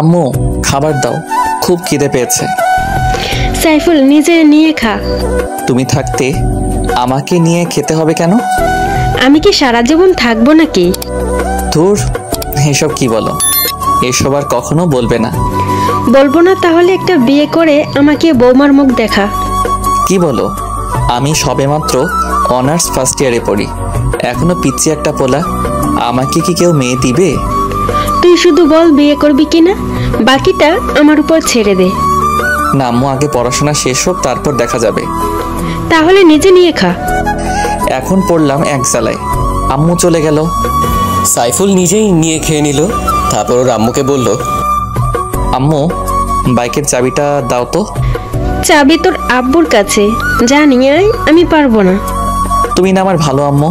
আম্মু খাবার দাও, খুব খিদে পেয়েছে। সাইফুল নিজে নিয়ে খা। তুমি থাকতে আমাকে নিয়ে খেতে হবে কেন? আমি কি সারা জীবন থাকবো নাকি? ধুর, এসব কি বলো? এসব আর কখনো বলবে না। বলবো না তাহলে একটা বিয়ে করে আমাকে বৌমার মুখ দেখা। কি বলো? আমি সবেমাত্র অনার্স ফার্স্ট ইয়ারে পড়ি, এখনো পিচ্ছি একটা পোলা। আমাকে কি কেউ মেয়ে দিবে? তুই শুধু বল বিয়ে করবি কিনা, বাকিটা আমার উপর ছেড়ে দে। না আম্মু, আগে পড়াশোনা শেষ হোক, তারপর দেখা যাবে। তাহলে নিজে নিয়ে খা। এখন পড়লাম এক জ্বালায়, আম্মু চলে গেল। সাইফুল নিজেই নিয়ে খেয়ে নিল। তারপর ওর আম্মুকে বলল, আম্মু বাইকের চাবিটা দাও তো। চাবি তোর আব্বুর কাছে, যা নিয়ে আয়। আমি পারবো না। তুমি না আমার ভালো আম্মু,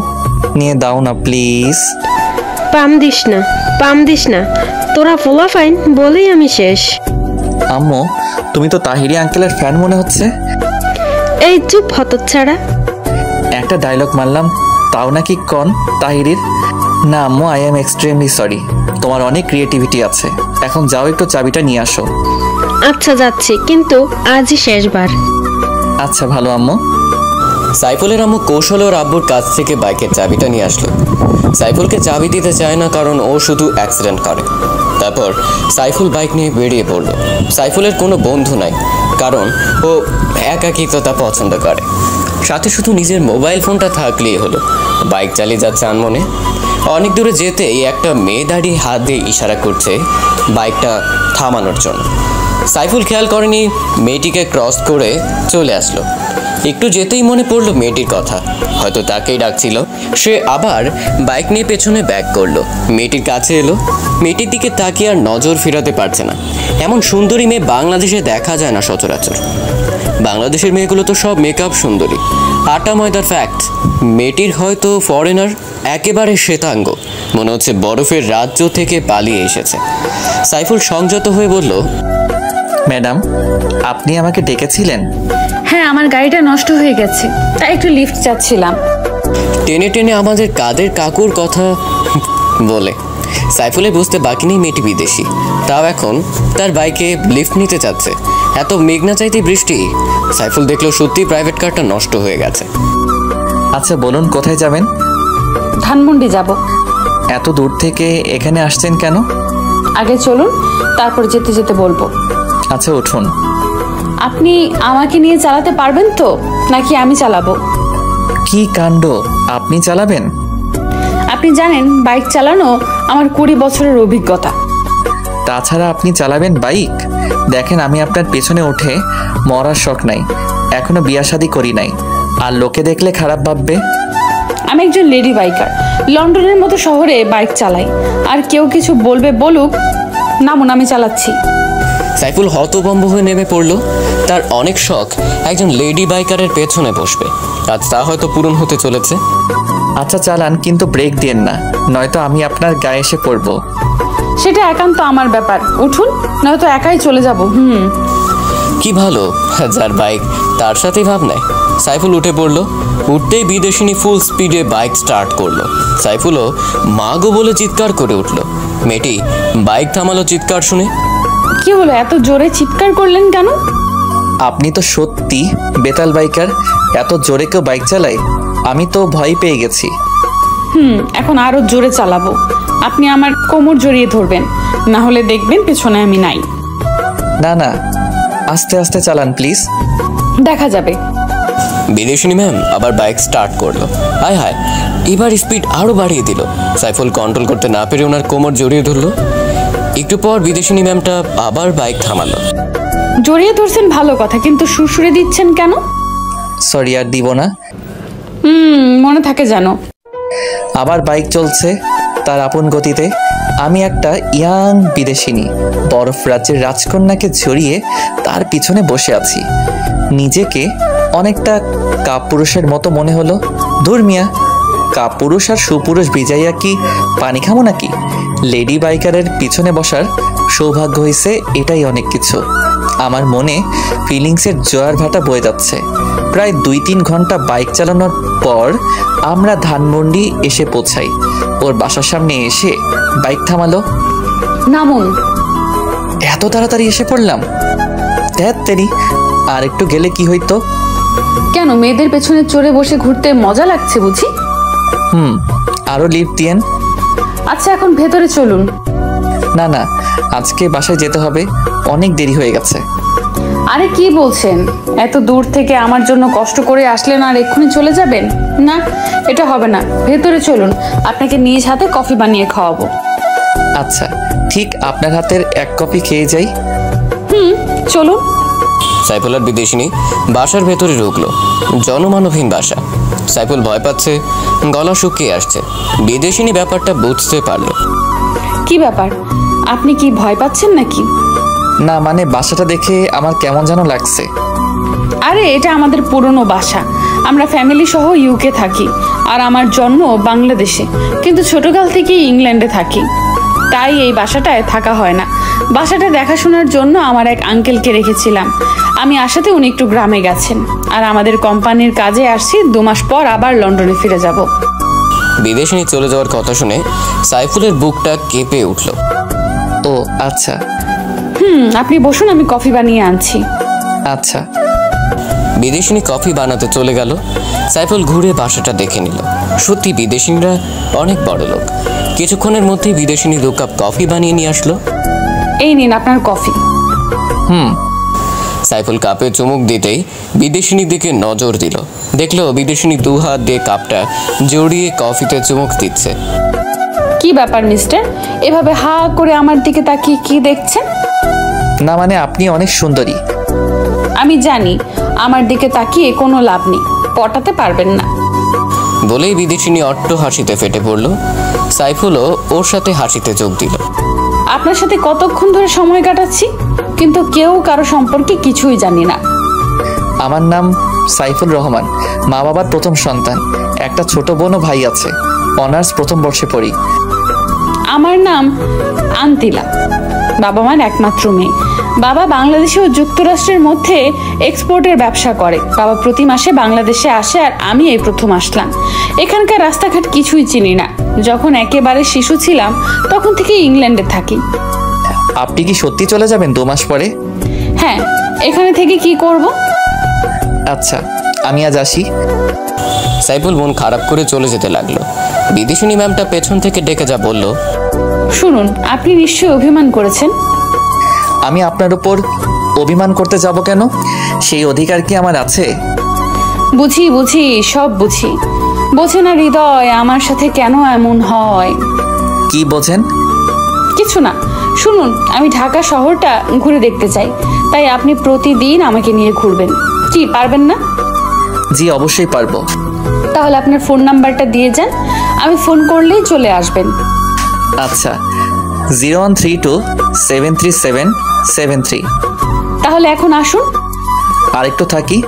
নিয়ে দাও না প্লিজ। পাম দিস না, পাম দিস না। তোরা ফোলা ফাইন বলেই আমি শেষ। আম্মু তুমি তো তাহিরি আঙ্কেলের ফ্যান মনে হচ্ছে। এই চুপ হতচ্ছাড়া। একটা ডায়লগ মারলাম, তাও নাকি কন তাহিরির? না আম্মু, আই এম এক্সট্রিমলি সরি। তোমার অনেক ক্রিয়েটিভিটি আছে। এখন যাও, একটু চাবিটা নিয়ে আসো। আচ্ছা যাচ্ছি, কিন্তু আজই শেষবার। আচ্ছা ভালো আম্মু। সাইফুলের আম্মু কৌশলে ওর আব্বুর কাছ থেকে বাইকের চাবিটা নিয়ে আসলো। সাইফুলকে চাবি দিতে চায় না, কারণ ও শুধু অ্যাক্সিডেন্ট করে। তারপর সাইফুল বাইক নিয়ে বেরিয়ে পড়ল। সাইফুলের কোনো বন্ধু নাই, কারণ ও একাকিত্বতা পছন্দ করে। সাথে শুধু নিজের মোবাইল ফোনটা থাকলেই হলো। বাইক চালিয়ে যাচ্ছে আনমনে। অনেক দূরে যেতেই একটা মেয়ে দাঁড়িয়ে হাত দিয়ে ইশারা করছে বাইকটা থামানোর জন্য। সাইফুল খেয়াল করেনি, মেয়েটিকে ক্রস করে চলে আসলো। একটু যেতেই মনে পড়লো মেয়েটির কথা, হয়তো তাকেই ডাকছিল। সে আবার বাইক নিয়ে পেছনে ব্যাক করলো। মেয়েটির কাছে এলো। মেয়েটির দিকে তাকিয়ে আর নজর ফেরাতে পারছে না। এমন সুন্দরী মেয়ে বাংলাদেশে দেখা যায় না সচরাচর। বাংলাদেশের মেয়েগুলো তো সব মেকআপ সুন্দরী, আটা ময়দার ফ্যাক্ট। মেয়েটির হয়তো ফরেনার, একেবারে শ্বেতাঙ্গ, মনে হচ্ছে বরফের রাজ্য থেকে পালিয়ে এসেছে। সাইফুল সংযত হয়ে বলল, ম্যাডাম আপনি আমাকে ডেকেছিলেন? হ্যাঁ, আমার গাড়িটা নষ্ট হয়ে গেছে, তাই একটু লিফট চাচ্ছিলাম। টেনে টেনে আমাদের কাদের কাকুর কথা বলে। সাইফুলের বুঝতে বাকি নেই মেয়েটি বিদেশি, তাও এখন তার বাইকে লিফট নিতে চাচ্ছে। এত মেঘনা চাইতে বৃষ্টি। সাইফুল দেখলো সত্যি প্রাইভেট কারটা নষ্ট হয়ে গেছে। আচ্ছা বলুন, কোথায় যাবেন? ধানমন্ডি যাব। এত দূর থেকে এখানে আসছেন কেন? আগে চলুন, তারপর যেতে যেতে বলবো। আচ্ছা উঠুন। আপনি আমাকে নিয়ে চালাতে পারবেন তো, নাকি আমি চালাবো? কি কাণ্ড, আপনি চালাবেন? আপনি জানেন বাইক চালানো আমার 20 বছরের অভিজ্ঞতা। তাছাড়া আপনি চালাবেন বাইক? দেখেন আমি আপনার পেছনে উঠে মরার শখ নাই, এখনো বিয়া শাদী করি নাই, আর লোকে দেখলে খারাপ ভাববে। আমি একজন লেডি বাইকার, লন্ডনের মতো শহরে বাইক চালাই। আর কেউ কিছু বলবে বলুক, নামুন, আমি চালাচ্ছি। সাইফুল হতভম্ব হয়ে নেমে পড়লো। তার অনেক শখ একজন লেডি বাইকারের পেছনে বসবে, আজ তা হয়তো পূরণ হতে চলেছে। আচ্ছা চালান, কিন্তু ব্রেক দিয়েন না, নয়তো আমি আপনার গায়ে এসে পড়ব। সেটা একান্ত আমার ব্যাপার, উঠুন, নয়তো একাই চলে যাব। কি ভালো, যার বাইক তার সাথেই ভাব নেয়। সাইফুল উঠে পড়লো। উঠতেই বিদেশিনী ফুল স্পিডে বাইক স্টার্ট করলো। সাইফুলও মা গো বলে চিৎকার করে উঠলো। মেয়েটি বাইক থামালো চিৎকার শুনে। কি হলো, এত জোরে চিৎকার করলেন কেন? আপনি তো সত্যি বেতাল বাইকার, এত জোরে কেউ বাইক চালায়? আমি তো ভয় পেয়ে গেছি। এখন আরো জোরে চালাবো। আপনি আমার কোমর জড়িয়ে ধরবেন, না হলে দেখবেন পেছনে আমি নাই। না না, আস্তে আস্তে চালান প্লিজ। দেখা যাবে। বিদেশিনী ম্যাম আবার বাইক স্টার্ট করলো। হায় হায়, এবার স্পিড আরো বাড়িয়ে দিল। সাইফুল কন্ট্রোল করতে না পেরে ওনার কোমর জড়িয়ে ধরলো। একটু পর বিদেশিনী ম্যামটা আবার বাইক থামালো। জড়িয়ে ধরছেন ভালো কথা, কিন্তু সুরসুরে দিচ্ছেন কেন? সরি, আর দিব না। মনে থাকে জানো। আবার বাইক চলছে তার আপন গতিতে। আমি একটা ইয়াং বিদেশিনী, বরফ রাজ্যের রাজকন্যাকে জড়িয়ে তার পিছনে বসে আছি। নিজেকে অনেকটা কাপুরুষের মতো মনে হলো। ধুর মিয়া, কাপুরুষ আর সুপুরুষ ভিজাইয়া কি পানি খামো নাকি? লেডি বাইকারের পিছনে বসার সৌভাগ্য হয়েছে, এটাই অনেক কিছু। আমার মনে ফিলিংসের জোয়ার ভাটা বয়ে যাচ্ছে। প্রায় 2-3 ঘন্টা বাইক চালানোর পর আমরা ধানমন্ডি এসে পৌঁছাই। ওর বাসার সামনে এসে বাইক থামালো। নামুন। তাড়াতাড়ি এসে পড়লাম। ধ্যাত তেরি, আর একটু গেলে কি হইতো? কেন, মেয়েদের পেছনে চড়ে বসে ঘুরতে মজা লাগছে বুঝি? আরো লিফট দিয়েন। আচ্ছা, এখন ভেতরে চলুন। না না, আজকে বাসায় যেতে হবে, অনেক দেরি হয়ে গেছে। আরে কি বলছেন, এত দূর থেকে আমার জন্য কষ্ট করে আসলেন আর এক্ষুনি চলে যাবেন? না, এটা হবে না, ভেতরে চলুন, আপনাকে নিজ হাতে কফি বানিয়ে খাওয়াবো। আচ্ছা, ঠিক আপনার হাতের এক কপি খেয়ে যাই। চলুন। সাইফুল আর বিদেশিনী বাসার ভেতরে ঢুকলো। জনমানবহীন বাসা। সাইফুল ভয় পাচ্ছে, গলা শুকিয়ে আসছে। বিদেশিনী ব্যাপারটা বুঝতে পারলো। কি ব্যাপার, আপনি কি ভয় পাচ্ছেন নাকি? না মানে বাসাটা দেখে আমার কেমন যেন লাগছে। আরে এটা আমাদের পুরনো বাসা, আমরা ফ্যামিলি সহ ইউকে থাকি, আর আমার জন্ম বাংলাদেশে, কিন্তু ছোটকাল থেকেই ইংল্যান্ডে থাকি, তাই এই বাসাটায় থাকা হয় না। বাসাটা দেখাশোনার জন্য আমার এক আঙ্কেলকে রেখেছিলাম। আমি আসাতে উনি একটু গ্রামে গেছেন, আর আমাদের কোম্পানির কাজে আসছি, 2 মাস পর আবার লন্ডনে ফিরে যাব। বিদেশিনী চলে যাওয়ার কথা শুনে সাইফুলের বুকটা কেঁপে উঠল। ও আচ্ছা। আপনি বসুন, আমি কফি বানিয়ে আনছি। আচ্ছা। বিদেশিনী কফি বানাতে চলে গেল। সাইফুল ঘুরে বাসাটা দেখে নিল। সত্যি বিদেশিনীরা অনেক বড় লোক। কিছুক্ষণের মধ্যেই বিদেশিনী 2 কাপ কফি বানিয়ে নিয়ে আসলো। এই নিন আপনার কফি। সাইফুল কাপে চুমুক দিতেই বিদেশিনীর দিকে নজর দিল। দেখলো বিদেশিনী 2 হাত দিয়ে কাপটা জড়িয়ে কফিতে চুমুক দিচ্ছে। কি ব্যাপার মিস্টার, এভাবে হা করে আমার দিকে তাকিয়ে কি দেখছেন? না মানে আপনি অনেক সুন্দরী। আমি জানি আমার দিকে তাকিয়ে কোনো লাভ নেই, পটাতে পারবেন না। বলেই বিদেশিনী অট্ট হাসিতে ফেটে পড়ল। সাইফুলও ওর সাথে হাসিতে যোগ দিল। আপনার সাথে কতক্ষণ ধরে সময় কাটাচ্ছি, কিন্তু কেউ কারো সম্পর্কে কিছুই জানি না। আমার নাম সাইফুল রহমান, মা বাবার প্রথম সন্তান, একটা ছোট বোন ও ভাই আছে, অনার্স প্রথম বর্ষে পড়ি। আমার নাম আন্তিলা, বাবা মার একমাত্র মেয়ে। বাবা বাংলাদেশ ও যুক্তরাষ্ট্রের মধ্যে এক্সপোর্টের ব্যবসা করে। বাবা প্রতি মাসে বাংলাদেশে আসে, আর আমি এই প্রথম আসলাম। এখানকার রাস্তাঘাট কিছুই চিনি না। যখন একেবারে শিশু ছিলাম তখন থেকে ইংল্যান্ডে থাকি। আপনি কি সত্যি চলে যাবেন 2 মাস পরে? হ্যাঁ, এখানে থেকে কি করব? আচ্ছা, আমি আজ আসি। সাইফুল মন খারাপ করে চলে যেতে লাগলো। বিদেশিনী ম্যামটা পেছন থেকে ডেকে যা বলল, শুনুন, আপনি নিশ্চয়ই অভিমান করেছেন। আমি আপনার উপর অভিমান করতে যাব কেন? সেই অধিকার কি আমার আছে? বুঝি বুঝি, সব বুঝি। বোঝে না হৃদয় আমার সাথে কেন এমন হয়। কি বোঝেন? কিছু না, শুনুন, আমি ঢাকা শহরটা ঘুরে দেখতে চাই, তাই আপনি প্রতিদিন আমাকে নিয়ে ঘুরবেন। কি পারবেন না? জি অবশ্যই পারবো। তাহলে আপনার ফোন নাম্বারটা দিয়ে যান, আমি ফোন করলেই চলে আসবেন। আচ্ছা, 0132733773। তাহলে এখন আসুন। আর একটু থাকি।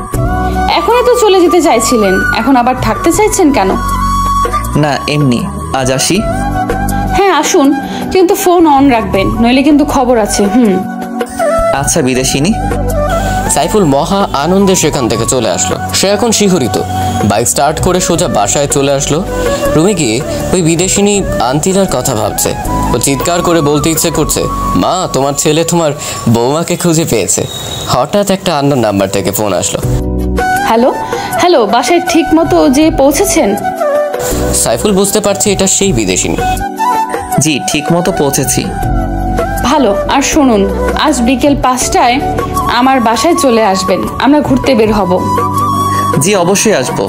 এখনই তো চলে যেতে চাইছিলেন, এখন আবার থাকতে চাইছেন কেন? না এমনি, আজ আসি। হ্যাঁ আসুন, কিন্তু ফোন অন রাখবেন, নইলে কিন্তু খবর আছে। আচ্ছা বিদেশিনী। সাইফুল মহা আনন্দে সেখান থেকে চলে আসলো। সে এখন শিহরিত। বাইক স্টার্ট করে সোজা বাসায় চলে আসলো। রুমে গিয়ে ওই বিদেশিনী আন্তিলার কথা ভাবছে। ও চিৎকার করে বলতে ইচ্ছে করছে, মা তোমার ছেলে তোমার বৌমাকে খুঁজে পেয়েছে। হঠাৎ একটা আননোন নাম্বার থেকে ফোন আসলো। হ্যালো হ্যালো, বাসায় ঠিক মতো যে পৌঁছেছেন? সাইফুল বুঝতে পারছে এটা সেই বিদেশিনী। জি ঠিক মতো পৌঁছেছি। ভালো। আর শুনুন, আজ বিকেল 5টায় আমার বাসায় চলে আসবেন, আমরা ঘুরতে বের হব। জি অবশ্যই আসবো,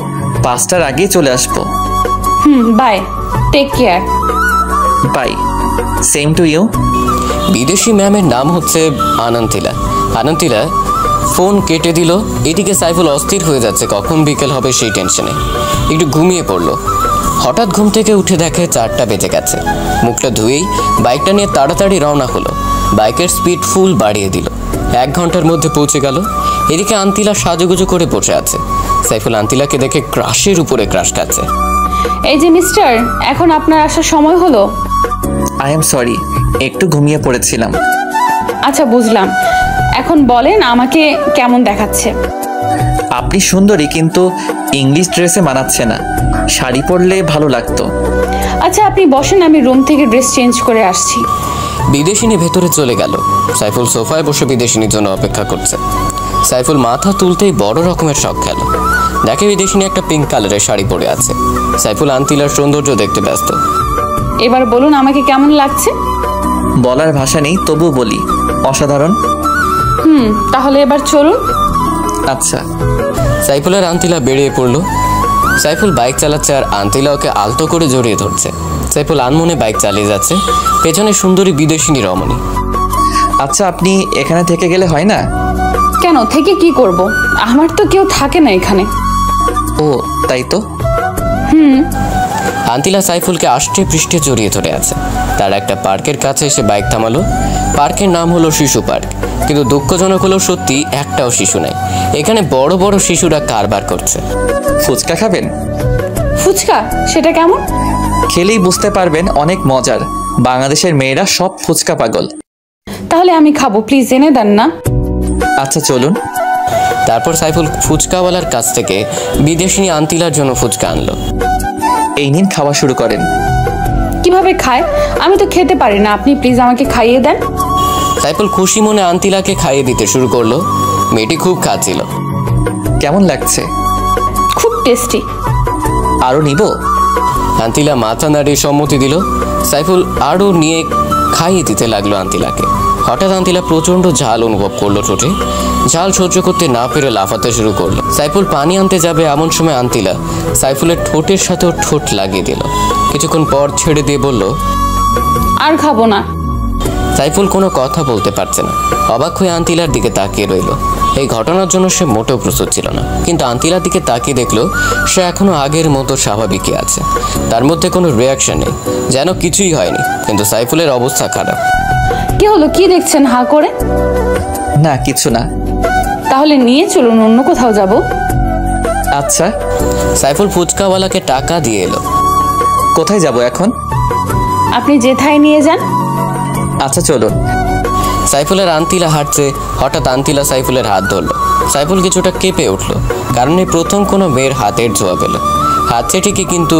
5টার আগেই চলে আসবো। Bye, take care. Bye, same to you. বিদেশি ম্যামের নাম হচ্ছে আনন্তিলা। আনন্তিলা ফোন কেটে দিল। এদিকে সাইফুল অস্থির হয়ে যাচ্ছে, কখন বিকেল হবে সেই টেনশনে একটু ঘুমিয়ে পড়লো। হঠাৎ ঘুম থেকে উঠে দেখে 4টা বেজে গেছে। মুখটা ধুয়েই বাইকটা নিয়ে তাড়াতাড়ি রওনা হলো। বাইকের স্পিড ফুল বাড়িয়ে দিল। 1 ঘন্টার মধ্যে পৌঁছে গেল। এদিকে আন্তিলা সাজুগুজু করে বসে আছে। সাইফুল আন্তিলাকে দেখে ক্রাশের উপরে ক্রাশ খাচ্ছে। এই যে মিস্টার, এখন আপনার আসার সময় হলো। আই এম সরি, একটু ঘুমিয়ে পড়েছিলাম। আচ্ছা বুঝলাম, এখন বলেন আমাকে কেমন দেখাচ্ছে? আপনি সুন্দরী, কিন্তু ইংলিশ ড্রেসে মানাচ্ছে না, শাড়ি পরলে ভালো লাগতো। আচ্ছা আপনি বসেন, আমি রুম থেকে ড্রেস চেঞ্জ করে আসছি। বিদেশিনী ভেতরে চলে গেল। সাইফুল সোফায় বসে বিদেশিনীর জন্য অপেক্ষা করছে। সাইফুল মাথা তুলতেই বড় রকমের শখ খেল। দেখে বিদেশিনী একটা পিঙ্ক কালারের শাড়ি পরে আছে। সাইফুল আন্তিলার সৌন্দর্য দেখতে ব্যস্ত। এবার বলুন আমাকে কেমন লাগছে? বলার ভাষা নেই, তবু বলি অসাধারণ। তাহলে এবার চলুন। আচ্ছা। সাইফুলের আন্তিলা বেরিয়ে পড়লো। সাইফুল বাইক চালাচ্ছে আর আন্তিলা ওকে আলতো করে জড়িয়ে ধরছে। সাইফুল আনমনে বাইক চালিয়ে যাচ্ছে, পেছনে সুন্দরী বিদেশিনী রমণী। আচ্ছা, আপনি এখানে থেকে গেলে হয় না? কেন, থেকে কি করব? আমার তো কেউ থাকে না এখানে। ও তাই তো। আন্তিলা সাইফুলকে আষ্টে পৃষ্ঠে জড়িয়ে ধরে আছে। তার একটা পার্কের কাছে এসে বাইক থামালো। পার্কের নাম হলো শিশু পার্ক, কিন্তু দুঃখজনক হলো সত্যি একটাও শিশু নাই। এখানে বড় বড় শিশুরা কারবার করছে। ফুচকা খাবেন? ফুচকা? সেটা কেমন? খেলেই বুঝতে পারবেন, অনেক মজার। বাংলাদেশের মেয়েরা সব ফুচকা পাগল। তাহলে আমি খাবো, প্লিজ এনে দেন না। আচ্ছা চলুন। তারপর সাইফুল ফুচকাওয়ালার কাছ থেকে বিদেশিনী আন্তিলার জন্য ফুচকা আনলো। এই নিন, খাওয়া শুরু করেন। কিভাবে খায়? আমি তো খেতে পারি না, আপনি প্লিজ আমাকে খাইয়ে দেন। সাইফুল খুশি মনে আন্তিলাকে খাইয়ে দিতে শুরু করলো। মেয়েটি খুব খাচ্ছিল। কেমন লাগছে? খুব টেস্টি। আরো নিব? আন্তিলা মাথা নাড়িয়ে সম্মতি দিল। সাইফুল আরও নিয়ে খাইয়ে দিতে লাগলো আন্তিলাকে। হঠাৎ আন্তিলা প্রচণ্ড ঝাল অনুভব করলো ঠোঁটে। ঝাল সহ্য করতে না পেরে লাফাতে শুরু করলো। সাইফুল পানি আনতে যাবে, এমন সময় আন্তিলা সাইফুলের ঠোঁটের সাথেও ঠোঁট লাগিয়ে দিল। কিছুক্ষণ পর ছেড়ে দিয়ে বলল, আর খাবো না। সাইফুল কোনো কথা বলতে পারছে না। অবাক হয়ে আন্তিলার দিকে তাকিয়ে রইল। এই ঘটনার জন্য সে মোটেও প্রস্তুত ছিল না, কিন্তু আন্তিলার দিকে তাকিয়ে দেখলো সে এখনো আগের মতো স্বাভাবিকই আছে। তার মধ্যে কোনো রিয়াকশন নেই, যেন কিছুই হয়নি। কিন্তু সাইফুলের অবস্থা খারাপ। কি হলো, কি দেখছেন হা করে? না কিছু না। তাহলে নিয়ে চলুন, অন্য কোথাও যাব। আচ্ছা। সাইফুল ফুচকাওয়ালাকে টাকা দিয়ে এলো। কোথায় যাব এখন? আপনি যেথায় নিয়ে যান। আচ্ছা চলুন। সাইফুলের আন্তিলা হাঁটছে। হঠাৎ আন্তিলা সাইফুলের হাত ধরলো। সাইফুল কিছুটা কেঁপে উঠল, কারণ এই প্রথম কোনো মেয়ের হাতের ছোঁয়া পেল। হাতছে ঠিকই, কিন্তু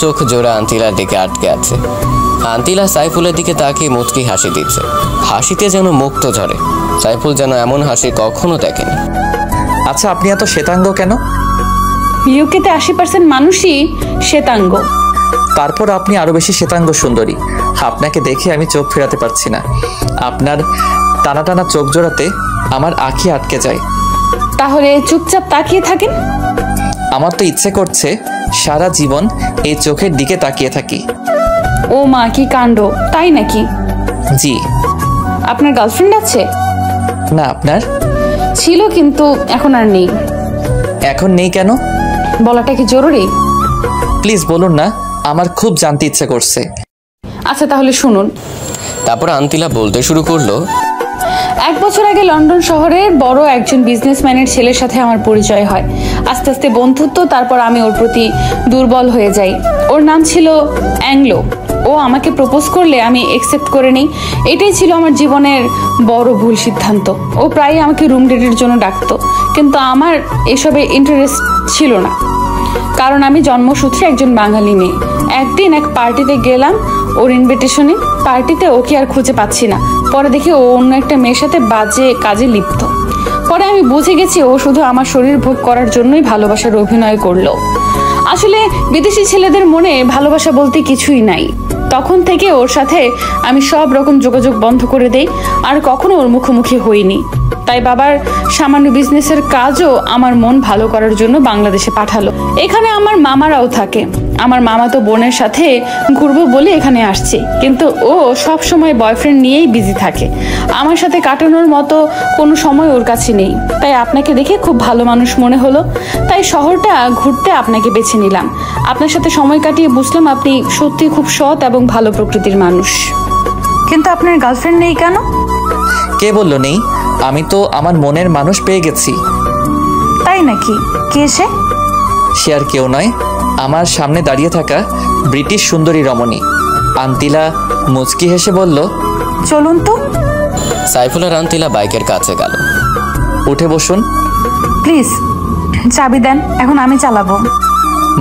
চোখ জোড়া আন্তিলার দিকে আটকে আছে। আন্তিলা সাইফুলের দিকে তাকিয়ে মুচকি হাসি দিচ্ছে। হাসিতে যেন মুক্ত ঝরে। সাইফুল যেন এমন হাসি কখনো দেখেনি। আচ্ছা, আপনি এত শ্বেতাঙ্গ কেন? ইউকেতে 80% মানুষই শ্বেতাঙ্গ। তারপর আপনি আরো বেশি শ্বেতাঙ্গ সুন্দরী। আপনাকে দেখে আমি চোখ ফেরাতে পারছি না। আপনার টানা টানা চোখ জোড়াতে আমার আঁখি আটকে যায়। তাহলে চুপচাপ তাকিয়ে থাকেন। আমার তো ইচ্ছে করছে সারা জীবন এই চোখের দিকে তাকিয়ে থাকি। ও মা, কি কাণ্ড! তাই নাকি? জি। আপনার গার্লফ্রেন্ড আছে? না। আপনার? ছিল, কিন্তু এখন আর নেই। এখন নেই কেন? বলাটা কি জরুরি? প্লিজ বলুন না, আমার খুব জানতে ইচ্ছে করছে। আচ্ছা তাহলে শুনুন। তারপর আন্তিলা বলতে শুরু করলো, 1 বছর আগে লন্ডন শহরের বড় একজন বিজনেসম্যানের ছেলের সাথে আমার পরিচয় হয়। আস্তে আস্তে বন্ধুত্ব, তারপর আমি ওর প্রতি দুর্বল হয়ে যাই। ওর নাম ছিল অ্যাংলো। ও আমাকে প্রপোজ করলে আমি একসেপ্ট করে নিই। এটাই ছিল আমার জীবনের বড় ভুল সিদ্ধান্ত। ও প্রায় আমাকে রুম ডেটের জন্য ডাকতো, কিন্তু আমার এসবে ইন্টারেস্ট ছিল না, কারণ আমি জন্মসূত্রে একজন বাঙালি মেয়ে। একদিন এক পার্টিতে গেলাম ওর ইনভিটেশনে। পার্টিতে ওকে আর খুঁজে পাচ্ছি না। পরে দেখি ও অন্য একটা মেয়ের সাথে বাজে কাজে লিপ্ত। পরে আমি বুঝে গেছি ও শুধু আমার শরীর ভোগ করার জন্যই ভালোবাসার অভিনয় করলো। আসলে বিদেশি ছেলেদের মনে ভালোবাসা বলতে কিছুই নাই। তখন থেকে ওর সাথে আমি সব রকম যোগাযোগ বন্ধ করে দেই, আর কখনো ওর মুখোমুখি হইনি। তাই বাবার সামান্য বিজনেসের কাজও আমার মন ভালো করার জন্য বাংলাদেশে পাঠালো। এখানে আমার মামারাও থাকে। আমার মামাতো বোনের সাথে ঘুরবো বলে এখানে আসছি, কিন্তু ও সব সময় বয়ফ্রেন্ড নিয়েই বিজি থাকে। আমার সাথে কাটানোর মতো কোনো সময় ওর কাছে নেই। তাই আপনাকে দেখে খুব ভালো মানুষ মনে হলো, তাই শহরটা ঘুরতে আপনাকে বেছে নিলাম। আপনার সাথে সময় কাটিয়ে বুঝলাম আপনি সত্যি খুব সৎ এবং ভালো প্রকৃতির মানুষ। কিন্তু আপনার গার্লফ্রেন্ড নেই কেন? কে বললো নেই? আমি তো আমার মনের মানুষ পেয়ে গেছি। তাই নাকি? কে সে? সে আর কেউ নয়, আমার সামনে দাঁড়িয়ে থাকা ব্রিটিশ সুন্দরী রমণী। আন্তিলা মুচকি হেসে বলল, চলুন তো। সাইফুল আর আন্তিলা বাইকের কাছে গেল। উঠে বসুন। প্লিজ চাবি দেন, এখন আমি চালাবো।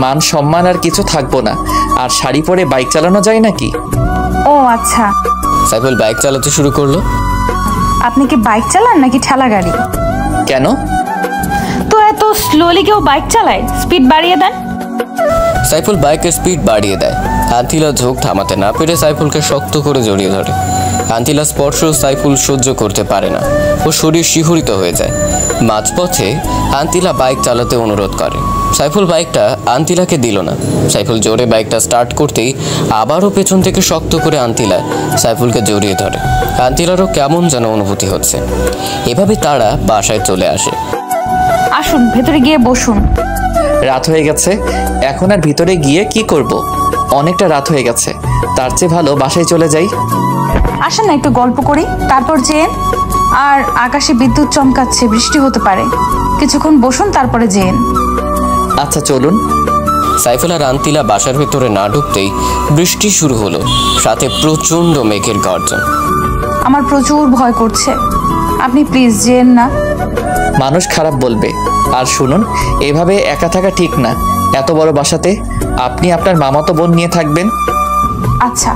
মান সম্মান আর কিছু থাকবো না। আর শাড়ি পরে বাইক চালানো যায় নাকি? ও আচ্ছা। সাইফুল বাইক চালাতে শুরু করলো। আপনি কি বাইক চালান নাকি ঠেলা গাড়ি? কেন? তো এত স্লোলি কেউ বাইক চালায়? স্পিড বাড়িয়ে দেন। সাইফুল বাইকের স্পিড বাড়িয়ে দেয়। আন্তিলা ঝোঁক থামাতে না পেরে সাইফুলকে শক্ত করে জড়িয়ে ধরে। আন্তিলা স্পর্শ সাইফুল সহ্য করতে পারে না, ও শরীর শিহরিত হয়ে যায়। মাঝপথে আন্তিলা বাইক চালাতে অনুরোধ করে। সাইফুল বাইকটা আন্তিলাকে দিল না। সাইফুল জোরে বাইকটা স্টার্ট করতেই আবারও পেছন থেকে শক্ত করে আন্তিলা সাইফুলকে জড়িয়ে ধরে। আন্তিলারও কেমন যেন অনুভূতি হচ্ছে। এভাবে তারা বাসায় চলে আসে। আসুন ভেতরে গিয়ে বসুন। রাত হয়ে গেছে, এখন আর ভিতরে গিয়ে কি করব? অনেকটা রাত হয়ে গেছে, তার চেয়ে ভালো বাসায় চলে যাই। আসেন না একটু গল্প করি, তারপর যেন। আর আকাশে বিদ্যুৎ চমকাচ্ছে, বৃষ্টি হতে পারে। কিছুক্ষণ বসুন, তারপরে যেন। আচ্ছা চলুন। সাইফুল আর আন্তিলা বাসার ভেতরে না ঢুকতেই বৃষ্টি শুরু হলো, সাথে প্রচণ্ড মেঘের গর্জন। আমার প্রচুর ভয় করছে, আপনি প্লিজ যেন না। মানুষ খারাপ বলবে। আর শুনুন, এভাবে একা থাকা ঠিক না। এত বড় বাসাতে আপনি আপনার মামাতো বোন নিয়ে থাকবেন। আচ্ছা।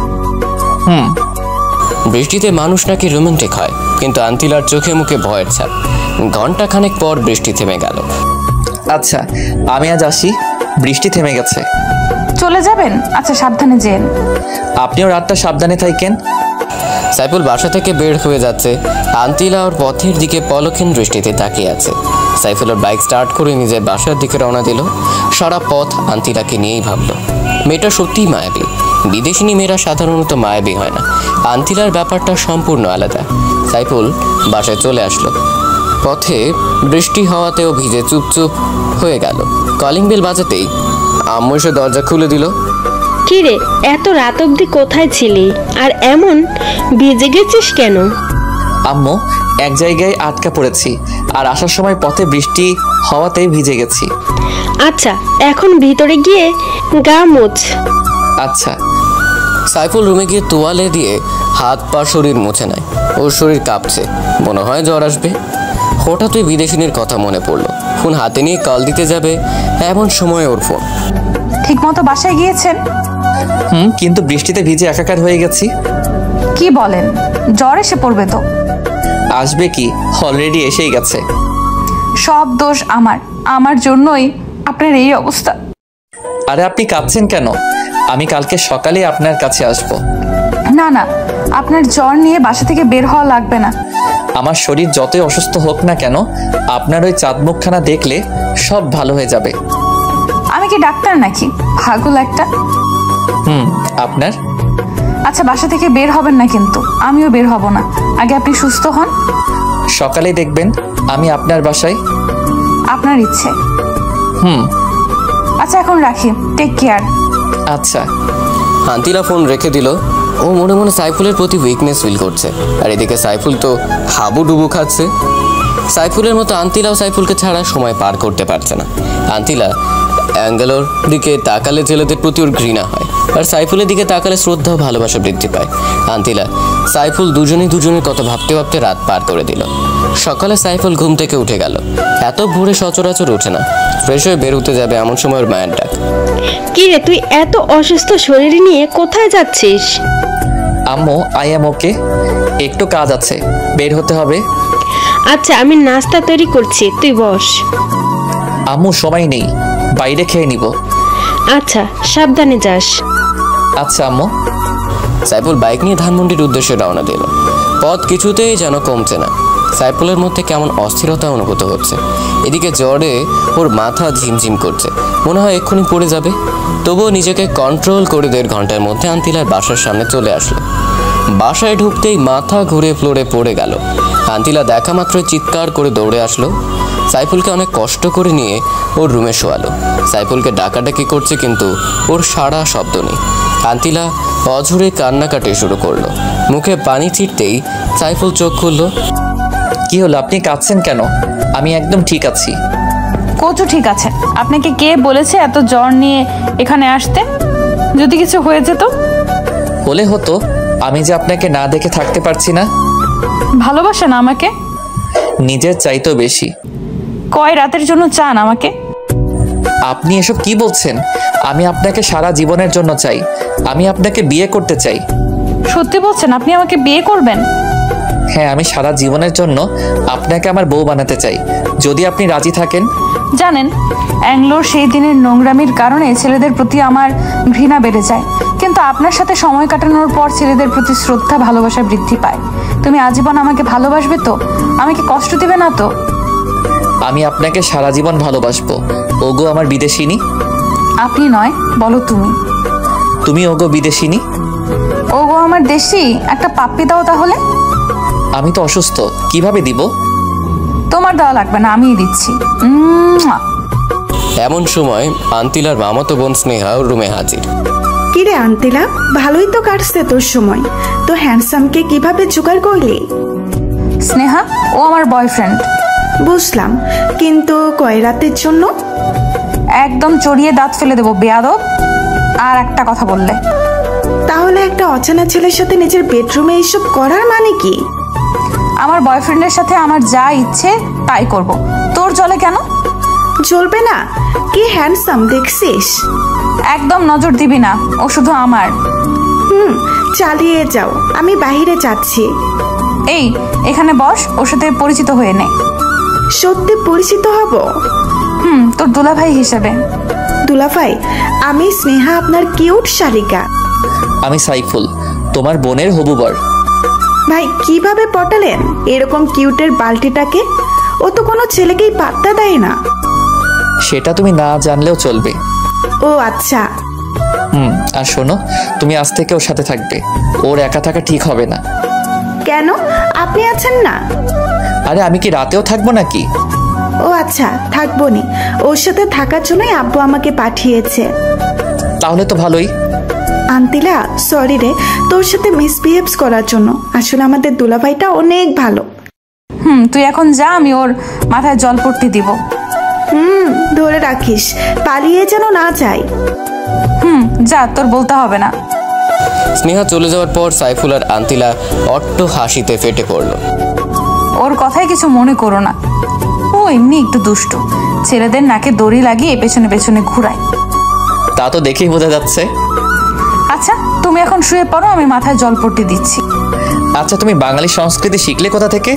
বৃষ্টিতে মানুষ নাকি রোমান্টিক হয়, কিন্তু আন্তিলার চোখে মুখে ভয়ের ছাপ। ঘন্টাখানেক পর বৃষ্টি থেমে গেল। আচ্ছা, আমি আজ আসি, বৃষ্টি থেমে গেছে। চলে যাবেন? আচ্ছা, সাবধানে যেন। আপনিও রাতটা সাবধানে থাকেন। সাইফুল বাসা থেকে বের হয়ে যাচ্ছে। আন্তিলা ওর পথের দিকে পলক্ষীন দৃষ্টিতে তাকিয়ে আছে। সাইফুল ওর বাইক স্টার্ট করে নিজের বাসার দিকে রওনা দিল। সারা পথ আন্তিলাকে নিয়েই ভাবল। মেয়েটা সত্যিই মায়াবী। বিদেশিনী মেয়েরা সাধারণত মায়াবী হয় না। আন্তিলার ব্যাপারটা সম্পূর্ণ আলাদা। সাইফুল বাসায় চলে আসলো। পথে বৃষ্টি হওয়াতেও ভিজে চুপচুপ হয়ে গেল। কলিং বেল বাজাতেই আম্মু এসে দরজা খুলে দিল। কি রে, এত রাত অবধি কোথায় ছিলি? আর এমন ভিজে গেছিস কেন? আম্মু, এক জায়গায় আটকা পড়েছি, আর আসার সময় পথে বৃষ্টি হওয়াতেই ভিজে গেছি। আচ্ছা, এখন ভিতরে গিয়ে গা মোছ। আচ্ছা। সাইফুল রুমে গিয়ে তোয়ালে দিয়ে হাত পা শরীর মুছে নেয়। ওর শরীর কাঁপছে, মনে হয় জ্বর আসবে। হঠাৎ ওই বিদেশিনীর কথা মনে পড়লো। ফোন হাতে নিয়ে কল দিতে যাবে, এমন সময় ওর ফোন। ঠিক মতো বাসায় গিয়েছেন? কিন্তু বৃষ্টিতে ভিজে একাকার হয়ে গেছি। কি বলেন? জ্বর এসে পড়বে তো। আসবে কি, অলরেডি এসেই গেছে। সব দোষ আমার জন্যই আপনার এই অবস্থা। আরে আপনি কাঁদছেন কেন? আমি কালকে সকালে আপনার কাছে আসব। না না, আপনার জ্বর নিয়ে বাসা থেকে বের হওয়া লাগবে না। আমার শরীর যতই অসুস্থ হোক না কেন, আপনার ওই চাঁদ মুখখানা দেখলে সব ভালো হয়ে যাবে। আমি কি ডাক্তার নাকি? পাগল একটা। আপনার? আচ্ছা, বাসা থেকে বের হবেন না কিন্তু। আমিও বের হব না, আগে আপনি সুস্থ হন। সকালে দেখবেন আমি আপনার বাসায়। আপনার ইচ্ছে। আচ্ছা, এখন রাখি। Take care. আচ্ছা। আন্তিলা ফোন রেখে দিল। ও মনে মনে সাইফুলের প্রতি উইকনেস ফিল করছে। আর এদিকে সাইফুল তো হাবুডুবু খাচ্ছে। সাইফুলের মতো আন্তিলাও সাইফুলকে ছাড়া সময় পার করতে পারছে না। আন্তিলা অ্যাঙ্গেলোর দিকে তাকালে ছেলেদের প্রতি ওর ঘৃণা হয়, আর সাইফুলের দিকে তাকালে শ্রদ্ধা ও ভালোবাসা বৃদ্ধি পায়। আন্তিলা সাইফুল দুজনের কথা ভাবতে ভাবতে রাত পার করে দিল। সকালে সাইফুল ঘুম থেকে উঠে গেল। এত ভোরে সচরাচর ওঠে না। ফ্রেশ হয়ে বের হতে যাবে এমন সময় ওর মায়ের ডাক। কি রে, তুই এত অসুস্থ শরীর নিয়ে কোথায় যাচ্ছিস? আম্মু, আই এম ওকে, একটু কাজ আছে, বের হতে হবে। আচ্ছা, আমি নাস্তা তৈরি করছি, তুই বস। আম্মু, সময় নেই, বাইরে খেয়ে নিব। আচ্ছা, সাবধানে যাস। আচ্ছা আম্মু। সাইফুল বাইক নিয়ে ধানমন্ডির উদ্দেশ্যে রওনা দিল। পথ কিছুতেই যেন কমছে না। সাইফুলের মধ্যে কেমন অস্থিরতা অনুভূত হচ্ছে। এদিকে জ্বরে ওর মাথা ঝিমঝিম করছে, মনে হয় এক্ষুনি পড়ে যাবে। তবুও নিজেকে কন্ট্রোল করে 1.5 ঘন্টার মধ্যে আন্তিলার বাসার সামনে চলে আসলো। বাসায় ঢুকতেই মাথা ঘুরে ফ্লোরে পড়ে গেল। আন্তিলা দেখা মাত্রই চিৎকার করে দৌড়ে আসলো। সাইফুলকে অনেক কষ্ট করে নিয়ে ওর রুমে শোয়ালো। সাইফুলকে ডাকাডাকি করছে, কিন্তু ওর সারা শব্দ নেই। আন্তিলা অঝরে কান্নাকাটি শুরু করলো। মুখে পানি ছিটতেই সাইফুল চোখ খুললো। কি হলো, আপনি কাঁদছেন কেন? আমি একদম ঠিক আছি। কোচও ঠিক আছে। আপনাকে কে বলেছে এত জ্বর নিয়ে এখানে আসতে? যদি কিছু হয়ে যেত? হলে হতো, আমি যে আপনাকে না দেখে থাকতে পারছি না। ভালোবাসেন আমাকে? নিজের চাইতেও বেশি। কয় রাতের জন্য চান আমাকে? আপনি এসব কি বলছেন? আমি আপনাকে সারা জীবনের জন্য চাই। আমি আপনাকে বিয়ে করতে চাই। সত্যি বলছেন? আপনি আমাকে বিয়ে করবেন? হ্যাঁ, আমি সারা জীবনের জন্য আপনাকে আমার বউ বানাতে চাই, যদি আপনি রাজি থাকেন। জানেন, অ্যাংলোর সেই দিনের নোংরামির কারণে ছেলেদের প্রতি আমার ঘৃণা বেড়ে যায়, কিন্তু আপনার সাথে সময় কাটানোর পর ছেলেদের প্রতি শ্রদ্ধা ভালোবাসা বৃদ্ধি পায়। তুমি আজীবন আমাকে ভালোবাসবে তো? আমাকে কষ্ট দিবে না তো? আমি আপনাকে সারা জীবন ভালোবাসবো। ওগো আমার বিদেশিনী। আপনি নয়, বলো তুমি। তুমি ওগো বিদেশিনী। ওগো আমার দেশি। একটা পাপ্পি দাও তাহলে। আমি তো অসুস্থ, কিভাবে দিব? তোমার দেওয়া লাগবে না, আমিই দিচ্ছি। মুয়া। এমন সময় আন্তিলার মামাতো বোন স্নেহা রুমে হাজির। কিরে আন্তিলা, ভালোই তো কাটছে তোর সময়। তো হ্যান্ডসামকে কিভাবে জোগাড় করলি? স্নেহা, ও আমার বয়ফ্রেন্ড। বুঝলাম, কিন্তু কয় রাতের জন্য? একদম চড়িয়ে দাঁত ফেলে দেবো বেয়াদব। আর একটা কথা বললে। তাহলে একটা অচেনা ছেলের সাথে নিজের বেডরুমে এইসব করার মানে কি? আমার বয়ফ্রেন্ডের সাথে আমার যা ইচ্ছে তাই করব। তোর জলে কেন? চলবে না? কি হ্যান্ডসাম দেখছিস? একদম নজর দিবি না, ও শুধু আমার। চালিয়ে যাও, আমি বাইরে যাচ্ছি। এই, এখানে বস, ওর সাথে পরিচিত হয়ে নে। সত্যি পরিচিত হব? তোর দুলাভাই হিসেবে। দুলাভাই, আমি স্নেহা, আপনার কিউট শালিকা। আমি সাইফুল, তোমার বোনের হবু বর। ভাই, কিভাবে পটালেন এরকম কিউটের বালতিটাকে? ও তো কোনো ছেলেকেই পাত্তা দেয় না। সেটা তুমি না জানলেও চলবে। ও আচ্ছা। আর শোনো, তুমি আজ থেকে ওর সাথে থাকবে। ওর একা থাকা ঠিক হবে না। কেন? আপনি আছেন না? আরে আমি কি রাতেও থাকবো নাকি? ও আচ্ছা, থাকবো নি। ওর সাথে থাকার জন্যই আব্বু আমাকে পাঠিয়েছে। তাহলে তো ভালোই। আন্তিলা, সরি রে, তোর সাথে মিসবিহেভস করার জন্য। আসলে আমাদের দুলাভাইটা অনেক ভালো। তুই এখন যা, আমি ওর মাথায় জল পট্টি দিব। ধরে রাখিস, পালিয়ে যেন না যায়। যা, তোর বলতে হবে না। স্নেহা চলে যাওয়ার পর সাইফুল আর আন্তিলা অট্ট হাসিতে ফেটে পড়ল। ওর কথায় কিছু মনে করো না, ও এমনি একটু দুষ্টু। ছেলেদের নাকে দড়ি লাগিয়ে পেছনে পেছনে ঘুরায়। তা তো দেখেই বোঝা যাচ্ছে। আচ্ছা, তুমি এখন শুয়ে পড়ো, আমি মাথায় জল পট্টি দিচ্ছি। আচ্ছা, তুমি বাঙালি সংস্কৃতি শিখলে কোথা থেকে?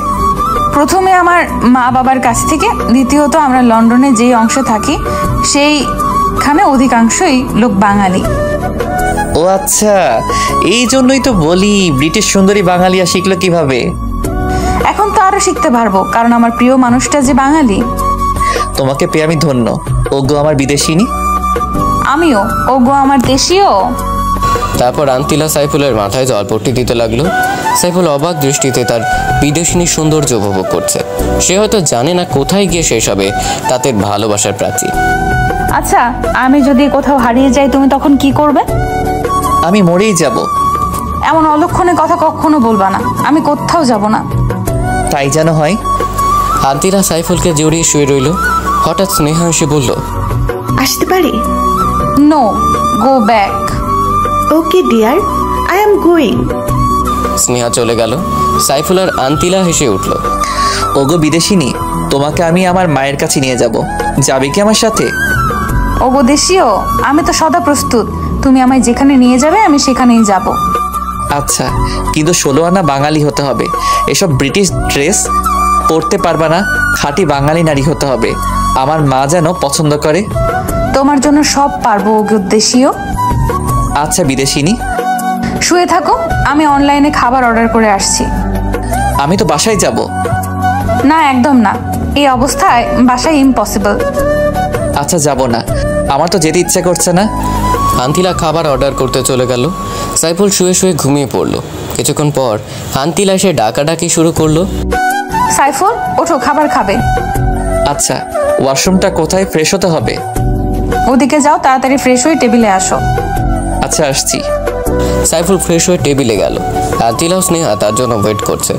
প্রথমে আমার মা বাবার কাছ থেকে, দ্বিতীয়ত আমরা লন্ডনে যেই অংশে থাকি সেইখানে অধিকাংশই লোক বাঙালি। ও আচ্ছা, এই জন্যই তো বলি ব্রিটিশ সুন্দরী বাঙালিয়া শিখলো কিভাবে। এখন তো আরো শিখতে পারবো, কারণ আমার প্রিয় মানুষটা যে বাঙালি। তোমাকে পেয়ে আমি ধন্য। ওগো আমার বিদেশিনী। আমিও। ওগো আমার দেশীয়। তারপর আন্তিলা সাইফুলের মাথায় জলপট্টি দিতে লাগলো। সাইফুল অবাক দৃষ্টিতে তার বিদেশিনী সৌন্দর্য উপভোগ করছে। সে হয়তো জানে না কোথায় গিয়ে শেষ হবে তাদের ভালোবাসার প্রাচীর। আচ্ছা, আমি যদি কোথাও হারিয়ে যাই, তুমি তখন কি করবে? আমি মরেই যাব। এমন অলক্ষণে কথা কখনো বলবা না। আমি কোথাও যাব না। তাই যেন হয়। আন্তিলা সাইফুলকে জড়িয়ে শুয়ে রইল। হঠাৎ স্নেহা এসে বলল, আসতে পারি? No, go back. Okay dear, I am going. Sneha চলে গেল। সাইফুল আর আন্তিলা হেসে উঠল। ওগো বিদেশিনী, তোমাকে আমি আমার মায়ের কাছে নিয়ে যাব। যাবে কি আমার সাথে? ওগো দেশীয়, আমি তো সদা প্রস্তুত। তুমি আমায় যেখানে নিয়ে যাবে আমি সেখানেই যাব। আচ্ছা, কিন্তু 16 আনা বাঙালি হতে হবে। এসব ব্রিটিশ ড্রেস পরতে পারবা না। খাঁটি বাঙালি নারী হতে হবে। আমার মা যেন পছন্দ করে। তোমার জন্য সব পারবো ওগো দেশীয়। আচ্ছা বিদেশিনী, শুয়ে থাকো, আমি অনলাইনে খাবার অর্ডার করে আসছি। আমি তো বাসায় যাব। না, একদম না। এই অবস্থায় বাসায় ইম্পসিবল। আচ্ছা, যাব না। আমার তো যেতে ইচ্ছা করছে না। আন্তিলা খাবার অর্ডার করতে চলে গেল। সাইফুল শুয়ে শুয়ে ঘুমিয়ে পড়ল। কিছুক্ষণ পর আন্তিলা এসে ডাকাডাকি শুরু করলো। সাইফুল, ওঠো, খাবার খাবে। আচ্ছা, ওয়াশরুমটা কোথায়? ফ্রেশ হতে হবে। ওদিকে যাও, তাড়াতাড়ি ফ্রেশ হয়ে টেবিলে আসো। আচ্ছা, আসছি। সাইফুল ফ্রেশ হয়ে টেবিলে গেল। আন্তিলা ও স্নেহা তার জন্য ওয়েট করছে।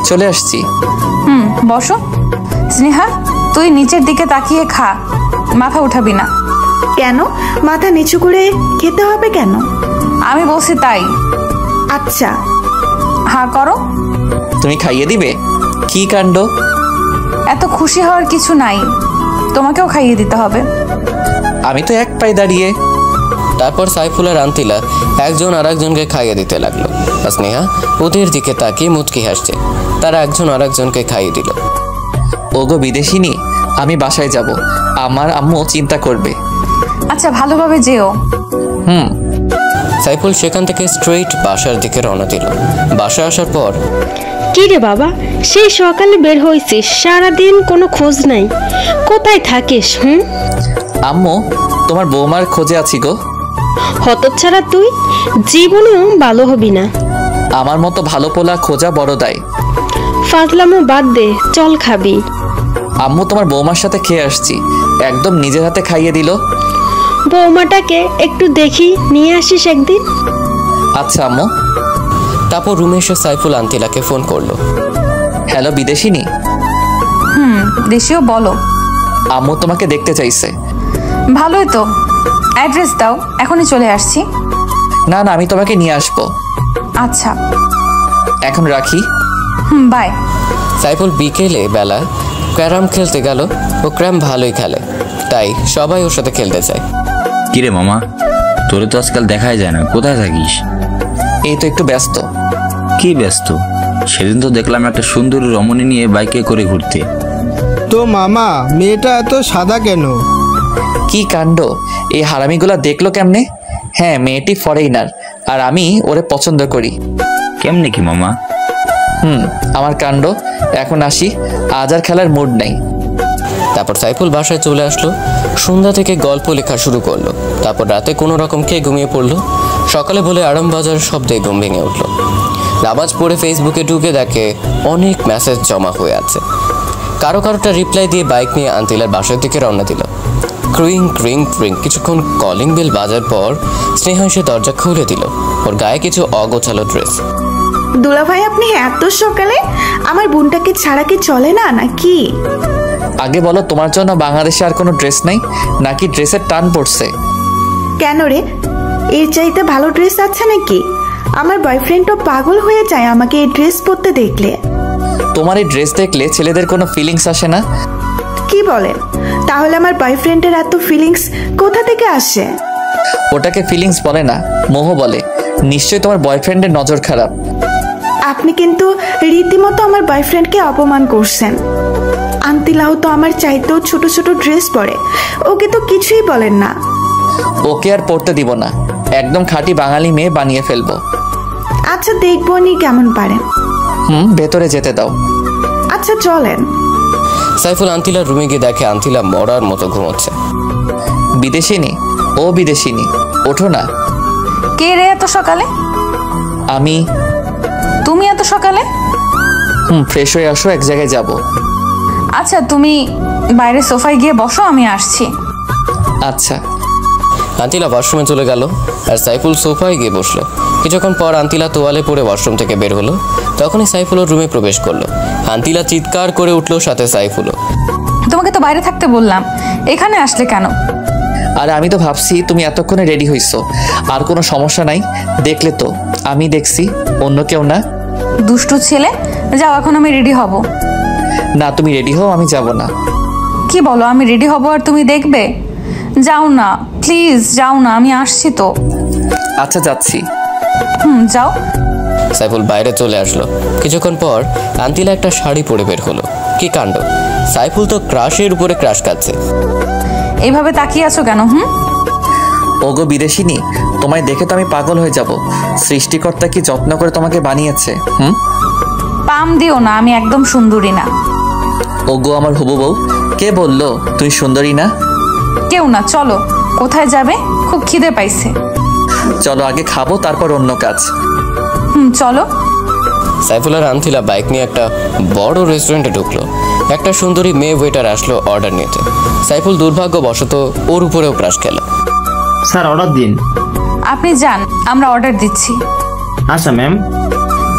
চলে আসছি। বসো। স্নেহা, তুই নিচের দিকে তাকিয়ে খা, মাথা উঠাবি না। কেন? মাথা নিচু করে খেতে হবে কেন? আমি বলছি তাই। আচ্ছা। হ্যাঁ করো। তুমি খাইয়ে দিবে? কি কাণ্ড! এত খুশি হওয়ার কিছু নাই, তোমাকেও খাইয়ে দিতে হবে। আমি তো এক পায়ে দাঁড়িয়ে। তারপর সাইফুল আর আন্তিলা একজন আর একজনকে খাইয়ে দিতে লাগলো। আর স্নেহা ওদের দিকে তাকিয়ে মুচকি হাসছে। তারা একজন আরেকজনকে খাইয়ে দিল। ওগো বিদেশিনী, আমি বাসায় যাব, আমার আম্মু চিন্তা করবে। আচ্ছা, ভালোভাবে যেও। হুম। সাইফুল সেখান থেকে স্ট্রেইট বাসার দিকে রওনা দিল। বাসায় আসার পর কি রে বাবা, সেই সকালে বের হয়েছিস, সারাদিন কোনো খোঁজ নাই, কোথায় থাকিস? আম্মু, তোমার বৌমার খোঁজে আছি গো। হতচ্ছাড়া তুই, জীবনেও ভালো হবি না। আমার মতো ভালো পোলা খোঁজা বড় দায়। ফাজলামো বাদ দে, চল খাবি। আম্মু, তোমার বৌমার সাথে খেয়ে আসছি, একদম নিজের হাতে খাইয়ে দিল। বৌমাটাকে একটু দেখি নিয়ে আসিস একদিন। আচ্ছা আম্মু। তারপর রুমে এসে সাইফুল আন্তিলাকে ফোন করলো। হ্যালো বিদেশিনী। দেশীয় বলো। আম্মু তোমাকে দেখতে চাইছে। ভালোই তো, অ্যাড্রেস দাও, এখনই চলে আসছি। না না, আমি তোমাকে নিয়ে আসবো। আচ্ছা, এখন রাখি। বাই। সাইফুল বিকেলে বেলা ক্যারাম খেলতে গেল। ও ক্যারাম ভালোই খেলে, তাই সবাই ওর সাথে খেলতে চায়। কিরে মামা, তোরে তো আজকাল দেখাই যায় না, কোথায় থাকিস? এই তো একটু ব্যস্ত। কি ব্যস্ত? সেদিন তো দেখলাম একটা সুন্দরী রমণী নিয়ে বাইকে করে ঘুরতে। তো মামা, মেয়েটা এত সাদা কেন? কি কাণ্ড, এই হারামিগুলা দেখলো কেমনে? হ্যাঁ, মেয়েটি ফরেইনার, আর আমি ওরে পছন্দ করি। কেমনে কি মামা? আমার কাণ্ড। এখন আসি, আজ আর খেলার মুড নাই। তারপর সাইফুল বাসায় চলে আসলো। সন্ধ্যা থেকে গল্প লেখা শুরু করলো। তারপর রাতে কোনো রকম খেয়ে ঘুমিয়ে পড়লো। সকালে বলে আরাম বাজার শব্দে ঘুম ভেঙে উঠলো। নামাজ পড়ে ফেসবুকে ঢুকে দেখে অনেক মেসেজ জমা হয়ে আছে। কারোটা রিপ্লাই দিয়ে বাইক নিয়ে আন্তিলার বাসার দিকে রওনা দিল। ক্রিং ক্রিং ক্রিং কিছুক্ষণ কলিং বেল বাজার পর স্নেহা এসে দরজা খুলে দিল। ওর গায়ে কিছু অগোছালো ড্রেস। দুলাভাই, আপনি এত সকালে? আমার বোনটাকে ছাড়া কি চলে না নাকি? আগে বলো, তোমার জন্য বাংলাদেশে আর কোনো ড্রেস নাই নাকি ড্রেসের টান পড়ছে? কেন রে, এর চাইতে ভালো ড্রেস আছে নাকি? আমার বয়ফ্রেন্ডও পাগল হয়ে যায় আমাকে এই ড্রেস পরতে দেখলে। তোমার এই ড্রেস দেখলে ছেলেদের কোনো ফিলিংস আসে না? কি বলেন? তাহলে আমার বয়ফ্রেন্ডের এত ফিলিংস কোথা থেকে আসে? ওটাকে ফিলিংস বলে না, মোহ বলে। নিশ্চয়ই তোমার বয়ফ্রেন্ডের নজর খারাপ। আপনি কিন্তু রীতিমতো আমার বয়ফ্রেন্ডকে অপমান করছেন। আন্তিলাও তো আমার চাইতেও ছোট ছোট ড্রেস পরে, ওকে তো কিছুই বলেন না। ওকে আর পড়তে দিব না, একদম খাঁটি বাঙালি মেয়ে বানিয়ে ফেলবো। আচ্ছা, দেখবো নি কেমন পারেন। ভেতরে যেতে দাও। আচ্ছা চলেন। সাইফুল আন্তিলার রুমে গিয়ে দেখে আন্তিলা মরার মতো ঘুমোচ্ছে। বিদেশিনী, ও বিদেশিনী, ওঠো না। কে রে এত সকালে? আমি। তুমি এত সকালে? ফ্রেশ হয়ে আসো, এক জায়গায় যাব। আচ্ছা, তুমি বাইরে সোফায় গিয়ে বসো, আমি আসছি। আচ্ছা। আন্তিলা ওয়াশরুমে চলে গেল আর সাইফুল সোফায় গিয়ে বসলো। কিছুক্ষণ পর আন্তিলা তোয়ালে পরে ওয়াশরুম থেকে বের হলো। তখনই সাইফুল ওর রুমে প্রবেশ করলো। আন্তিলা চিৎকার করে উঠলো, সাথে সাইফুলও। তোমাকে তো বাইরে থাকতে বললাম, এখানে আসলে কেন? আর আমি তো ভাবছি তুমি এতক্ষণে রেডি হইছো, আর কোনো সমস্যা নাই। দেখলে তো, আমি দেখছি, অন্য কেউ না। দুষ্টু ছেলে, যাও, এখন আমি রেডি হব। না, তুমি রেডি হও, আমি যাব না। কি বলো, আমি রেডি হব আর তুমি দেখবে? যাও না প্লিজ, যাও না, আমি আসছি তো। আচ্ছা, যাচ্ছি। যাও। সাইফুল বাইরে চলে আসলো। কিছুক্ষণ পর আন্তিলা একটা শাড়ি পরে বের হলো। কি কাণ্ড, সাইফুল তো ক্রাশের উপরে ক্রাশ খাচ্ছে। এইভাবে তাকিয়ে আছো কেন? ওগো বিদেশিনী, তোমায় দেখে তো আমি পাগল হয়ে যাব। সৃষ্টিকর্তা কি যত্ন করে তোমাকে বানিয়েছে। পাম দিও না, আমি একদম সুন্দরী না। ওগো আমার হবু বউ, কে বললো তুই সুন্দরী না? কেউ না, চলো। কোথায় যাবে? খুব খিদে পাইছে। চলো, আগে খাবো, তারপর অন্য কাজ। চলো। সাইফুল আর আন্তিলা বাইক নিয়ে একটা বড় রেস্টুরেন্টে ঢুকলো। একটা সুন্দরী মেয়ে ওয়েটার আসলো অর্ডার নিতে। সাইফুল দুর্ভাগ্যবশত ওর উপরেও ক্রাশ খেল। স্যার, অর্ডার দিন। আপনি যান, আমরা অর্ডার দিচ্ছি। আচ্ছা ম্যাম।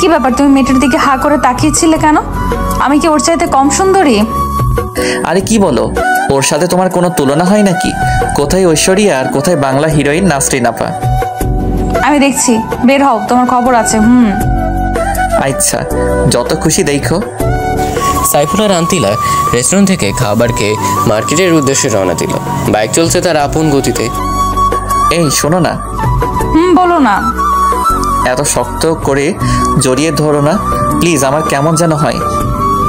কি ব্যাপার, তুমি মেয়েটার দিকে হা করে তাকিয়েছিলে কেন? আমি কি ওর চাইতে কম সুন্দরী? আরে কি বলো, ওর সাথে তোমার কোনো তুলনা হয় নাকি? কোথায় ঐশ্বরিয়া আর কোথায় বাংলা হিরোইন নাসরিন আপা? আমি দেখছি, বের হও, তোমার খবর আছে। আচ্ছা, যত খুশি দেখো। সাইফুল আর আন্তিলা রেস্টুরেন্ট থেকে খাবার খেয়ে মার্কেটের উদ্দেশ্যে রওনা দিল। বাইক চলছে তার আপন গতিতে। এই শোনো না। বলো না। এত শক্ত করে জড়িয়ে ধরো না প্লিজ, আমার কেমন যেন হয়।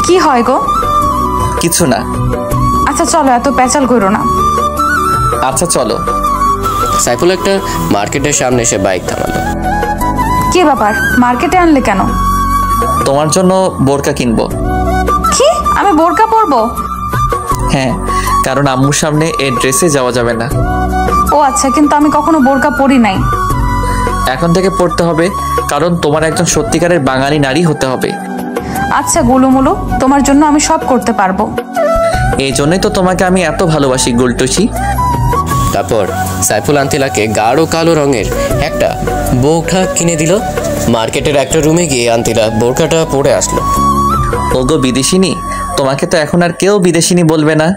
কি হয় গো? কিছু না। আচ্ছা চলো, এত প্যাচাল করো না। আচ্ছা চলো। সাইফুল একটা মার্কেটের সামনে এসে বাইক থামালো। কি ব্যাপার, মার্কেটে আনলে কেন? তোমার জন্য বোরকা কিনবো। কি, আমি বোরকা পরবো? হ্যাঁ, কারণ আম্মুর সামনে এই ড্রেসে যাওয়া যাবে না। ও আচ্ছা, কিন্তু আমি কখনো বোরকা পরি নাই। এখন থেকে পড়তে হবে, কারণ তোমার একজন সত্যিকারের বাঙালি নারী হতে হবে। আচ্ছা গুলুমুলু, তোমার জন্য আমি সব করতে পারবো। এই জন্যই তো তোমাকে আমি এত ভালোবাসি গুলটুসি। তারপর সাইফুল আন্তিলাকে গাঢ় কালো রঙের একটা বোরখা কিনে দিল। মার্কেটের একটা রুমে গিয়ে আন্তিলা বোরখাটা পরে আসলো। ওগো বিদেশিনী, তোমাকে তো এখন আর কেউ বিদেশিনী বলবে না।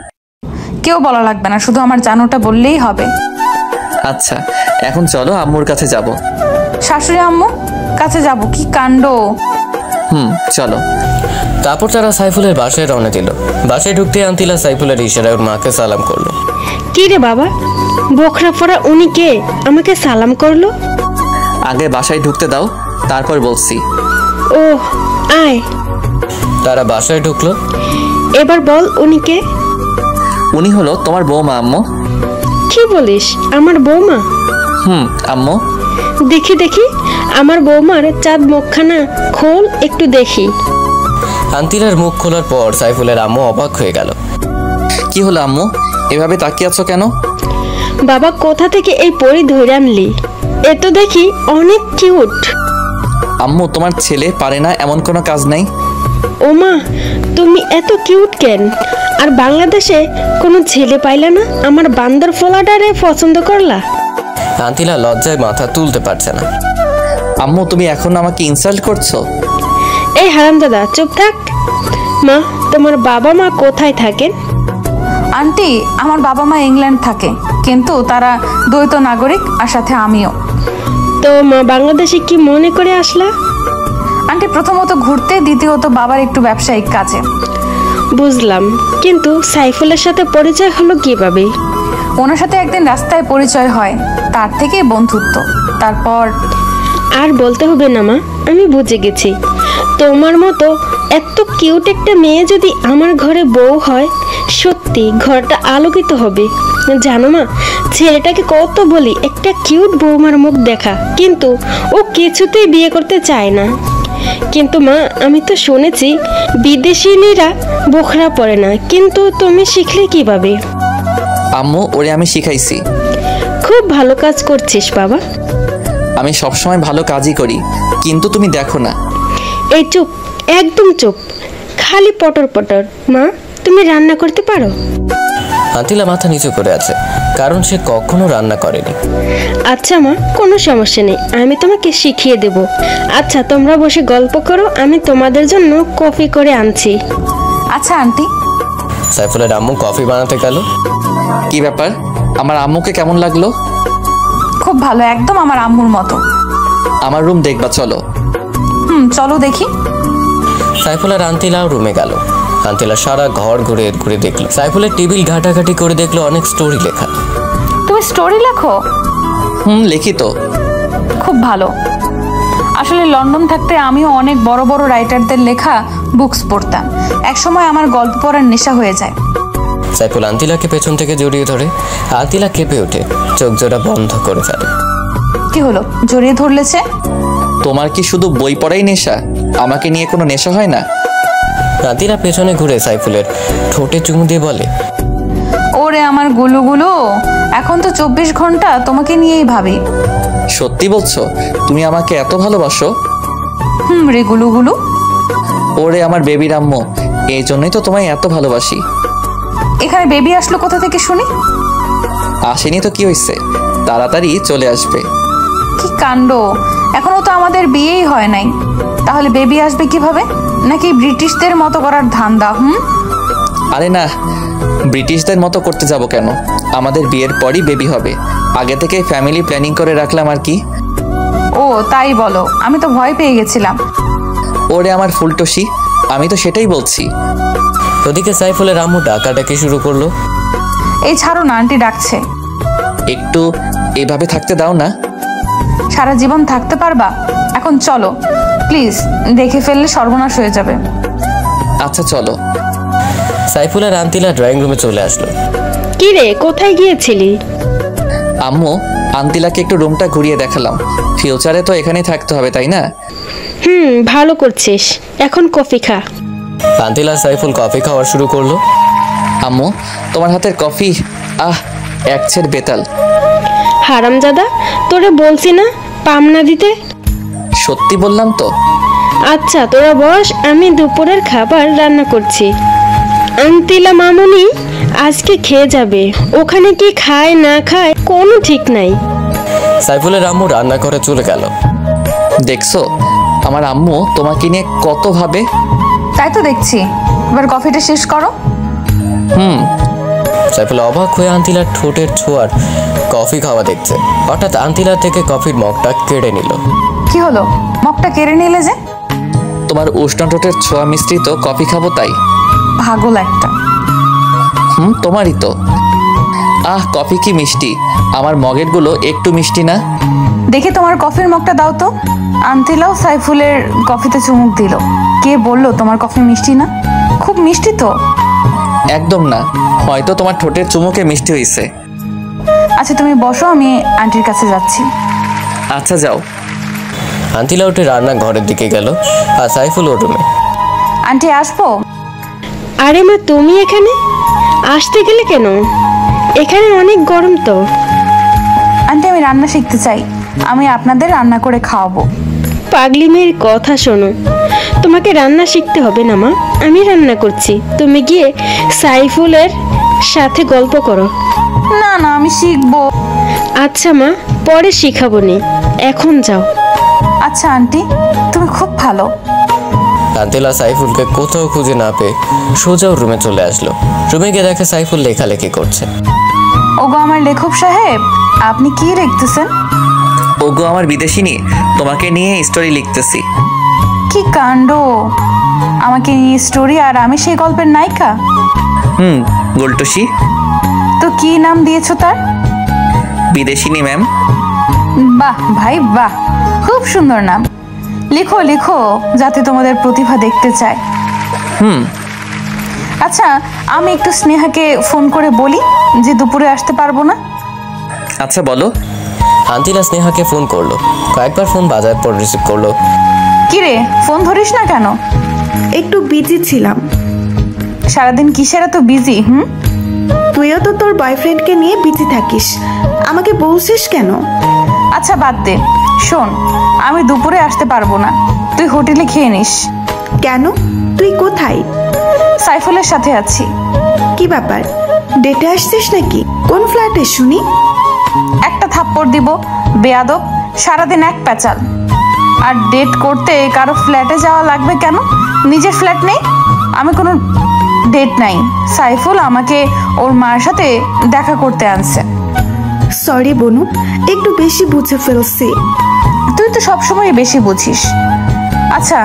কেউ বলা লাগবে না, শুধু আমার জানোটা বললেই হবে। আচ্ছা, এখন চলো আম্মুর কাছে যাব। শাশুড়ি আম্মু কাছে যাব? কি কাণ্ড! চলো। তারপর তারা সাইফুলের বাসায় রওনা দিল। বাসায় ঢুকতে আন্তিলা সাইফুলের ইশারায় ওর মাকে সালাম করলো। কি রে বাবা, বোখরা পরা উনি কে আমাকে সালাম করলো? আগে বাসায় ঢুকতে দাও, তারপর বলছি। ও আয়। তারা বাসায় ঢুকলো। এবার বল উনি কে? উনি হলো তোমার বৌমা আম্মু। কি বলিস, আমার বৌমা? আম্মু। দেখি দেখি আমার বৌমার চাঁদ মুখখানা খোল একটু দেখি। আন্তিলার মুখ খোলার পর সাইফুলের আম্মু অবাক হয়ে গেল। কি হলো আম্মু, এভাবে তাকিয়ে আছো কেন? বাবা কোথা থেকে এই পরি ধরে আনলি? এ তো দেখি অনেক কিউট। আম্মু, তোমার ছেলে পারে না এমন কোনো কাজ নাই। ওমা, তুমি এত কিউট কেন? আর বাংলাদেশে কোনো ছেলে পাইলা না আমার বান্দর ফোলাটারে পছন্দ করলা? আন্তিলা লজ্জায় মাথা তুলতে পারছে না। আম্মু, তুমি এখন আমাকে ইনসাল্ট করছো? এই হারামজাদা চুপ থাক। মা, তোমার বাবা মা কোথায় থাকেন? আন্টি, আমার বাবা মা ইংল্যান্ড থাকে, কিন্তু তারা দ্বৈত নাগরিক, আর সাথে আমিও। তো মা বাংলাদেশে কি মনে করে আসলা? আন্টি, প্রথমত ঘুরতে, দ্বিতীয়ত বাবার একটু ব্যবসায়িক কাজে। বুঝলাম, কিন্তু সাইফুলের সাথে পরিচয় হলো কিভাবে? ওনার সাথে একদিন রাস্তায় পরিচয় হয়, তার থেকেই বন্ধুত্ব। তারপর আর বলতে হবে না মা, আমি বুঝে গেছি। তোমার মতো এত কিউট একটা মেয়ে যদি আমার ঘরে বউ হয়, সত্যি ঘরটা আলোকিত হবে। জানো মা, ছেলেটাকে কত বলি একটা কিউট বৌমার মুখ দেখা, কিন্তু ও কিছুতেই বিয়ে করতে চায় না। কিন্তু মা, আমি তো শুনেছি বিদেশিনীরা বোখরা পরে না, কিন্তু তুমি শিখলে কিভাবে? আম্মু, ওরে আমি শিখাইছি। খুব ভালো কাজ করছিস বাবা। আমি সবসময় ভালো কাজই করি, কিন্তু তুমি দেখো না। এই চুপ, একদম চুপ, খালি পটর পটর। মা, তুমি রান্না করতে পারো? আন্তিলা মাথা নিচু করে আছে, কারণ সে কখনো রান্না করেনি। আচ্ছা মা, কোনো সমস্যা নেই, আমি তোমাকে শিখিয়ে দেব। আচ্ছা তোমরা বসে গল্প করো, আমি তোমাদের জন্য কফি করে আনছি। আচ্ছা আন্টি। সাইফুলের আম্মু কফি বানাতে গেল। কি ব্যাপার, আমার আম্মুকে কেমন লাগলো? খুব ভালো, একদম আমার আম্মুর মতো। আমার রুম দেখবা চলো। চলো দেখি। সাইফুলের আন্তিলাও রুমে গেল। আন্তিলা সারা ঘর ঘুরে ঘুরে দেখলো। সাইফুলের টেবিল ঘাটাঘাটি করে দেখলো অনেক স্টোরি লেখা। তুমি স্টোরি লেখো? লিখি তো। খুব ভালো। আসলে লন্ডন থাকতে আমিও অনেক বড় বড় রাইটারদের লেখা বুকস পড়তাম। একসময় আমার গল্প পড়ার নেশা হয়ে যায়। সাইফুল আন্তিলাকে পেছন থেকে জড়িয়ে ধরে। আন্তিলা কেঁপে ওঠে, চোখ জোড়া বন্ধ করে ফেলে। কি হলো, জড়িয়ে ধরলেছে? তোমার কি শুধু বই পড়াই নেশা? আমাকে নিয়ে কোনো নেশা হয় না? আন্তিলা পেছনে ঘুরে সাইফুলের ঠোঁটে চুমু দিয়ে বলে, ওরে আমার গুলুগুলো, এখন তো 24 ঘন্টা তোমাকে নিয়েই ভাবি। সত্যি বলছো? তুমি আমাকে এত ভালোবাসো? রে গুলুগুলু। ওরে আমার বেবির আম্মু, এই জন্যই তো তোমায় এত ভালোবাসি। এখানে বেবি আসলো কোথা থেকে শুনি? আসেনি তো কি হয়েছে, তাড়াতাড়ি চলে আসবে। কি কাণ্ড, এখনো তো আমাদের বিয়েই হয় নাই, তাহলে বেবি আসবে কিভাবে? নাকি ব্রিটিশদের মতো করার ধান্দা? আরে না, ব্রিটিশদের মতো করতে যাব কেন? আমাদের বিয়ের পরই বেবি হবে, আগে থেকে ফ্যামিলি প্ল্যানিং করে রাখলাম আর কি। ও তাই বলো, আমি তো ভয় পেয়ে গেছিলাম। ওরে আমার ফুলটসি, আমি তো সেটাই বলছি। ওদিকে সাইফুলের আম্মু ডাকাডাকি শুরু করলো। এই ছাড়ো না, আন্টি ডাকছে। একটু এভাবে থাকতে দাও না। সারা জীবন থাকতে পারবা? এখন চলো প্লিজ, দেখে ফেললে সর্বনাশ হয়ে যাবে। আচ্ছা চলো। সাইফুল আর আন্তিলা ড্রয়িং রুমে চলে আসলো। কি রে, কোথায় গিয়েছিলি? আম্মু, আন্তিলাকে একটু রুমটা ঘুরিয়ে দেখালাম। ফিউচারে তো এখানেই থাকতে হবে, তাই না? ভালো করছিস। এখন কফি খা। আন্তিলা সাইফুল কফি খাওয়া শুরু করলো। আম্মু, তোমার হাতের কফি এক ছেড় বেতাল। হারামজাদা, তোরে বলছি না পামনা দিতে। সত্যি বললাম তো। আচ্ছা তোরা বস, আমি দুপুরের খাবার রান্না করছি। আন্তিলা মামুনি আজকে খেয়ে যাবে, ওখানে কি খায় না খায় কোনো ঠিক নাই। সাইফুলের আম্মু রান্না করে চলে গেল। দেখছো আমার আম্মু তোমাকে নিয়ে কত ভাবে। তাই তো দেখছি, এবার কফিটা শেষ করো। সাইফুল অবাক হয়ে আন্তিলার ঠোঁটের ছোঁয়ার কফি খাওয়া দেখছে। হঠাৎ আন্তিলা থেকে কফির মগটা কেড়ে নিল। কি হলো, মগটা কেড়ে নিলে যে? তোমার উষ্ণ ঠোঁটের ছোঁয়া মিশ্রিত কফি খাবো তাই। পাগল একটা। তোমারই তো। কফি কি মিষ্টি, আমার মগের গুলো একটু মিষ্টি না? দেখে তোমার কফির মগটা দাও তো। আন্তিলাও সাইফুলের কফিতে চুমুক দিল। কে বললো তোমার কফি মিষ্টি না? খুব মিষ্টি তো। একদম না, হয়তো তোমার ঠোঁটের চুমুকে মিষ্টি হয়েছে। আচ্ছা তুমি বসো, আমি আন্টির কাছে যাচ্ছি। আচ্ছা যাও। আন্তিলা উঠে রান্না ঘরের দিকে গেল আর সাইফুল ওর রুমে। আন্টি আসবো? আরে মা, তুমি এখানে আসতে গেলে কেন? এখানে অনেক গরম তো। আন্টি আমি রান্না শিখতে চাই, আমি আপনাদের রান্না করে খাওয়াবো। পাগলি মেয়ের কথা শোনো, তোমাকে রান্না শিখতে হবে না মা, আমি রান্না করছি। তুমি গিয়ে সাইফুলের সাথে গল্প করো। না না, আমি শিখবো। আচ্ছা মা, পরে শিখাবো নি, এখন যাও। আচ্ছা আন্টি, তুমি খুব ভালো। আন্তিলা সাইফুলকে কোথাও খুঁজে না পেয়ে সোজা ওর রুমে চলে আসলো। রুমে গিয়ে দেখে সাইফুল লেখালেখি করছে। ওগো আমার লেখক সাহেব, আপনি কি লিখতেছেন? ওগো আমার বিদেশিনী, তোমাকে নিয়ে স্টোরি লিখতেছি। কি কাণ্ড, আমাকে নিয়ে স্টোরি আর আমি সেই গল্পের নায়িকা? গোলটুসি। তো কি নাম দিয়েছো তার? বিদেশিনী ম্যাম। বাহ ভাই বাহ, খুব সুন্দর নাম। লিখো লিখো, যাতে তোমাদের প্রতিভা দেখতে চায়। আচ্ছা আমি একটু স্নেহাকে ফোন করে বলি যে দুপুরে আসতে পারবো না। আচ্ছা বলো। আন্তিলা স্নেহাকে ফোন করলো। কয়েকবার ফোন বাজার পর রিসিভ করলো। কিরে, ফোন ধরিস না কেন? একটু বিজি ছিলাম। সারাদিন কিসের এত বিজি? তুইও তো তোর বয়ফ্রেন্ডকে নিয়ে বিজি থাকিস, আমাকে বলছিস কেন? আচ্ছা বাদ দে, শোন আমি দুপুরে আসতে পারবো না, তুই হোটেলে খেয়ে নিস। কেন, তুই কোথায়? সাইফুলের সাথে আছি। কি ব্যাপার, ডেটে আসছিস নাকি? কোন ফ্ল্যাটে শুনি? একটা থাপ্পড় দিব, বেয়াদব, সারাদিন এক প্যাচাল। আর ডেট করতে কারো ফ্ল্যাটে যাওয়া লাগবে কেন? নিজের ফ্ল্যাট নেই? আমি কোনো ডেট নাই, সাইফুল আমাকে ওর মার সাথে দেখা করতে আনছে। সরি বনু, একটু বেশি বুঝে ফেলছি। তুই তো সবসময় বেশি বুঝিস। আচ্ছা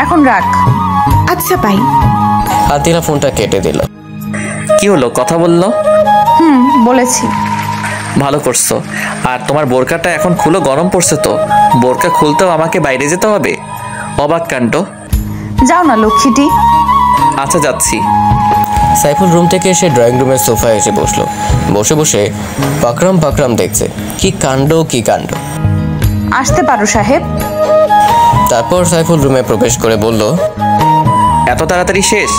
এখন রাখ। আচ্ছা বাই। আন্তিলা ফোনটা কেটে দিল। কি হলো, কথা বললো? বলেছি। ভালো করছো। আর তোমার বোরকাটা এখন খুলো, গরম পড়ছে তো। বোরকা খুলতেও আমাকে বাইরে যেতে হবে? অবাক কাণ্ড। যাও না লক্ষ্মীটি। আচ্ছা যাচ্ছি। সাইফুল রুম থেকে এসে ড্রয়িং রুমের সোফায় এসে বসলো। বসে বসে পাকরাম পাকরাম দেখছে। কি কাণ্ড কি কাণ্ড। আসতে পারো সাহেব। তারপর সাইফুল রুমে প্রবেশ করে বলল, এত তাড়াতাড়ি শেষ?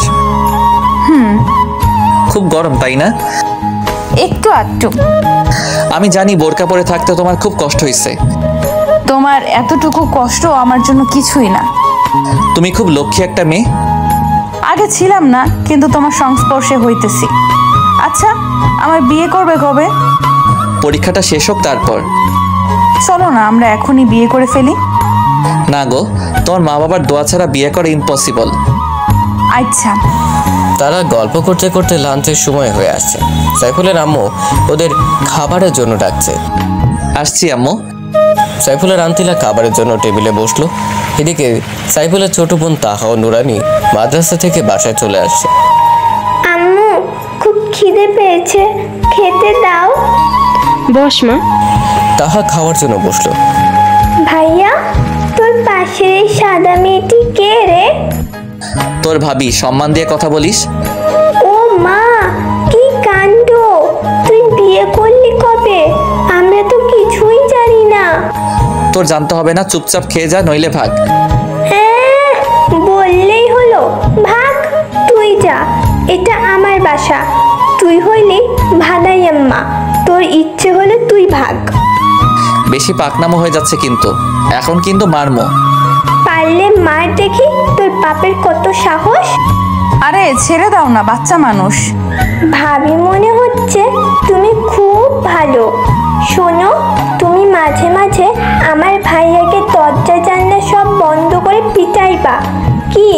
খুব গরম তাই না? একটু আধটু। আমি জানি বোরকা পরে থাকতে তোমার খুব কষ্ট হয়েছে। তোমার এতটুকু কষ্ট আমার জন্য কিছুই না। তুমি খুব লক্ষ্মী একটা মেয়ে। আগে ছিলাম না, কিন্তু তোমার সংস্পর্শে হইতেছি। আচ্ছা আমার বিয়ে করবে কবে? পরীক্ষাটা শেষ হোক তারপর। চলো না আমরা এখনই বিয়ে করে ফেলি। না গো, তোমার মা বাবার দোয়া ছাড়া বিয়ে করা ইম্পসিবল। আচ্ছা। তারা গল্প করতে করতে লাঞ্চের সময় হয়ে আসছে। সাইফুলের আম্মু ওদের খাবারের জন্য ডাকছে। আসছি আম্মু। সাইফুলের আন্তিলা খাবারের জন্য টেবিলে বসলো। এদিকে সাইফুলের ছোট বোন তাহা ও নুরানি মাদ্রাসা থেকে বাসায় চলে আসছে। আম্মু খুব খিদে পেয়েছে, খেতে দাও। বস মা। তাহা খাওয়ার জন্য বসলো। ভাইয়া তোর পাশের এই সাদা মেয়েটি কে রে? তোর ভাবি, সম্মান দিয়ে কথা বলিস। ও মা, কি কাণ্ড! তুই বিয়ে করলি কবে? আমরা তো কিছুই জানি না। তোর জানতে হবে না, চুপচাপ খেয়ে যা, নইলে ভাগ। হ্যাঁ, বললেই হলো। ভাগ, তুই যা, এটা আমার বাসা। তুই হইলি ভাদাইয়াম্মা, তোর ইচ্ছে হলে তুই ভাগ। বেশি পাকনামো হয়ে যাচ্ছে কিন্তু, এখন কিন্তু মারমো। পারলে মার দেখি, তোর বাপের কত সাহস। আরে ছেড়ে দাও না, বাচ্চা মানুষ। ভাবি মনে হচ্ছে তুমি খুব ভালো। শোনো, তুমি মাঝে মাঝে আমার ভাইয়াকে দরজা জানলা সব বন্ধ করে পিটাইবা। কি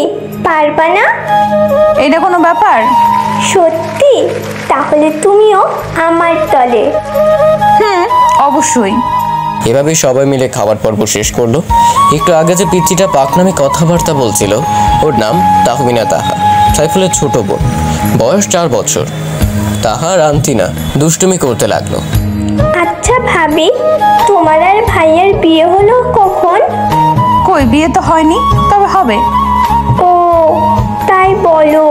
পারবা না? এটা কোনো ব্যাপার? সত্যি? তাহলে তুমিও আমার দলে। অবশ্যই। এভাবে সবাই মিলে খাবার পর্ব শেষ করলো। একটু আগে যে পিচ্চিটা পাকনামে কথাবার্তা বলছিল, ওর নাম তাহমিনা তাহা, সাইফুলের ছোট বোন, বয়স 4 বছর। তাহার আন্টিনা দুষ্টুমি করতে লাগলো। আচ্ছা ভাবি, তোমার আর ভাইয়ের বিয়ে হলো কখন? কই, বিয়ে তো হয়নি, তবে হবে। ও তাই বলো।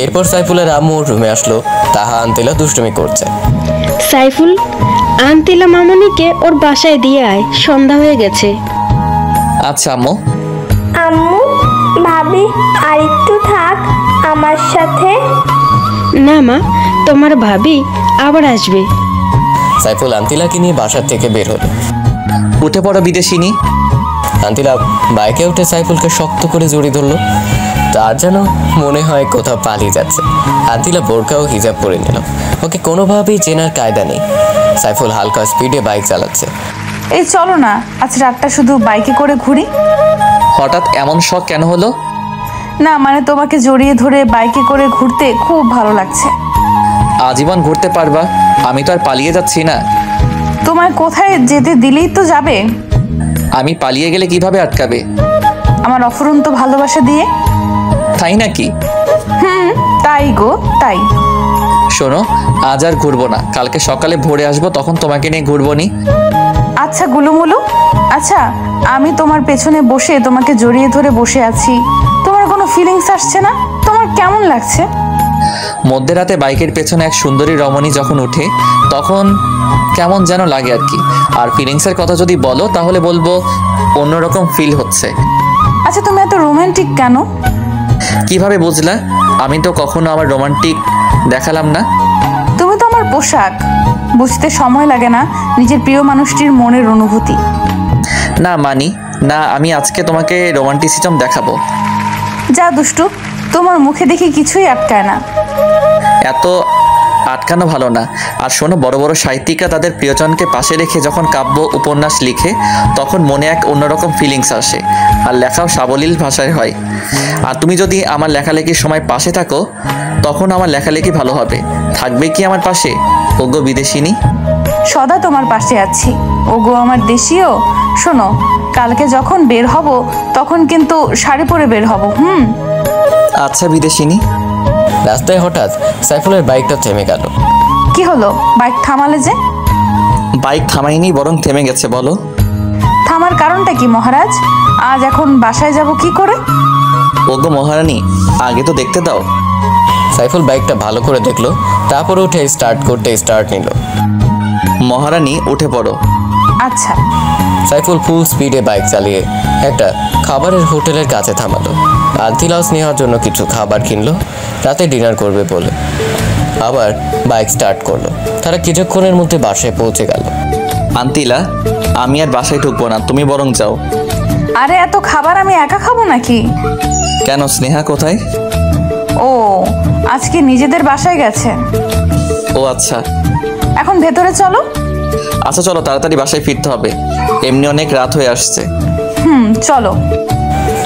এরপর সাইফুলের আম্মু রুমে আসলো। তাহা আন্টিলা দুষ্টুমি করছে। সাইফুল, আন্তিলা মামনিকে ওর বাসায় দিয়ে আয়, সন্ধ্যা হয়ে গেছে। আচ্ছা আম্মু। আম্মু, ভাবি আর একটু থাক আমার সাথে। না মা, তোমার ভাবি আবার আসবে। সাইফুল আন্তিলাকে নিয়ে বাসার থেকে বের হলো। উঠে পড়ো বিদেশিনী। আন্তিলা বাইকে উঠে সাইফুলকে শক্ত করে জড়িয়ে ধরলো। তার যেন মনে হয় কোথাও পালিয়ে যাচ্ছে। আন্তিলা বোরকা ও হিজাব পরে নিল। ওকে কোনোভাবেই চেনার কায়দা নেই। সাইফুল হালকা স্পিডে বাইক চালাচ্ছে। এই চলো না, আজ রাতটা শুধু বাইকে করে ঘুরি। হঠাৎ এমন শখ কেন হলো? না মানে তোমাকে জড়িয়ে ধরে বাইকে করে ঘুরতে খুব ভালো লাগছে। আজীবন ঘুরতে পারবা, আমি তো আর পালিয়ে যাচ্ছি না। তোমায় কোথায় যেতে দিলেই তো যাবে। আমি পালিয়ে গেলে কিভাবে আটকাবে? আমার অফুরন্ত ভালোবাসা দিয়ে। তাই নাকি? তাই গো, তাই। শোনো, আজ আর ঘুরবো না, কালকে সকালে ভোরে আসবো, তখন তোমাকে নিয়ে ঘুরবো নি। আচ্ছা গুলুমুলু, আচ্ছা আমি তোমার পেছনে বসে তোমাকে জড়িয়ে ধরে বসে আছি, তোমার কোনো ফিলিংস আসছে না? তোমার কেমন লাগছে? মধ্যরাতে বাইকের পেছনে এক সুন্দরী রমণী যখন উঠে, তখন কেমন যেন লাগে আর কি। আর ফিলিংসের কথা যদি বলো তাহলে বলবো অন্যরকম ফিল হচ্ছে। আচ্ছা তুমি এত রোমান্টিক কেন? কিভাবে বুঝলা? আমি তো কখনো আমার রোমান্টিক দেখালাম না। তুমি তো আমার পোশাক, বুঝতে সময় লাগে না নিজের প্রিয় মানুষটির মনের অনুভূতি। না মানি না, আমি আজকে তোমাকে রোমান্টিসিজম দেখাবো। যা দুষ্টু, তোমার মুখে দেখি কিছুই আটকায় না। এত আটকানো ভালো না। আর শোনো, বড় বড় সাহিত্যিকরা তাদের প্রিয়জনকে পাশে রেখে যখন কাব্য উপন্যাস লিখে, তখন মনে এক অন্যরকম ফিলিংস আসে, আর লেখাও সাবলীল ভাষায় হয়। আর তুমি যদি আমার লেখালেখির সময় পাশে থাকো, তখন আমার লেখালেখি ভালো হবে। থাকবে কি আমার পাশে, ওগো বিদেশিনী? সদা তোমার পাশে আছি, ওগো আমার দেশীয়। শোনো, কালকে যখন বের হব তখন কিন্তু শাড়ি পরে বের হব। আচ্ছা বিদেশিনী। রাস্তায় হঠাৎ সাইফুলের বাইকটা থেমে গেল। কি হলো, বাইক থামালে যে? বাইক থামাইনি, বরং থেমে গেছে। বলো থামার কারণটা কি মহারাজ? আজ এখন বাসায় যাব কি করে? ওগো মহারানী, আগে তো দেখতে দাও। সাইফুল বাইকটা ভালো করে দেখলো, তারপর উঠে স্টার্ট করতে স্টার্ট নিল। মহারানী উঠে পড়ো। আচ্ছা। সাইফুল ফুল স্পিডে বাইক চালিয়ে একটা খাবারের হোটেলের কাছে থামালো। আন্তিলাও স্নেহার জন্য কিছু খাবার কিনলো, রাতে ডিনার করবে বলে। আবার বাইক স্টার্ট করলো। তারা কিছুক্ষণের মধ্যে বাসায় পৌঁছে গেল। আন্তিলা, আমি আর বাসায় ঢুকবো না, তুমি বরং যাও। আরে এত খাবার আমি একা খাবো নাকি? কেন, স্নেহা কোথায়? ও আজকে নিজেদের বাসায় গেছে। ও আচ্ছা। এখন ভেতরে চলো। আচ্ছা চলো, তাড়াতাড়ি বাসায় ফিরতে হবে, এমনি অনেক রাত হয়ে আসছে। চলো।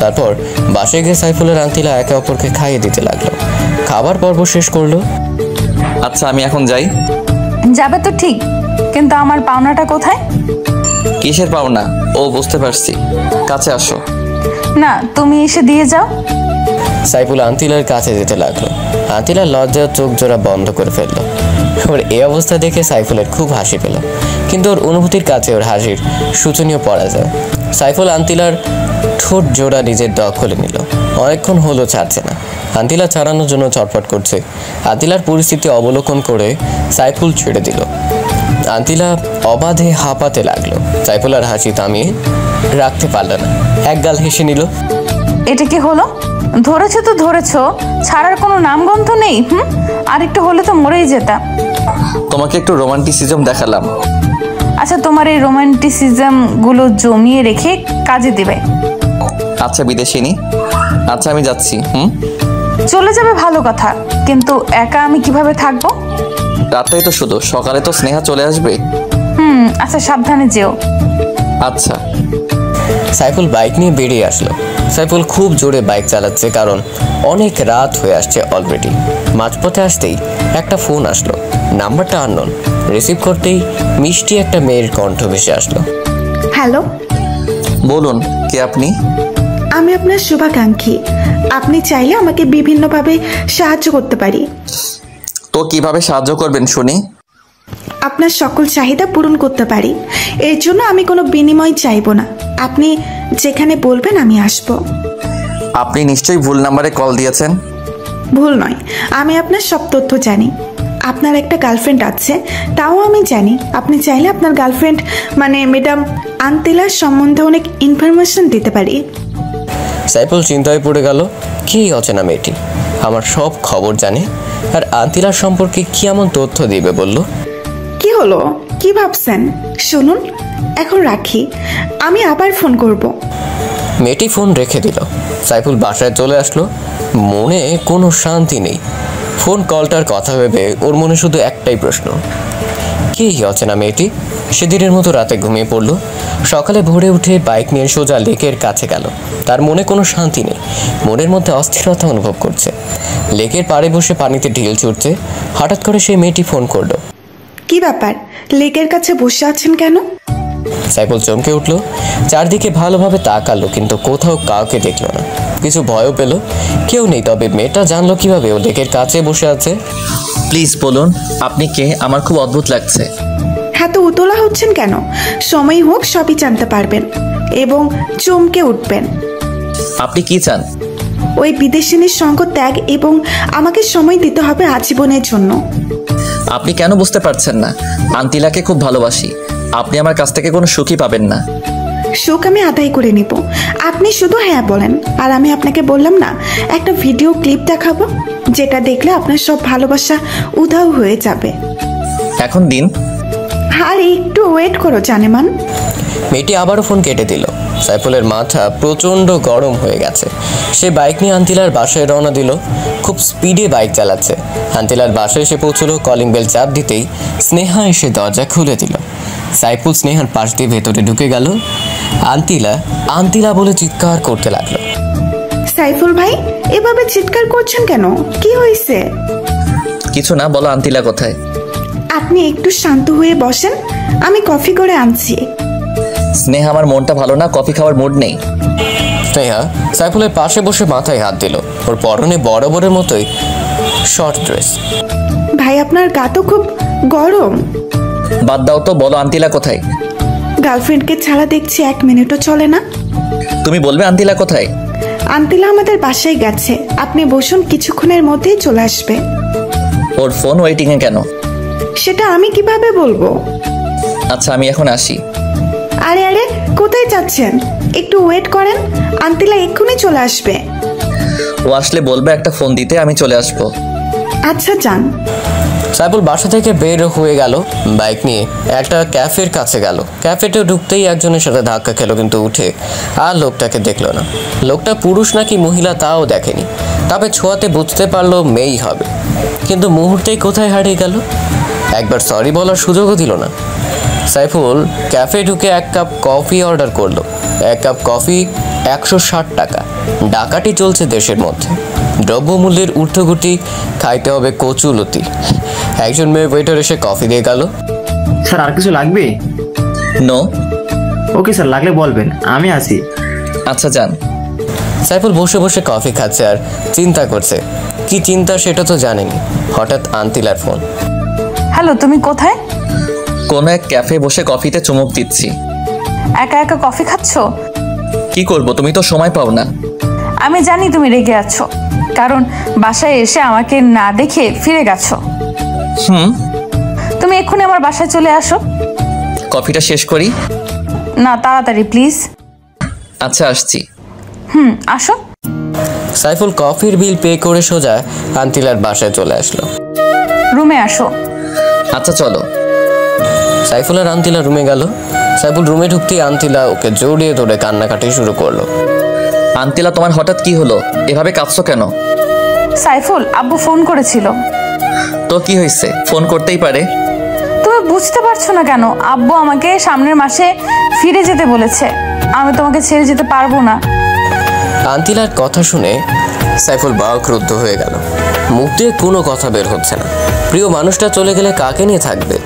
তারপর বাসায় গিয়ে সাইফুলের আন্তিলা একে অপরকে খাইয়ে দিতে লাগলো। খাবার পর্ব শেষ করলো। আচ্ছা আমি এখন যাই। যাবে তো ঠিক, কিন্তু আমার পাওনাটা কোথায়? কিসের পাওনা? ও বুঝতে পারছি, কাছে আসো। না, তুমি এসে দিয়ে যাও। সাইফুল আন্তিলার কাছে যেতে লাগলো। আন্তিলা লজ্জার চোখ জোড়া বন্ধ করে ফেললো। ওর এই অবস্থা দেখে সাইফুলের খুব হাসি পেল, কিন্তু ওর অনুভূতির কাছে ওর হাসির শোচনীয় পরাজয়। সাইফুল আন্তিলার ঠোঁট জোড়া নিজের দখলে নিল। অনেকক্ষণ হলো ছাড়ছে না। আন্তিলা ছাড়ানোর জন্য ছটফট করছে। আন্তিলার পরিস্থিতি অবলোকন করে সাইফুল ছেড়ে দিল। আন্তিলা অবাধে হাঁপাতে লাগলো। সাইফুল আর হাসি থামিয়ে রাখতে পারল না, একগাল হেসে নিল। এটা কি হলো? ধরেছো তো ধরেছো, ছাড়ার কোনো নামগন্ধ নেই। আর একটু হলে তো মরেই যেতাম। তোমাকে একটু রোমান্টিসিজম দেখালাম। আচ্ছা, তোমার এই রোমান্টিসিজম গুলো জমিয়ে রেখে কাজে দিবে। আচ্ছা বিদেশিনী, আচ্ছা আমি যাচ্ছি। চলে যাবে ভালো কথা, কিন্তু একা আমি কিভাবে থাকবো? রাতটাই তো শুধু, সকালে তো স্নেহা চলে আসবে। আচ্ছা, সাবধানে যেও। আচ্ছা। সাইফুল বাইক নিয়ে বেরিয়ে আসলো। সাইফুল খুব জোরে বাইক চালাচ্ছে, কারণ অনেক রাত হয়ে আসছে অলরেডি। মাঝপথে আসতেই একটা ফোন আসলো। নাম্বারটা আননোন। রিসিভ করতেই মিষ্টি একটা মেয়ের কণ্ঠ ভেসে আসলো। হ্যালো, বলুন, কে আপনি? আমি আপনার শুভাকাঙ্ক্ষী। আপনি চাইলে আমাকে বিভিন্নভাবে সাহায্য করতে পারি। তো কিভাবে সাহায্য করবেন শুনি? আপনার সকল চাহিদা পূরণ করতে পারি। এর জন্য আমি কোনো বিনিময় চাইবো না। আপনি যেখানে বলবেন আমি আসব। আপনি নিশ্চয়ই ভুল নাম্বারে কল দিয়েছেন। ভুল নয়, আমি আপনার সব তথ্য জানি। আপনার একটা গার্লফ্রেন্ড আছে, তাও আমি জানি। আপনি চাইলে আপনার গার্লফ্রেন্ড মানে ম্যাডাম আন্তিলার সম্বন্ধে অনেক ইনফরমেশন দিতে পারি। সাইফুল চিন্তায় পড়ে গেল। কি অচেনা মেয়েটি আমার সব খবর জানে, আর আন্তিলার সম্পর্কে কি এমন তথ্য দিবে বলল? কি হলো, কি ভাবছেন? শুনুন, এখন রাখি, আমি আবার ফোন করব। মেয়েটি ফোন রেখে দিল। সাইফুল বাসায় চলে আসলো। মনে কোনো শান্তি নেই। ফোন কলটার কথা ভেবে ওর মনে শুধু একটাই প্রশ্ন, কি অচেনা মেয়েটি? সেদিনের মতো রাতে ঘুমিয়ে পড়ল। সকালে ভোরে উঠে বাইক নিয়ে সোজা লেকের কাছে গেল। তার মনে কোনো শান্তি নেই, মনের মধ্যে অস্থিরতা অনুভব করছে। লেকের পাড়ে বসে পানিতে ঢিল ছুটছে। হঠাৎ করে সেই মেয়েটি ফোন করলো। কি ব্যাপার, লেকের কাছে বসে আছেন কেন? সাইফুল চমকে উঠল। চারদিকে ভালোভাবে তাকালো, কিন্তু কোথাও কাউকে দেখলো না। কিছু ভয়ও পেল, কেউ নেই। তবে মেয়েটা জানলো কিভাবে ও লেকের কাছে বসে আছে? প্লিজ বলুন, আপনি কে? আমার খুব অদ্ভুত লাগছে। এত উতলা হচ্ছেন কেন? সময় হোক সবই জানতে পারবেন এবং চমকে উঠবেন। আপনি কি চান? ওই বিদেশিনীর সঙ্গ ত্যাগ এবং আমাকে সময় দিতে হবে আজীবনের জন্য। আপনি কেন বুঝতে পারছেন না? আন্তিলাকে খুব ভালোবাসি। আপনি আমার কাছ থেকে কোনো সুখই পাবেন না। সুখ আমি আদায় করে নিব, আপনি শুধু হ্যাঁ বলেন। আর আমি আপনাকে বললাম না, একটা ভিডিও ক্লিপ দেখাবো, যেটা দেখলে আপনার সব ভালোবাসা উধাও হয়ে যাবে। এখন দিন। আর একটু ওয়েট করো জানেমান। মেয়েটি আবারও ফোন কেটে দিল। সাইফুলের মাথা প্রচণ্ড গরম হয়ে গেছে। সে বাইক নিয়ে আন্তিলার বাসায় রওনা দিল। খুব স্পিডে বাইক চালাচ্ছে। আন্তিলার বাসায় এসে পৌঁছলো। কলিং বেল চাপ দিতেই স্নেহা এসে দরজা খুলে দিল। সাইফুল স্নেহার পাশ দিয়ে ভেতরে ঢুকে গেল। আন্তিলা আন্তিলা বলে চিৎকার করতে লাগলো। সাইফুল ভাই, এভাবে চিৎকার করছেন কেন? কি হয়েছে? কিছু না, বলো আন্তিলা কোথায়? আপনি একটু শান্ত হয়ে বসেন, আমি কফি করে আনছি। স্নেহা, আমার মনটা ভালো না, কফি খাওয়ার মুড নেই। স্নেহা সাইফুলের পাশে বসে মাথায় হাত দিল। ওর পরনে বরাবরের মতোই শর্ট ড্রেস। ভাই, আপনার গা তো খুব গরম। বাদ দাও তো, বলো আন্তিলা কোথায়? গার্লফ্রেন্ডকে ছাড়া দেখছি 1 মিনিটও চলে না। তুমি বলবে আন্তিলা কোথায়? আন্তিলা আমাদের বাসায় গেছে। আপনি বসুন, কিছুক্ষণের মধ্যেই চলে আসবে। ওর ফোন ওয়েটিং এ কেন? সেটা আমি কিভাবে বলবো? আচ্ছা, আমি এখন আসি। আরে আরে, কোথায় যাচ্ছেন? একটু ওয়েট করেন, আন্তিলা এক্ষুনি চলে আসবে। ও আসলে বলবে একটা ফোন দিতে, আমি চলে আসবো। আচ্ছা যান। সাইফুল বাসা থেকে বের হয়ে গেল। বাইক নিয়ে একটা ক্যাফের কাছে গেল। ক্যাফেতে ঢুকতেই একজনের সাথে ধাক্কা খেলো, কিন্তু উঠে আর লোকটাকে দেখলো না। লোকটা পুরুষ নাকি মহিলা তাও দেখেনি। তবে ছোঁয়াতে বুঝতে পারলো মেয়েই হবে, কিন্তু মুহূর্তেই কোথায় হারিয়ে গেল। একবার সরি বলার সুযোগও দিল না। সাইফুল ক্যাফে ঢুকে 1 কাপ কফি অর্ডার করলো। 1 কাপ কফি 160 টাকা। ডাকাতি চলছে দেশের মধ্যে। দ্রব্যমূল্যের ঊর্ধ্বগতি, খাইতে হবে কচুলতি। একজন মেয়ে ওয়েটার এসে কফি দিয়ে গেল। স্যার, আর কিছু লাগবে? নো। ওকে স্যার, লাগলে বলবেন, আমি আসি। আচ্ছা যান। সাইফুল বসে বসে কফি খাচ্ছে আর চিন্তা করছে। কি চিন্তা সেটা তো জানেনি। হঠাৎ আন্তিলার ফোন। হ্যালো, তুমি কোথায়? কোনো এক ক্যাফে বসে কফিতে চুমুক দিচ্ছি। একা একা কফি খাচ্ছ? কি করব, তুমি তো সময় পাও না। আমি জানি তুমি রেগে আছো, কারণ বাসায় এসে আমাকে না দেখে ফিরে গেছো। তুমি এক্ষুনি আমার বাসায় চলে আসো। কফিটা শেষ করি। না, তাড়াতাড়ি প্লিজ। আচ্ছা, আসছি। আসো। সাইফুল কফির বিল পে করে সোজা আন্তিলার বাসায় চলে আসলো। রুমে আসো। আচ্ছা চলো। সাইফুল আর আন্তিলা রুমে গেল। সাইফুল রুমে ঢুকতেই আন্তিলা ওকে জড়িয়ে ধরে কান্নাকাটি শুরু করলো। আন্তিলা, তোমার হঠাৎ কি হলো? এভাবে কাঁদছো কেন? সাইফুল, আব্বু ফোন করেছিল। তো কি হয়েছে? ফোন করতেই পারে। তুমি বুঝতে পারছো না কেন? আব্বু আমাকে সামনের মাসে ফিরে যেতে বলেছে। আমি তোমাকে ছেড়ে যেতে পারবো না। আন্তিলার কথা শুনে সাইফুল বাক্রুদ্ধ হয়ে গেল। মুখ দিয়ে কোনো কথা বের হচ্ছে না। প্রিয় মানুষটা চলে গেলে কাকে নিয়ে থাকবে?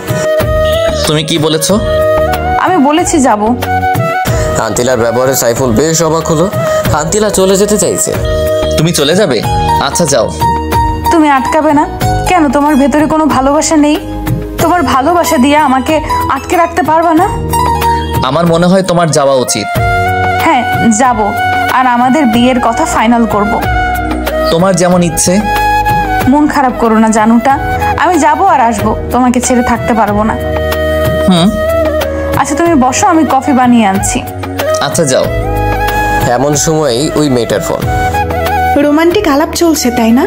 তুমি কি বলেছো? আমি বলেছি যাব। আন্তিলার ব্যবহারে সাইফুল বেশ অবাক হলো। আন্তিলা চলে যেতে চাইছে। তুমি চলে যাবে? আচ্ছা যাও। তুমি আটকাবে না কেন? তোমার ভেতরে কোনো ভালোবাসা নেই? তোমার ভালোবাসা দিয়ে আমাকে আটকে রাখতে পারবে না? আমার মনে হয় তোমার যাওয়া উচিত। হ্যাঁ, যাব। আর আমাদের বিয়ের কথা ফাইনাল করব। তোমার যেমন ইচ্ছে। মন খারাপ করো না জানুটা। আমি যাব আর আসবো, তোমাকে ছেড়ে থাকতে পারবো না। আচ্ছা তুমি বসো, আমি কফি বানিয়ে আনছি। আচ্ছা যাও। এমন সময়ই ওই মেয়েটার ফোন। রোমান্টিক আলাপ চলছে তাই না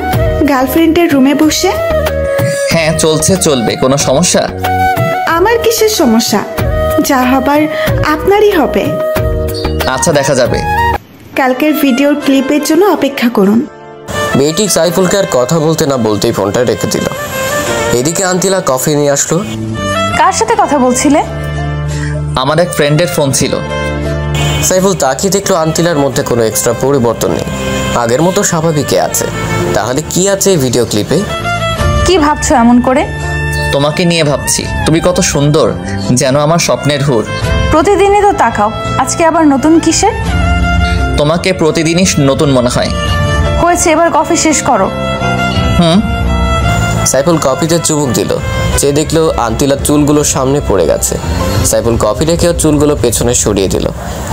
গার্লফ্রেন্ডের রুমে বসে? হ্যাঁ চলছে, চলবে। কোনো সমস্যা? আমার কিসের সমস্যা? যা হবার আপনারই হবে। আচ্ছা দেখা যাবে। কালকের ভিডিওর ক্লিপের জন্য অপেক্ষা করুন। মেয়েটি সাইফুলকে আর কথা বলতে না বলতেই ফোনটা রেখে দিল। এদিকে আন্তিলা কফি নিয়ে আসলো। কার সাথে কথা বলছিলে? আমার এক ফ্রেন্ডের ফোন ছিল। সাইফুল তাকিয়ে দেখলো আন্তিলার মধ্যে কোনো এক্সট্রা পরিবর্তন নেই, আগের মতো স্বাভাবিকই আছে। তাহলে কি আছে এই ভিডিও ক্লিপে? কি ভাবছো এমন করে? তোমাকে নিয়ে ভাবছি। তুমি কত সুন্দর, যেন আমার স্বপ্নের হুর। প্রতিদিনই তো তাকাও, আজকে আবার নতুন কিসের? তোমাকে প্রতিদিনই নতুন মনে হয়। হয়েছে, এবার কফি শেষ করো। সাইফুল কফিতে চুমুক দিল। সে দেখলো আন্তিলার চুলগুলো সামনে পড়ে গেছে। সাইফুল কফি রেখে ওর চুলগুলো পেছনে সরিয়ে দিল।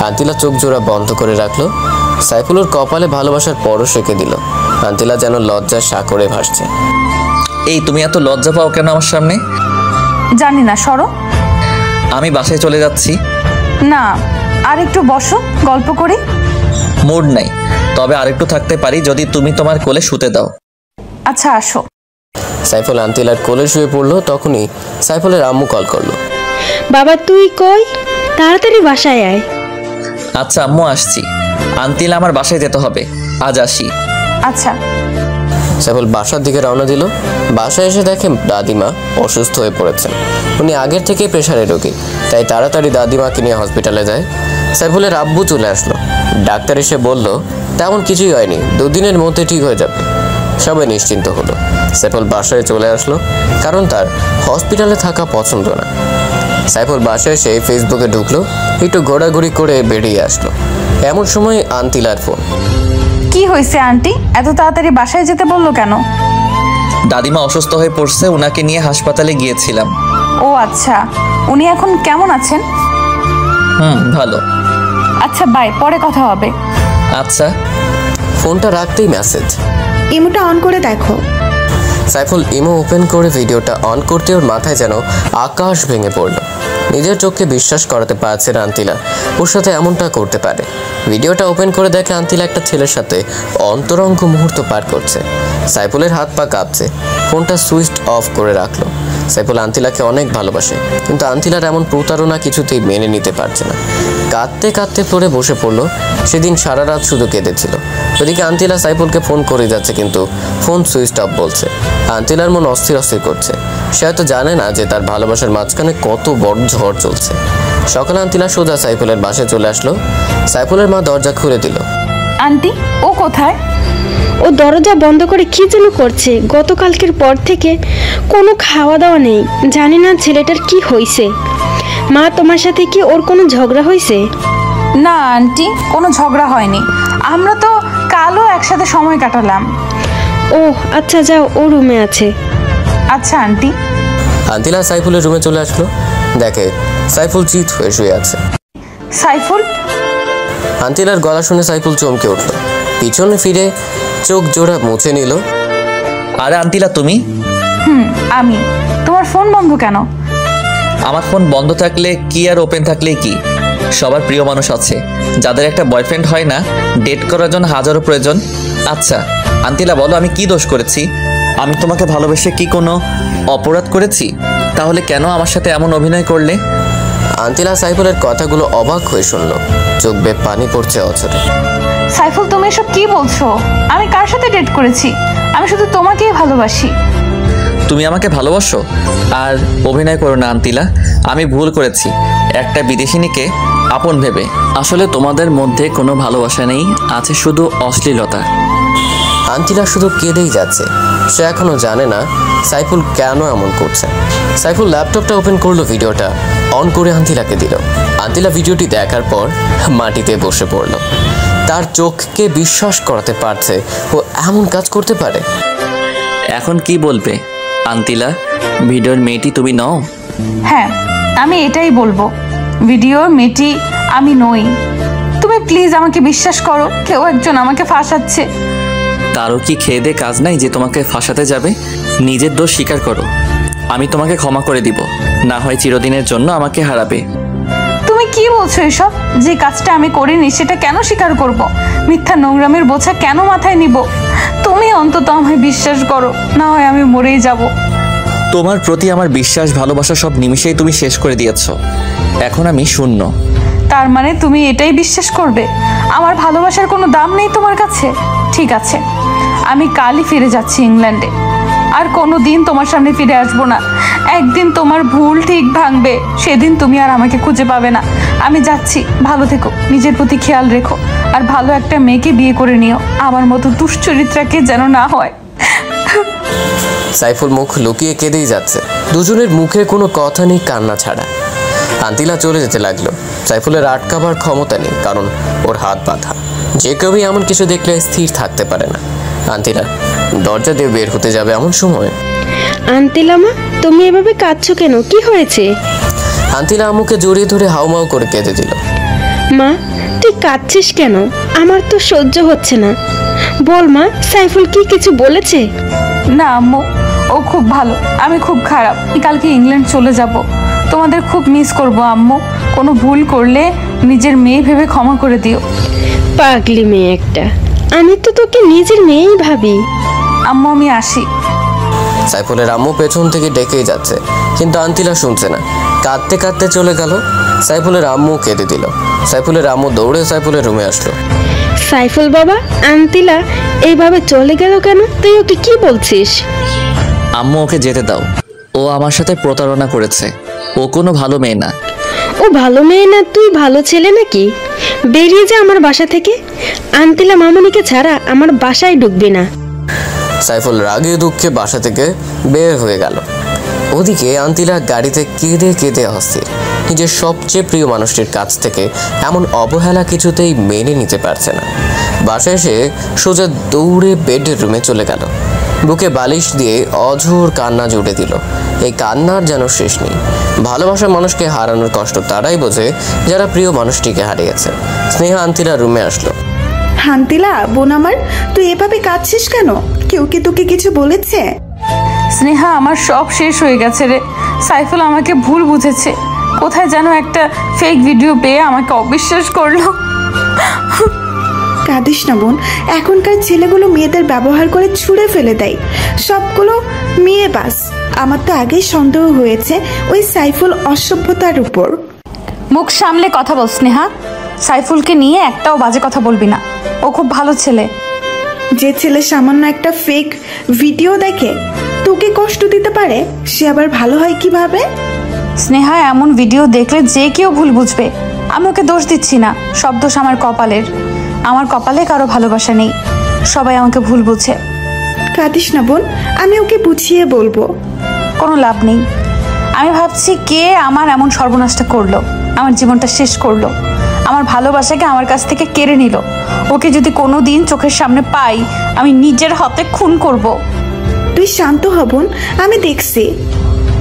আন্তিলা চোখ জোড়া বন্ধ করে রাখলো। সাইফুল ওর কপালে ভালোবাসার পরশ রেখে দিল। আন্তিলা যেন লজ্জার সাগরে ভাসছে। এই তুমি এত লজ্জা পাও কেন আমার সামনে? জানি না, সরো। আমি বাসায় চলে যাচ্ছি। না, আর একটু বসো, গল্প করি। মুড নাই, তবে আরেকটু থাকতে পারি যদি তুমি তোমার কোলে শুতে দাও। আচ্ছা আসো। সাইফুল আন্তিলার কোলে শুয়ে পড়লো। তখনই সাইফুলের আম্মু কল করলো। বাবা তুই কই? তাড়াতাড়ি বাসায় আয়। আচ্ছা আম্মু আসছি। আন্তিলা আমার বাসায় যেতে হবে, আজ আসি। আচ্ছা। সাইফুল বাসার দিকে রওনা দিল। বাসায় এসে দেখে দাদিমা অসুস্থ হয়ে পড়েছেন। উনি আগের থেকে প্রেশারে রোগী, তাই তাড়াতাড়ি দাদিমাকে নিয়ে হসপিটালে যায়। সাইফুলের আব্বু চলে আসলো। ডাক্তার এসে বলল তেমন কিছুই হয়নি, 2 দিনের মধ্যে ঠিক হয়ে যাবে। সবাই নিশ্চিন্ত হলো। সাইফুল বাসায় চলে আসলো, কারণ তার হসপিটালে থাকা পছন্দ না। সাইফুল বাসায় এসে ফেসবুকে ঢুকলো, একটু ঘোরাঘুরি করে বেরিয়ে আসলো। এমন সময় আন্তিলার ফোন। কি হয়েছে আন্টি? এত তাড়াতাড়ি বাসায় যেতে বললো কেন? দাদিমা অসুস্থ হয়ে পড়ছে, ওনাকে নিয়ে হাসপাতালে গিয়েছিলাম। ও আচ্ছা, উনি এখন কেমন আছেন? ভালো। আচ্ছা বাই, পরে কথা হবে। আচ্ছা। ফোনটা রাখতেই মেসেজ। ইমোটা অন করে দেখো। সাইফুল ইমো ওপেন করে ভিডিওটা অন করতে ওর মাথায় যেন আকাশ ভেঙে পড়ল। নিজের চোখকে বিশ্বাস করাতে পারছে না আন্তিলা ওর সাথে এমনটা করতে পারে। ভিডিওটা ওপেন করে দেখে আন্তিলা একটা ছেলের সাথে অন্তরঙ্গ মুহূর্ত পার করছে। সাইফুলের হাত পা কাঁপছে। ফোনটা সুইচ অফ করে রাখলো। সাইফুল আন্তিলাকে অনেক ভালোবাসে, কিন্তু আন্তিলার এমন প্রতারণা কিছুতেই মেনে নিতে পারছে না। কাঁদতে কাঁদতে ফ্লোরে বসে পড়লো। সেদিন সারা রাত শুধু কেঁদেছিল। ওদিকে আন্তিলা সাইফুলকে ফোন করে যাচ্ছে, কিন্তু ফোন সুইচ অফ বলছে। আন্তিলার মন অস্থির অস্থির করছে। সে হয়তো জানে না যে তার ভালোবাসার মাঝখানে কত বড় ঝড় চলছে। সকালে আন্তিলা সোজা সাইফুলের বাসায় চলে আসলো। সাইফুলের মা দরজা খুলে দিল। আন্টি, ও কোথায়? ও দরজা বন্ধ করে কি যেন করছে। গতকালকের পর থেকে কোনো খাওয়া দাওয়া নেই। জানি না ছেলেটার কি হয়েছে। মা, তোমার সাথে কি ওর কোনো ঝগড়া হয়েছে? না আন্টি, কোনো ঝগড়া হয়নি। আমরা তো একসাথে সময় কাটালাম। ও আচ্ছা, যাও, ও রুমে আছে। আচ্ছা আন্টি। আন্তিলা সাইফুলের রুমে চলে আসলো, দেখে সাইফুল চিৎ হয়ে শুয়ে আছে। সাইফুল? আন্তিলার গলা শুনে সাইফুল চমকে উঠল, পিছনে ফিরে চোখ জোড়া মুছে নিল। আরে আন্তিলা, তুমি? আমি। তোমার ফোন বন্ধ কেন? আমার ফোন বন্ধ থাকলে কি আর ওপেন থাকলে কি, সবার প্রিয় মানুষ আছে যাদের একটা বয়ফ্রেন্ড হয় না, ডেট করার জন্য হাজারো প্রয়োজন। আচ্ছা আন্তিলা, বলো আমি কি দোষ করেছি? আমি তোমাকে ভালোবেসে কি কোনো অপরাধ করেছি? তাহলে কেন আমার সাথে এমন অভিনয় করলে? আন্তিলা সাইফুলের কথাগুলো অবাক হয়ে শুনল, চোখ বেয়ে পানি পড়ছে অঝরে। সাইফুল, তুমি এসব কি বলছো? আমি কার সাথে ডেট করেছি? আমি শুধু তোমাকেই ভালোবাসি। তুমি আমাকে ভালোবাসো? আর অভিনয় করো না আন্তিলা, আমি ভুল করেছি একটা বিদেশিনীকে আপন ভেবে। আসলে তোমাদের মধ্যে কোনো ভালোবাসা নেই, আছে শুধু অশ্লীলতা। আন্তিলা শুধু কেঁদেই যাচ্ছে, সে এখনো জানে না সাইফুল কেন এমন করছে। সাইফুল ল্যাপটপটা ওপেন করলো, ভিডিওটা অন করে আন্তিলাকে দিল। আন্তিলা ভিডিওটি দেখার পর মাটিতে বসে পড়ল। তার চোখকে বিশ্বাস করাতে পারছে ও এমন কাজ করতে পারে। এখন কি বলবে আন্তিলা? ভিডিওর মেয়েটি তুমি নও? হ্যাঁ, আমি এটাই বলবো, ভিডিওর মেয়েটি আমি নই। তুমি প্লিজ আমাকে বিশ্বাস করো, কেউ একজন আমাকে ফাঁসাচ্ছে। তারও কি খেয়ে দে কাজ নাই যে তোমাকে ফাঁসাতে যাবে? নিজের দোষ স্বীকার করো, আমি তোমাকে ক্ষমা করে দিব, না হয় চিরদিনের জন্য আমাকে হারাবে। তুমি কি বলছো এসব? যে কাজটা আমি করিনি সেটা কেন স্বীকার করব? মিথ্যা নোংরামের বোঝা কেন মাথায় নিব? তুমি অন্তত আমায় বিশ্বাস করো, না হয় আমি মরেই যাব। তোমার প্রতি আমার বিশ্বাস ভালোবাসা সব নিমিষেই তুমি শেষ করে দিয়েছো, এখন আমি শূন্য। তার মানে তুমি এটাই বিশ্বাস করবে আমার ভালোবাসার কোনো দাম নেই তোমার কাছে? ঠিক আছে, আমি কালই ফিরে যাচ্ছি ইংল্যান্ডে, আর কোনো দিন তোমার সামনে ফিরে আসবো না। একদিন তোমার ভুল ঠিক ভাঙবে, সেদিন তুমি আর আমাকে খুঁজে পাবে না। আমি যাচ্ছি, ভালো থেকো, নিজের প্রতি খেয়াল রেখো, আর ভালো একটা মেয়েকে বিয়ে করে নিও, আমার মতো দুশ্চরিত্রাকে যেন না হয়। সাইফুল মুখ লুকিয়ে কেঁদেই যাচ্ছে, দুজনের মুখে কোনো কথা নেই কান্না ছাড়া। আন্তিলা চলে যেতে লাগলো। সাইফুলের আটকাবার ক্ষমতা নেই, কারণ ওর হাত বাঁধা। যে কেউই এমন কিছু দেখলে স্থির থাকতে পারে না। আন্তিলা দরজা দিয়ে বের হতে যাবে এমন সময়, আন্তিলা মা, তুমি এভাবে কাঁদছো কেন? কি হয়েছে? আন্তিলা আম্মুকে জড়িয়ে ধরে হাউমাউ করে কেঁদে দিল। মা, তুই কাঁদছিস কেন? আমার তো সহ্য হচ্ছে না। বল মা, সাইফুল কি কিছু বলেছে? না আম্মু, ও খুব ভালো, আমি খুব খারাপ। কালকে ইংল্যান্ড চলে যাব, তোমাদের খুব মিস করব আম্মু। কোনো ভুল করলে নিজের মেয়ে ভেবে ক্ষমা করে দিও। পাগলি মেয়ে একটা, আমি তো তোকে নিজের মেয়েই ভাবি। আম্মু আমি আসি। সাইফুলের আম্মু পেছন থেকে ডেকেই যাচ্ছে, কিন্তু আন্তিলা শুনছে না, কাঁদতে কাঁদতে চলে গেল। সাইফুলের আম্মু কেঁদে দিল। সাইফুলের আম্মু দৌড়ে সাইফুলের রুমে আসলো। সাইফুল বাবা, আন্তিলা এইভাবে চলে গেল কেন? তুই ওকে কি বলছিস? আম্মু ওকে যেতে দাও, ও আমার সাথে প্রতারণা করেছে, ও কোনো ভালো মেয়ে না। ও ভালো মেয়ে না, তুই ভালো ছেলে নাকি? বেরিয়ে যা আমার বাসা থেকে। আন্তিলা মামুনিকে ছাড়া আমার বাসায় ঢুকবি না। সাইফুল রাগে দুঃখে বাসা থেকে বের হয়ে গেল। ওদিকে আন্তিলা গাড়িতে কেঁদে কেঁদে অস্থির। নিজের সবচেয়ে প্রিয় মানুষটির কাছ থেকে এমন অবহেলা কিছুতেই মেনে নিতে পারছে না। বাসায় এসে সোজা দৌড়ে বেডের রুমে চলে গেল। বুকে বালিশ দিয়ে অঝোর কান্না জুড়ে দিল। এই কান্নার যেন শেষ নেই। ভালোবাসা মানুষকে হারানোর কষ্ট তারাই বোঝে যারা প্রিয় মানুষটিকে হারিয়েছে। স্নেহা আন্তিলা রুমে আসলো। আন্তিলা বোন আমার, তুই এভাবে কাঁদছিস কেন? কেউ কি তোকে কিছু বলেছে? স্নেহা, আমার সব শেষ হয়ে গেছে রে। সাইফুল আমাকে ভুল বুঝেছে, কোথায় যেন একটা ফেক ভিডিও পেয়ে আমাকে অবিশ্বাস করলো। কাঁদিস না বোন, এখনকার ছেলেগুলো মেয়েদের ব্যবহার করে ছুঁড়ে ফেলে দেয়, সবগুলো মেয়ে বাস। আমার তো আগেই সন্দেহ হয়েছে ওই সাইফুল অসভ্যতার উপর। মুখ সামলে কথা বল স্নেহা, সাইফুলকে নিয়ে একটাও বাজে কথা বলবি না, ও খুব ভালো ছেলে। যে ছেলে সামান্য একটা ফেক ভিডিও দেখে তোকে কষ্ট দিতে পারে, সে আবার ভালো হয় কিভাবে? স্নেহা, এমন ভিডিও দেখলে যে কেউ ভুল বুঝবে। আমি ওকে দোষ দিচ্ছি না, সব দোষ আমার কপালের। আমার কপালে কারো ভালোবাসা নেই, সবাই আমাকে ভুল বুঝে। কাঁদিস না বোন, আমি ওকে বুঝিয়ে বলবো। কোনো লাভ নেই। আমি ভাবছি কে আমার এমন সর্বনাশটা করলো, আমার জীবনটা শেষ করলো। আমার ভালোবাসাকে আমার কাছ থেকে কেড়ে নিল। ওকে যদি কোনো দিন চোখের সামনে পাই, আমি নিজের হাতে খুন করব। তুই শান্ত হ বোন, আমি দেখছি।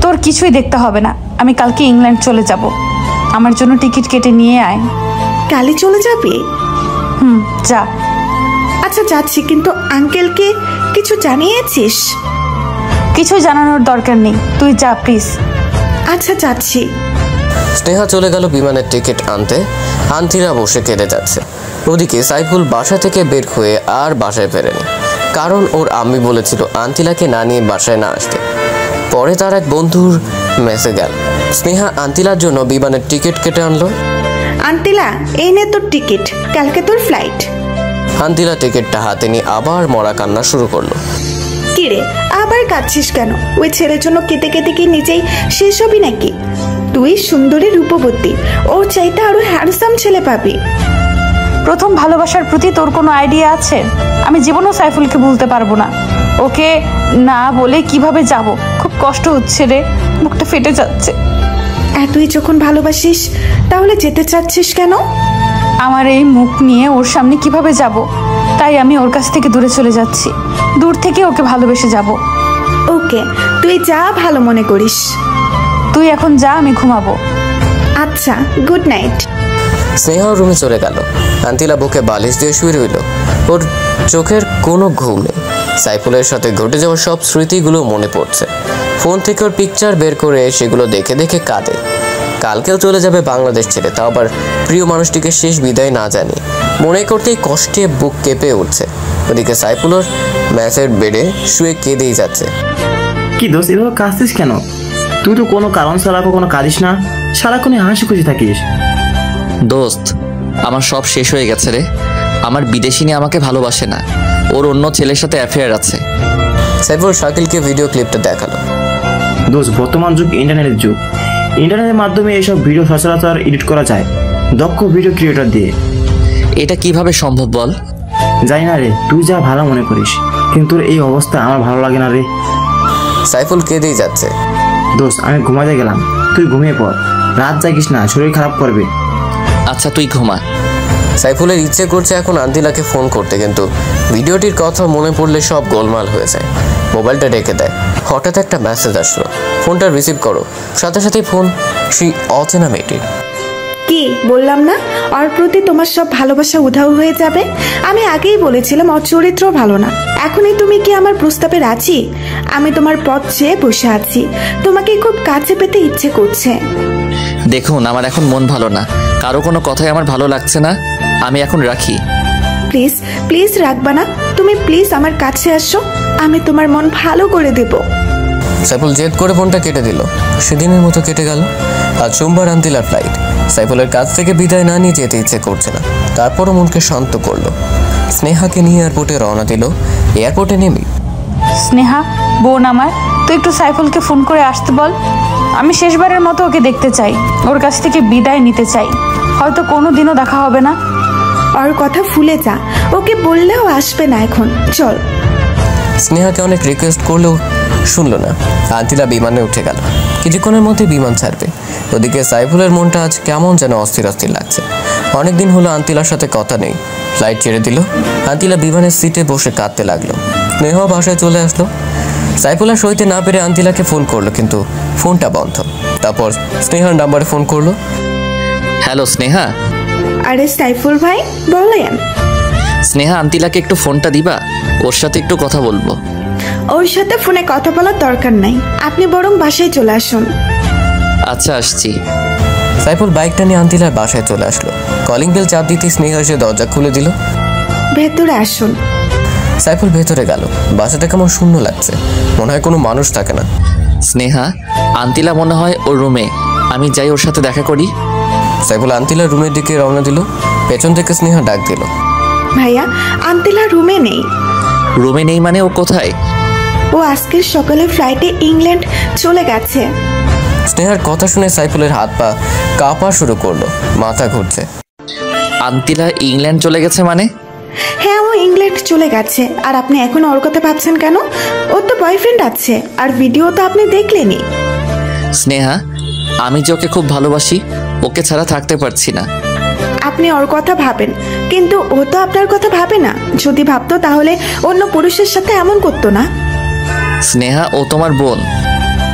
তোর কিছুই দেখতে হবে না, আমি কালকে ইংল্যান্ড চলে যাব। আমার জন্য টিকিট কেটে নিয়ে আয়। কালই চলে যাবে? যা। আচ্ছা যাচ্ছি, কিন্তু আঙ্কেলকে কিছু জানিয়েছিস? কিছু জানানোর দরকার নেই, তুই যা প্লিজ। আচ্ছা যাচ্ছি। স্নেহা চলে গেল বিমানের টিকিট আনতে। আন্তিলা বসে কেঁদে যাচ্ছে। ওদিকে সাইফুল বাসা থেকে বের হয়ে আর বাসায় ফেরেনি, কারণ ওর আম্মি বলেছিল আন্তিলাকে না নিয়ে বাসায় না আসতে। পরে তার এক বন্ধুর মেসে গেল। স্নেহা আন্তিলার জন্য বিমানের টিকিট কেটে আনলো। আন্তিলা, এই নে তোর টিকিট, কালকে তোর ফ্লাইট। আন্তিলা টিকিটটা হাতে নিয়ে আবার মরা কান্না শুরু করলো। কিরে আবার কাঁদছিস কেন? ওই ছেলের জন্য কেঁদে কেঁদে কি নিজেই শেষ হবি নাকি? তুই সুন্দরী রূপবতী, ওর চাইতে আরো হ্যান্ডসাম ছেলে পাবি। প্রথম ভালোবাসার প্রতি তোর কোনো আইডিয়া আছে? আমি জীবনেও সাইফুলকে ভুলতে পারবো না। ওকে না বলে কিভাবে যাব? খুব কষ্ট হচ্ছে রে, মুখটা ফেটে যাচ্ছে। তুই যখন ভালোবাসিস তাহলে যেতে চাচ্ছিস কেন? আমার এই মুখ নিয়ে ওর সামনে কিভাবে যাব? তাই আমি ওর কাছ থেকে দূরে চলে যাচ্ছি। দূর থেকে ওকে ভালোবেসে যাব। ওকে, তুই যা ভালো মনে করিস। তুই এখন যা, আমি ঘুমাবো। আচ্ছা, গুড নাইট। স্নেহা রুমে চলে গেল। আন্তিলা বুকে বালিশ দিয়ে শুয়ে রইল। ওর চোখের কোনো ঘুম নেই। সাইফুলের সাথে ঘটে যাওয়া সব স্মৃতিগুলো মনে পড়ছে। ফোন থেকে ওর পিকচার বের করে সেগুলো দেখে দেখে কাঁদে। কালকেও চলে যাবে বাংলাদেশ ছেড়ে, তাও আবার প্রিয় মানুষটিকে শেষ বিদায় না জানি। মনে করতেই কষ্টে বুক কেঁপে উঠছে। ওদিকে সাইফুল ওর ম্যাচের বেডে শুয়ে কেঁদেই যাচ্ছে। কি দোস্ত, এভাবে কাঁদছিস কেন? তুই তো কোনো কারণ ছাড়া কখনো কাঁদিস না, সারাক্ষণই হাসি খুশি থাকিস। দোস্ত, আমার সব শেষ হয়ে গেছে রে। আমার বিদেশিনী আমাকে ভালোবাসে না, ওর অন্য ছেলের সাথে অ্যাফেয়ার আছে। সাইফুল শাকিলকে ভিডিও ক্লিপটা দেখালো। দোস্ত, বর্তমান যুগ ইন্টারনেটের যুগ। ইন্টারনেটের মাধ্যমে এইসব ভিডিও সচরাচর এডিট করা যায় দক্ষ ভিডিও ক্রিয়েটর দিয়ে। এটা কিভাবে সম্ভব বল? জানি না রে, তুই যা ভালো মনে করিস, কিন্তু তোর এই অবস্থা আমার ভালো লাগে না রে। সাইফুল কেঁদেই যাচ্ছে। দোস্ত, আমি ঘুমাতে গেলাম, তুই ঘুমিয়ে পড়। রাত জাগিস না, শরীর খারাপ করবে। আচ্ছা তুই ঘুমা। সাইফুলের ইচ্ছে করছে এখন আন্তিলাকে ফোন করতে, কিন্তু ভিডিওটির কথা মনে পড়লে সব গোলমাল হয়ে যায়। মোবাইলটা রেখে দেয়। হঠাৎ একটা মেসেজ আসলো। ফোনটা রিসিভ করো। সাথে সাথেই ফোন শ্রী অচেনা মেয়েটির। কি বললাম না, ওর প্রতি তোমার সব ভালোবাসা উধাও হয়ে যাবে? আমি আগেই বলেছিলাম ওর চরিত্র ভালো না। এখনই তুমি কি আমার প্রস্তাবে রাজি? আমি তোমার পথ চেয়ে বসে আছি, তোমাকে খুব কাছে পেতে ইচ্ছে করছে। দেখুন, আমার এখন মন ভালো না, কারো কোনো কথাই আমার ভালো লাগছে না। আমি এখন রাখি। প্লিজ প্লিজ রাখবা না, তুমি প্লিজ আমার কাছে আসো, আমি তোমার মন ভালো করে দেব। সাইফুল জেদ করে ফোনটা কেটে দিল। সেদিনের মতো কেটে গেল। আজ সোমবার আন্তিলার ফ্লাইট। সাইফুলের কাছ থেকে বিদায় না নিয়ে যেতে ইচ্ছে করছে না, তারপরও মনকে শান্ত করলো। স্নেহাকে নিয়ে এয়ারপোর্টে রওনা দিল। এয়ারপোর্টে নেমে স্নেহা, বোন আমার, তুই একটু সাইফুলকে ফোন করে আসতে বল। আমি শেষবারের মতো ওকে দেখতে চাই, ওর কাছ থেকে বিদায় নিতে চাই। হয়তো কোনো দিনও দেখা হবে না। ওর কথা ভুলে যা, ওকে বললেও আসবে না এখন, চল। স্নেহাকে অনেক রিকোয়েস্ট করলেও শুনলো না। আন্তিলা বিমানে উঠে গেল। কিছুক্ষণের মধ্যে বিমান ছাড়বে। ওদিকে সাইফুলের মনটা আজ কেমন যেন অস্থির অস্থির লাগছে। অনেকদিন হলো আন্তিলার সাথে কথা নেই। ফ্লাইট ছেড়ে দিল। আন্তিলা বিমানের সিটে বসে কাঁদতে লাগলো। স্নেহ বাসায় চলে আসলো। সাইফুল আর সইতে না পেরে আন্তিলাকে ফোন করলো, কিন্তু ফোনটা বন্ধ। তারপর স্নেহার নাম্বারে ফোন করলো। হ্যালো স্নেহা। আরে সাইফুল ভাই, বলেন। স্নেহা, আন্তিলাকে একটু ফোনটা দিবা, ওর সাথে একটু কথা বলবো। ওর সাথে ফোনে কথা বলার দরকার নাই, আপনি বরং বাসায় চলে আসুন। আচ্ছা আসছি। সাইফুল বাইকটা নিয়ে আন্তিলার বাসায় চলে আসলো। কলিং বেল চাপ দিতে স্নেহা এসে দরজা খুলে দিল। ভেতরে আসুন। সাইফুল ভেতরে গেল। বাসাটা কেমন শূন্য লাগছে, মনে হয় কোনো মানুষ থাকে না। স্নেহা, আন্তিলা মনে হয় ওর রুমে, আমি যাই ওর সাথে দেখা করি। সাইফুল আন্তিলার রুমের দিকে রওনা দিল। পেছন থেকে স্নেহা ডাক দিল। ভাইয়া, আন্তিলা রুমে নেই। রুমে নেই মানে ও কোথায়? ও আজকের সকালে ফ্লাইটে ইংল্যান্ড চলে গেছে। স্নেহার কথা শুনে সাইফুলের হাত পা কাঁপা শুরু করলো, মাথা ঘুরছে। আন্তিলা ইংল্যান্ড চলে গেছে মানে? হ্যাঁ, ও ইংল্যান্ড চলে গেছে। আর আপনি এখন ওর কথা ভাবছেন কেন? ওর তো বয়ফ্রেন্ড আছে, আর ভিডিও তো আপনি দেখলেনই। স্নেহা, আমি যে ওকে খুব ভালোবাসি, ওকে ছাড়া থাকতে পারছি না। আপনি ওর কথা ভাবেন, কিন্তু ও তো আপনার কথা ভাবে না। যদি ভাবতো তাহলে অন্য পুরুষের সাথে এমন করতো না। স্নেহা ও তোমার বোন?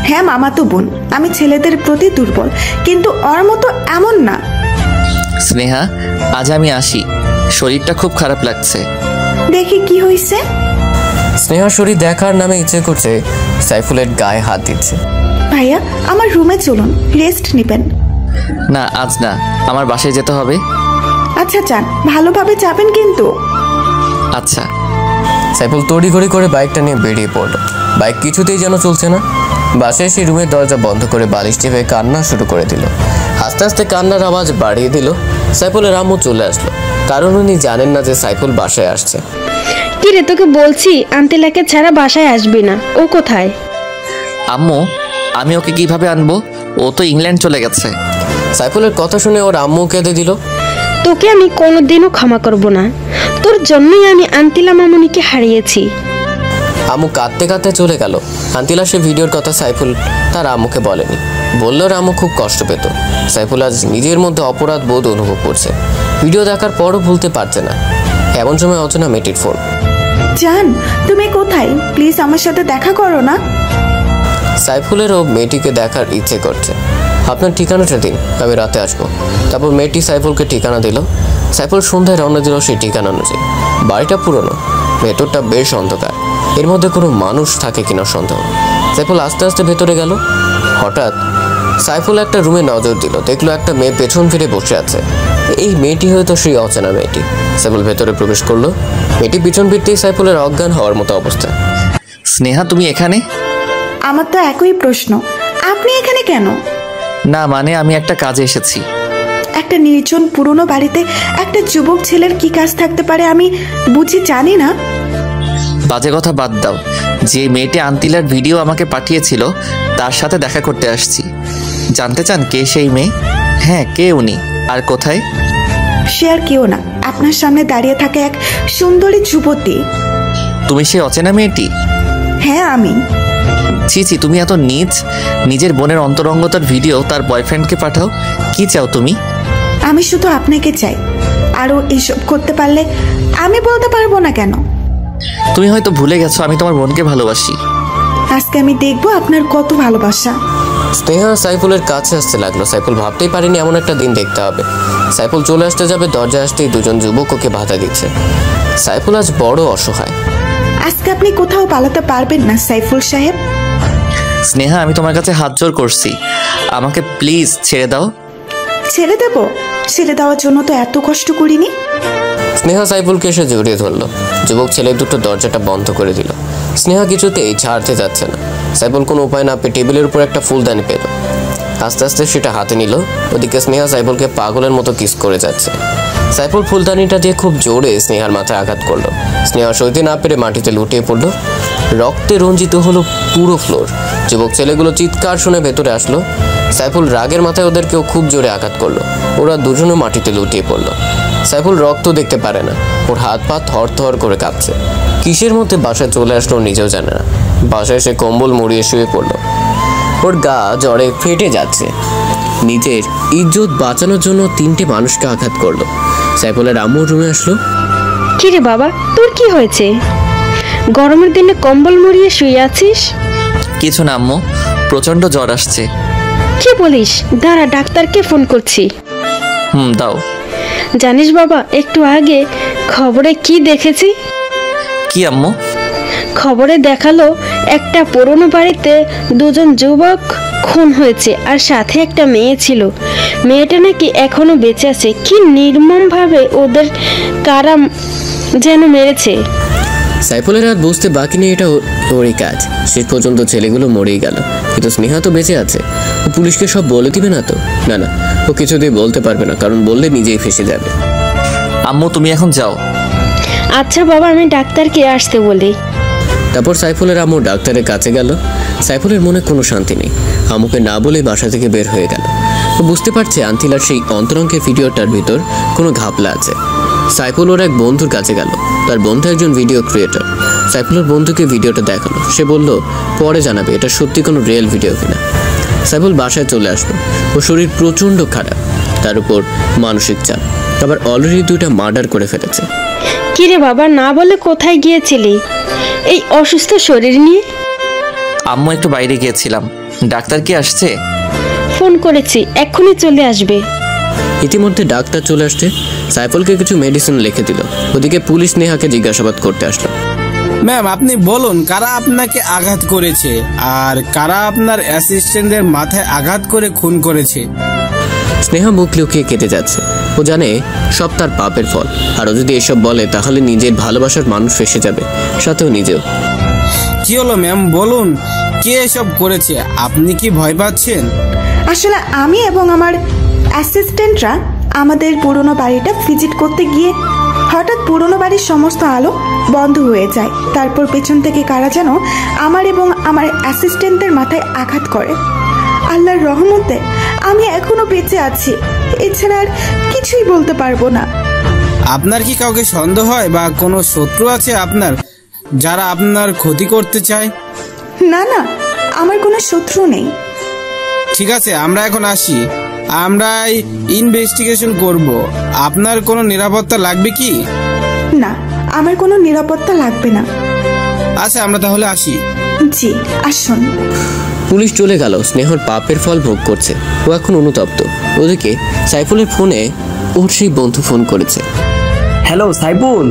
হ্যাঁ, মামাতো বোন। আমি ছেলেদের প্রতি দুর্বল, কিন্তু ওর মতো এমন না। স্নেহা, আজ আমি আসি, শরীরটা খুব খারাপ লাগছে। দেখি কি হয়েছে। স্নেহার শরীর দেখার নামে ইচ্ছে করছে সাইফুলের গায়ে হাত দিচ্ছে। ভাইয়া, আমার রুমে চলুন, রেস্ট নেবেন। না, আজ না, আমার বাসায় যেতে হবে। আচ্ছা যান, ভালোভাবে যাবেন কিন্তু। আচ্ছা। সাইফুল তড়িঘড়ি করে বাইকটা নিয়ে বেরিয়ে পড়লো। বাইক কিছুতেই যেন চলছে না। বাসায় এসে রুমের দরজা বন্ধ করে বালিশ টেপে কান্না শুরু করে দিল। আস্তে আস্তে কান্নার আওয়াজ বাড়িয়ে দিল। সাইফুলের আম্মু চলে আসলো, কারণ উনি জানেন না যে সাইফুল বাসায় আসছে। কি রে, তোকে বলছি আন্তেলাকে ছাড়া বাসায় আসবি না। ও কোথায়? আম্মু, আমি ওকে কিভাবে আনবো? ও তো ইংল্যান্ড চলে গেছে। সাইফুলের কথা শুনে ওর আম্মু কেঁদে দিল। তোকে আমি কোনোদিনও ক্ষমা করব না। তোর জন্যই আমি আন্তিলা মামুনিকে হারিয়েছি। আম্মু কাঁদতে কাঁদতে চলে গেল। আন্তিলা সে ভিডিওর কথা সাইফুল তার আম্মুকে বলেনি। বললো ওর আম্মু খুব কষ্ট পেত। সাইফুল আজ নিজের মধ্যে অপরাধ বোধ অনুভব করছে। ভিডিও দেখার পরও ভুলতে পারছে না। এমন সময় অচেনা মেয়েটির ফোন। জান, তুমি কোথায়? প্লিজ আমার সাথে দেখা করো না। সাইফুলেরও মেয়েটিকে দেখার ইচ্ছে করছে। আপনার ঠিকানাটা দিন, আমি রাতে আসবো। তারপর মেয়েটি সাইফুলকে ঠিকানা দিল। সাইফুল সন্ধ্যায় রওনা দিল সেই ঠিকানা অনুযায়ী। বাড়িটা পুরনো, ভেতরটা বেশ অন্ধকার। এর মধ্যে কোনো মানুষ থাকে কিনা সন্দেহ। সাইফুল আস্তে আস্তে ভেতরে গেল। হঠাৎ সাইফুল একটা রুমে নজর দিল। দেখলো একটা মেয়ে পেছন ফিরে বসে আছে। এই মেয়েটি হয়তো সেই অচেনা মেয়েটি। সাইফুল ভেতরে প্রবেশ করলো। মেয়েটি পিছন ফিরতেই সাইফুলের অজ্ঞান হওয়ার মতো অবস্থা। স্নেহা, তুমি এখানে? আমার তো একই প্রশ্ন, আপনি এখানে কেন? না মানে, আমি একটা কাজে এসেছি। একটা নির্জন পুরনো বাড়িতে একটা যুবক ছেলের কি কাজ থাকতে পারে আমি বুঝি জানি না। বাজে কথা বাদ দাও। যে মেয়েটি আন্তিলার ভিডিও আমাকে পাঠিয়েছিল তার সাথে দেখা করতে আসছি। জানতে চান কে সেই মেয়ে? হ্যাঁ, কে উনি আর কোথায়? সে আর কেউ না, আপনার সামনে দাঁড়িয়ে থাকে এক সুন্দরী যুবতী। তুমি সেই অচেনা মেয়েটি? হ্যাঁ, আমি। ছি ছি, তুমি এত নীচ! নিজের বোনের অন্তরঙ্গতার ভিডিও তার বয়ফ্রেন্ডকে পাঠাও। কি চাও তুমি? আমি শুধু আপনাকে চাই। আরও এসব করতে পারলে আমি বলতে পারবো না কেন। তুমি হয়তো ভুলে গেছো আমি তোমার বোনকে ভালোবাসি। আজকে আমি দেখবো আপনার কত ভালোবাসা। স্নেহা সাইফুলের কাছে আসতে লাগলো। সাইফুল ভাবতেই পারেনি এমন একটা দিন দেখতে হবে। সাইফুল চলে আসতে যাবে, দরজা আসতেই দুজন যুবক ওকে বাধা দিচ্ছে। সাইফুল আজ বড় অসহায়। আজকে আপনি কোথাও পালাতে পারবেন না সাইফুল সাহেব। স্নেহা, আমি তোমার কাছে হাত জোর করছি, আমাকে প্লিজ ছেড়ে দাও। ছেড়ে দেব? ছেড়ে দেওয়ার জন্য তো এত কষ্ট করিনি। স্নেহা সাইফুলকে এসে জড়িয়ে ধরলো। যুবক ছেলে দুটো দরজাটা বন্ধ করে দিল। স্নেহা কিছুতেই ছাড়তে যাচ্ছে না। সাইফুল কোনো উপায় না পেয়ে টেবিলের উপর একটা ফুলদানি পেল। আস্তে আস্তে সেটা হাতে নিল। ওদিকে স্নেহা সাইফুলকে পাগলের মতো কিস করে যাচ্ছে। সাইফুল ফুলদানিটা দিয়ে খুব জোরে স্নেহার মাথায় আঘাত করলো। স্নেহা সইতে না পেরে মাটিতে লুটিয়ে পড়লো। রক্তে রঞ্জিত হলো পুরো ফ্লোর। যুবক ছেলেগুলো চিৎকার শুনে ভেতরে আসলো। সাইফুল রাগের মাথায় ওদেরকেও খুব জোরে আঘাত করলো। ওরা দুজনে মাটিতে লুটিয়ে পড়লো। সাইফুল রক্ত দেখতে পারে না। ওর হাত পা থর থর করে কাঁপছে। কিসের মধ্যে বাসায় চলে আসলো নিজেও জানে না। বাসায় এসে কম্বল মুড়িয়ে শুয়ে পড়লো। ওর গা জ্বরে ফেটে যাচ্ছে। নিজের ইজ্জত বাঁচানোর জন্য তিনটে মানুষকে আঘাত করলো। সাইফুলের আম্মু রুমে আসলো। কি রে বাবা, তোর কি হয়েছে? গরমের দিনে কম্বল মুড়িয়ে শুয়ে আছিস? কিছু না আম্মু, প্রচন্ড জ্বর আসছে। কি বলিস? দাঁড়া, ডাক্তারকে ফোন করছি। দাও। জানিস বাবা, একটু আগে খবরে কি দেখেছি? কি আম্মু? খবরে দেখালো একটা পুরনো বাড়িতে দুজন যুবক খুন হয়েছে, আর সাথে একটা মেয়ে ছিল। মেয়েটা নাকি এখনো বেঁচে আছে। কি নির্মমভাবে ওদের কারা যেন মেরেছে। সাইফুলের আর বুঝতে বাকি নেই এটা ওরই কাজ। শেষ পর্যন্ত ছেলেগুলো মরেই গেল, কিন্তু স্নেহা তো বেঁচে আছে। ও পুলিশকে সব বলে দিবে না তো? না না, ও কিছুতেই বলতে পারবে না, কারণ বললে নিজেই ফেসে যাবে। আম্মু, তুমি এখন যাও। আচ্ছা বাবা, আমি ডাক্তারকে আসতে বলি। তারপর সাইফুলের আম্মু ডাক্তারের কাছে গেল। সাইফুলের মনে কোনো শান্তি নেই। আম্মুকে না বলে বাসা থেকে বের হয়ে গেল। ও বুঝতে পারছে আন্তিলার সেই অন্তরঙ্গের ভিডিওটার ভিতর কোনো ঘাপলা আছে। সাইফুল ওর এক বন্ধুর কাছে গেল। তার বন্ধু একজন ভিডিও ক্রিয়েটর। সাইফুলের বন্ধুকে ভিডিওটা দেখালো। সে বলল পরে জানাবে এটা সত্যি কোনো রিয়েল ভিডিও কিনা। সাইফুল বাসায় চলে আসলো। ওর শরীর প্রচণ্ড খারাপ, তার উপর মানসিক চাপ। আবার অলরেডি 2টা মার্ডার করে ফেলেছে। কিরে বাবা, না বলে কোথায় গিয়েছিলি এই অসুস্থ শরীর নিয়ে? আম্মু একটু বাইরে গিয়েছিলাম। ডাক্তার কি আসছে? ফোন করেছি, এক্ষুনি চলে আসবে। ইতিমধ্যে ডাক্তার চলে আসছে, সাইফুলকে কিছু মেডিসিন লিখে দিল। ওদিকে পুলিশ নেহাকে জিজ্ঞাসাবাদ করতে আসলো। ম্যাম, আপনি বলুন কারা আপনাকে আঘাত করেছে আর কারা আপনার অ্যাসিস্ট্যান্টদের মাথায় আঘাত করে খুন করেছে? স্নেহা মুখ লুকিয়ে কেটে যাচ্ছে। ও জানে সব তার পাপের ফল, আর ও যদি এসব বলে তাহলে নিজের ভালোবাসার মানুষ ফেসে যাবে, সাথেও নিজেও। কি হলো ম্যাম, বলুন কে এসব করেছে? আপনি কি ভয় পাচ্ছেন? আসলে আমি এবং আমার অ্যাসিস্ট্যান্টরা আমাদের পুরনো বাড়িটা ভিজিট করতে গিয়ে হঠাৎ পুরনো বাড়ির সমস্ত আলো বন্ধ হয়ে যায়। তারপর পেছন থেকে কারা যেন আমার এবং আমার অ্যাসিস্ট্যান্টদের মাথায় আঘাত করে। আল্লাহর রহমতে আমি এখনো বেঁচে আছি, এছাড়া আর কিছুই বলতে পারবো না। আপনার কি কাউকে সন্দেহ হয় বা কোনো শত্রু আছে আপনার যারা আপনার ক্ষতি করতে চায়? না না, আমার কোনো শত্রু নেই। ঠিক আছে, আমরা এখন আসি। আমরা ইনভেস্টিগেশন করব। আপনার কোনো নিরাপত্তা লাগবে কি? না, আমার কোনো নিরাপত্তা লাগবে না। আচ্ছা, আমরা তাহলে আসি। জি, আসুন। পুলিশ চলে গেল। স্নেহর পাপের ফল ভোগ করছে, ও এখন অনুতপ্ত। ওদিকে সাইফুলের ফোনে ওর সেই বন্ধু ফোন করেছে। হ্যালো সাইফুল।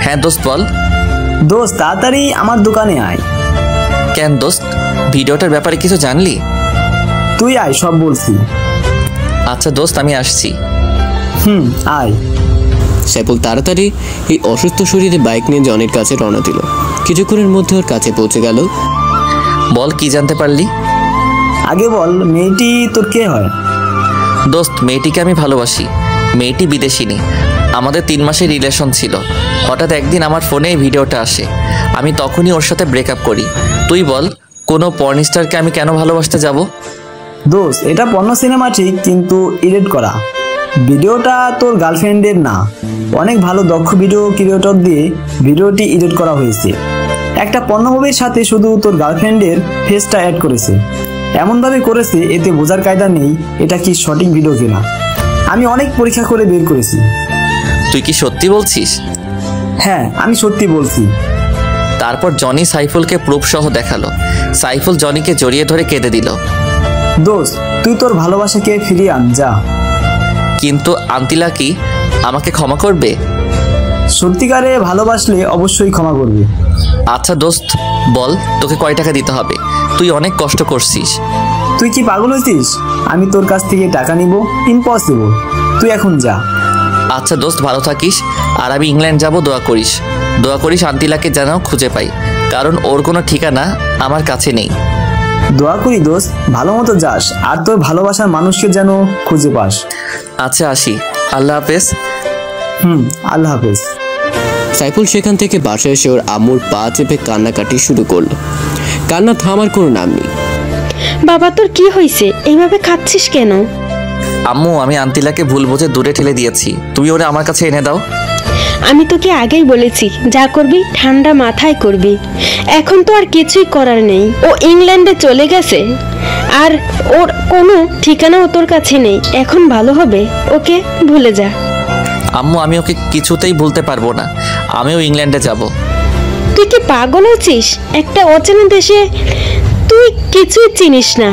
হ্যাঁ দোস্ত, বল। দোস্ত, তাড়াতাড়ি আমার দোকানে আয়। কেন দোস্ত, ভিডিওটার ব্যাপারে কিছু জানলি? তুই আয়, সব বলছি। আচ্ছা দোস্ত, আমি আসছি। আয়। সাইফুল তাড়াতাড়ি এই অসুস্থ শরীরে বাইক নিয়ে জনের কাছে রওনা দিল। কিছুক্ষণের মধ্যে ওর কাছে পৌঁছে গেল। বল, কি জানতে পারলি? আগে বল, মেয়েটি তোর কে হয়? দোস্ত, মেয়েটিকে আমি ভালোবাসি। মেয়েটি বিদেশিনী। আমাদের 3 মাসের রিলেশন ছিল। হঠাৎ একদিন আমার ফোনে এই ভিডিওটা আসে। আমি তখনই ওর সাথে ব্রেকআপ করি। তুই বল, কোনো পর্নস্টারকে আমি কেন ভালোবাসতে যাব? দোস্ত, এটা পর্ন সিনেমা ঠিক, কিন্তু এডিট করা। ভিডিওটা তোর গার্লফ্রেন্ডের না, অনেক ভালো দক্ষ ভিডিও ক্রিয়েটর দিয়ে ভিডিওটি এডিট করা হয়েছে। একটা পর্ন মুভির সাথে শুধু তোর গার্লফ্রেন্ডের ফেসটা অ্যাড করেছে, এমনভাবে করেছে এতে বোঝার কায়দা নেই এটা কি সঠিক ভিডিও কিনা। আমি অনেক পরীক্ষা করে বের করেছি। তুই কি সত্যি বলছিস? হ্যাঁ, আমি সত্যি বলছি। তারপর জনি সাইফুলকে প্রুফ সহ দেখালো। সাইফুল জনিকে জড়িয়ে ধরে কেঁদে দিল। দোস্ত, তুই তোর ভালোবাসাকে ফিরিয়ে আন, যা। কিন্তু আন্তিলা কি আমাকে ক্ষমা করবে? সত্যিকারে ভালোবাসলে অবশ্যই ক্ষমা করবে। আচ্ছা দোস্ত, বল তোকে কয় টাকা দিতে হবে? তুই অনেক কষ্ট করছিস। তুই কি পাগল হয়েছিস? আমি তোর কাছ থেকে টাকা নিব? ইম্পসিবল। তুই এখন যা। আচ্ছা দোস্ত, ভালো থাকিস। আর আমি ইংল্যান্ড যাব, দোয়া করিস। দোয়া করিস আন্তিলাকে যেন খুঁজে পাই, কারণ ওর কোনো ঠিকানা আমার কাছে নেই। দোয়া করি দোস্ত, ভালো মতো যাস আর তোর ভালোবাসার মানুষকে যেন খুঁজে পাস। আচ্ছা, আসি। আল্লাহ হাফেজ। আল্লাহ হাফেজ। সাইফুল সেখান থেকে বাসায় এসে ওর আম্মুর পা চেপে কান্নাকাটি শুরু করলো। কান্না থামার কোনো নাম নেই। বাবা, তোর কি হয়েছে? এইভাবে খাচ্ছিস কেন? আম্মু, আমি আন্তিলাকে ভুল বুঝে দূরে ঠেলে দিয়েছি। তুমি ওরে আমার কাছে এনে দাও। আমি তোকে আগেই বলেছি, যা করবি ঠান্ডা মাথায় করবি। এখন তো আর কিছুই করার নেই। ও ইংল্যান্ডে চলে গেছে, আর ওর কোনো ঠিকানাও তোর কাছে নেই। এখন ভালো হবে, ওকে ভুলে যা। আম্মু, আমি ওকে কিছুতেই ভুলতে পারবো না। আমিও ইংল্যান্ডে যাব। তুই কি পাগল হচ্ছিস? একটা অচেনা দেশে তুই কিছুই চিনিস না,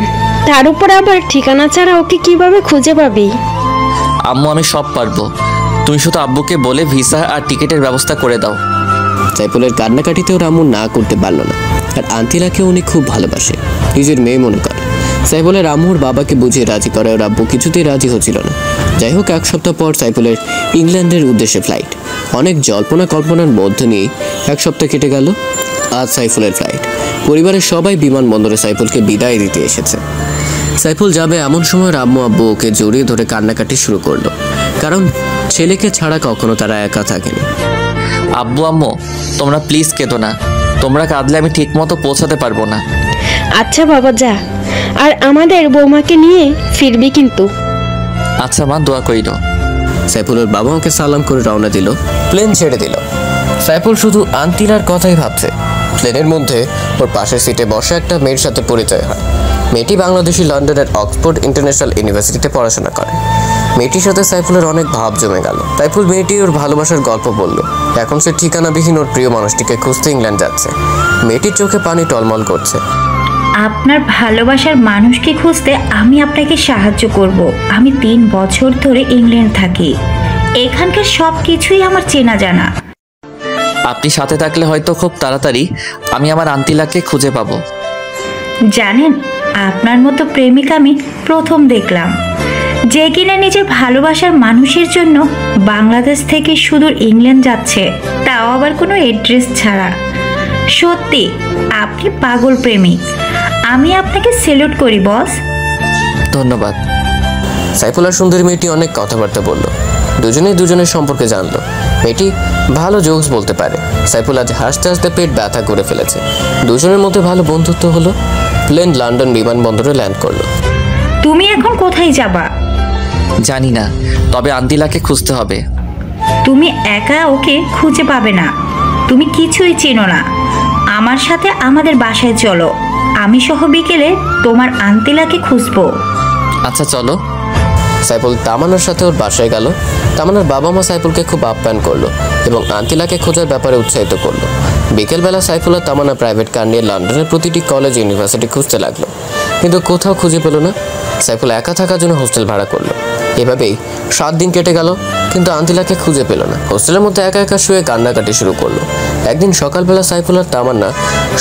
তার উপর আবার ঠিকানা ছাড়া ওকে কিভাবে খুঁজে পাবি? আম্মু, আমি সব পারবো। তুমি শুধু আব্বুকে বলে ভিসা আর টিকিটের ব্যবস্থা করে দাও। সাইফুলের কান্নাকাটিতে ওর আম্মু না করতে পারল না। আর আন্তিলাকে উনি খুব ভালোবাসে, নিজের মেয়ে মনে করে। সাইফুলের আম্মুর বাবাকে বুঝিয়ে রাজি করে ওর আব্বু কিছুতেই রাজি হচ্ছিল না। যাই হোক, 1 সপ্তাহ পর সাইফুলের ইংল্যান্ডের উদ্দেশ্যে ফ্লাইট। অনেক জল্পনা কল্পনার মধ্যে নিয়ে 1 সপ্তাহ কেটে গেল। আজ সাইফুলের ফ্লাইট। পরিবারের সবাই বিমানবন্দরে সাইফুলকে বিদায় দিতে এসেছে। সাইফুল যাবে এমন সময় আম্মু আব্বু ওকে জড়িয়ে ধরে কান্নাকাটি শুরু করলো, কারণ ছেলেকে ছাড়া কখনো তারা একা থাকেনি। আব্বু আম্মু, তোমরা প্লিজ কেঁদো না। তোমরা কাঁদলে আমি ঠিক মতো পৌঁছাতে পারবো না। আচ্ছা বাবা, যা। আর আমাদের বৌমাকে নিয়ে ফিরবি কিন্তু। আচ্ছা মা, দোয়া করিল। সাইফুলের বাবা ওকে সালাম করে রওনা দিল। প্লেন ছেড়ে দিল। সাইফুল শুধু আন্তিলার কথাই ভাবছে। প্লেনের মধ্যে ওর পাশের সিটে বসা একটা মেয়ের সাথে পরিচয় হয়। মেয়েটি বাংলাদেশি লন্ডনের অক্সফোর্ড ইন্টারন্যাশনাল ইউনিভার্সিটিতে পড়াশোনা করে। মেয়েটির সাথে সাইফুলের অনেক ভাব জমে গেল। সাইফুল মেয়েটি ওর ভালোবাসার গল্প বলল। এখন সে ঠিকানাবিহীন ওর প্রিয় মানুষটিকে খুঁজতে ইংল্যান্ড যাচ্ছে। মেয়েটির চোখে পানি টলমল করছে। আপনার ভালোবাসার মানুষকে খুঁজতে আমি আপনাকে সাহায্য করব। আমি 3 বছর ধরে ইংল্যান্ড থাকি, এখানকার সব কিছুই আমার চেনা জানা। আপনি সাথে থাকলে হয়তো খুব তাড়াতাড়ি আমি আমার আন্তিলাকে খুঁজে পাবো। জানেন, আপনার মতো প্রেমিক আমি প্রথম দেখলাম, যে কিনা নিজের ভালোবাসার মানুষের জন্য বাংলাদেশ থেকে সুদূর ইংল্যান্ড যাচ্ছে, তাও আবার কোনো অ্যাড্রেস ছাড়া। সত্যি আপনি পাগল প্রেমিক। আমি আপনাকে স্যালুট করি বস। ধন্যবাদ। সাইফুল আর সুন্দরী মেয়েটি অনেক কথাবার্তা বলল। দুজনেই দুজনের সম্পর্কে জানলো। মেয়েটি ভালো জোকস বলতে পারে। সাইফুল আজ হাসতে হাসতে পেট ব্যথা করে ফেলেছে। দুজনের মধ্যে ভালো বন্ধুত্ব হলো। প্লেন লন্ডন বিমানবন্দরে ল্যান্ড করলো। তুমি এখন কোথায় যাবা? জানি না, তবে আন্তিলাকে খুঁজতে হবে। তুমি একা ওকে খুঁজে পাবে না, তুমি কিছুই চেনো না। আমার সাথে আমাদের বাসায় চলো, আমি সহ বিকেলে তোমার আন্তিলাকে খুঁজবো। আচ্ছা চলো। সাইফুল তামান্নার সাথে ওর বাসায় গেল। তামান্নার বাবা মা সাইফুলকে খুব আপ্যায়ন করলো এবং আন্তিলাকে খোঁজার ব্যাপারে উৎসাহিত করলো। বিকেলবেলা সাইফুল আর তামান্না প্রাইভেট কার নিয়ে লন্ডনের প্রতিটি কলেজ ইউনিভার্সিটি খুঁজতে লাগলো, কিন্তু কোথাও খুঁজে পেল না। সাইফুল একা থাকার জন্য হোস্টেল ভাড়া করলো। এভাবেই 7 দিন কেটে গেল, কিন্তু আন্তিলাকে খুঁজে পেল না। হোস্টেলের মধ্যে একা একা শুয়ে কান্নাকাটি শুরু করলো। একদিন সকালবেলা সাইফুল আর তামান্না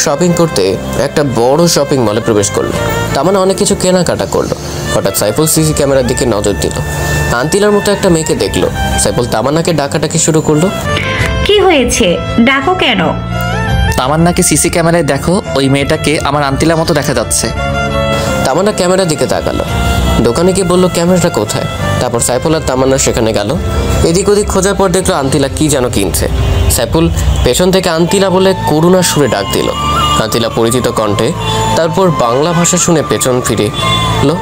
শপিং করতে একটা বড় শপিং মলে প্রবেশ করলো। তামান্না অনেক কিছু কেনাকাটা করলো। হঠাৎ সাইফুল সিসি ক্যামেরার দিকে নজর দিল। আন্তিলার মতো একটা মেয়েকে দেখলো। সাইফুল তামান্নাকে ডাকাটাকি শুরু করলো। কি হয়েছে, ডাকো কেন? তামান্নাকে সিসি ক্যামেরায় দেখো, ওই মেয়েটাকে আমার আন্তিলার মতো দেখা যাচ্ছে। তামান্না ক্যামেরার দিকে তাকালো। দোকানে গিয়ে বললো ক্যামেরাটা কোথায়। তারপর সাইফুল আর তামান্না সেখানে গেল। এদিক ওদিক খোঁজার পর দেখলো আন্তিলা কি যেন কিনছে। সাইফুল পেছন থেকে আন্তিলা বলে করুণার সুরে ডাক দিল। আন্তিলা পরিচিত কণ্ঠে, তারপর বাংলা ভাষা শুনে পেছন ফিরে এলো।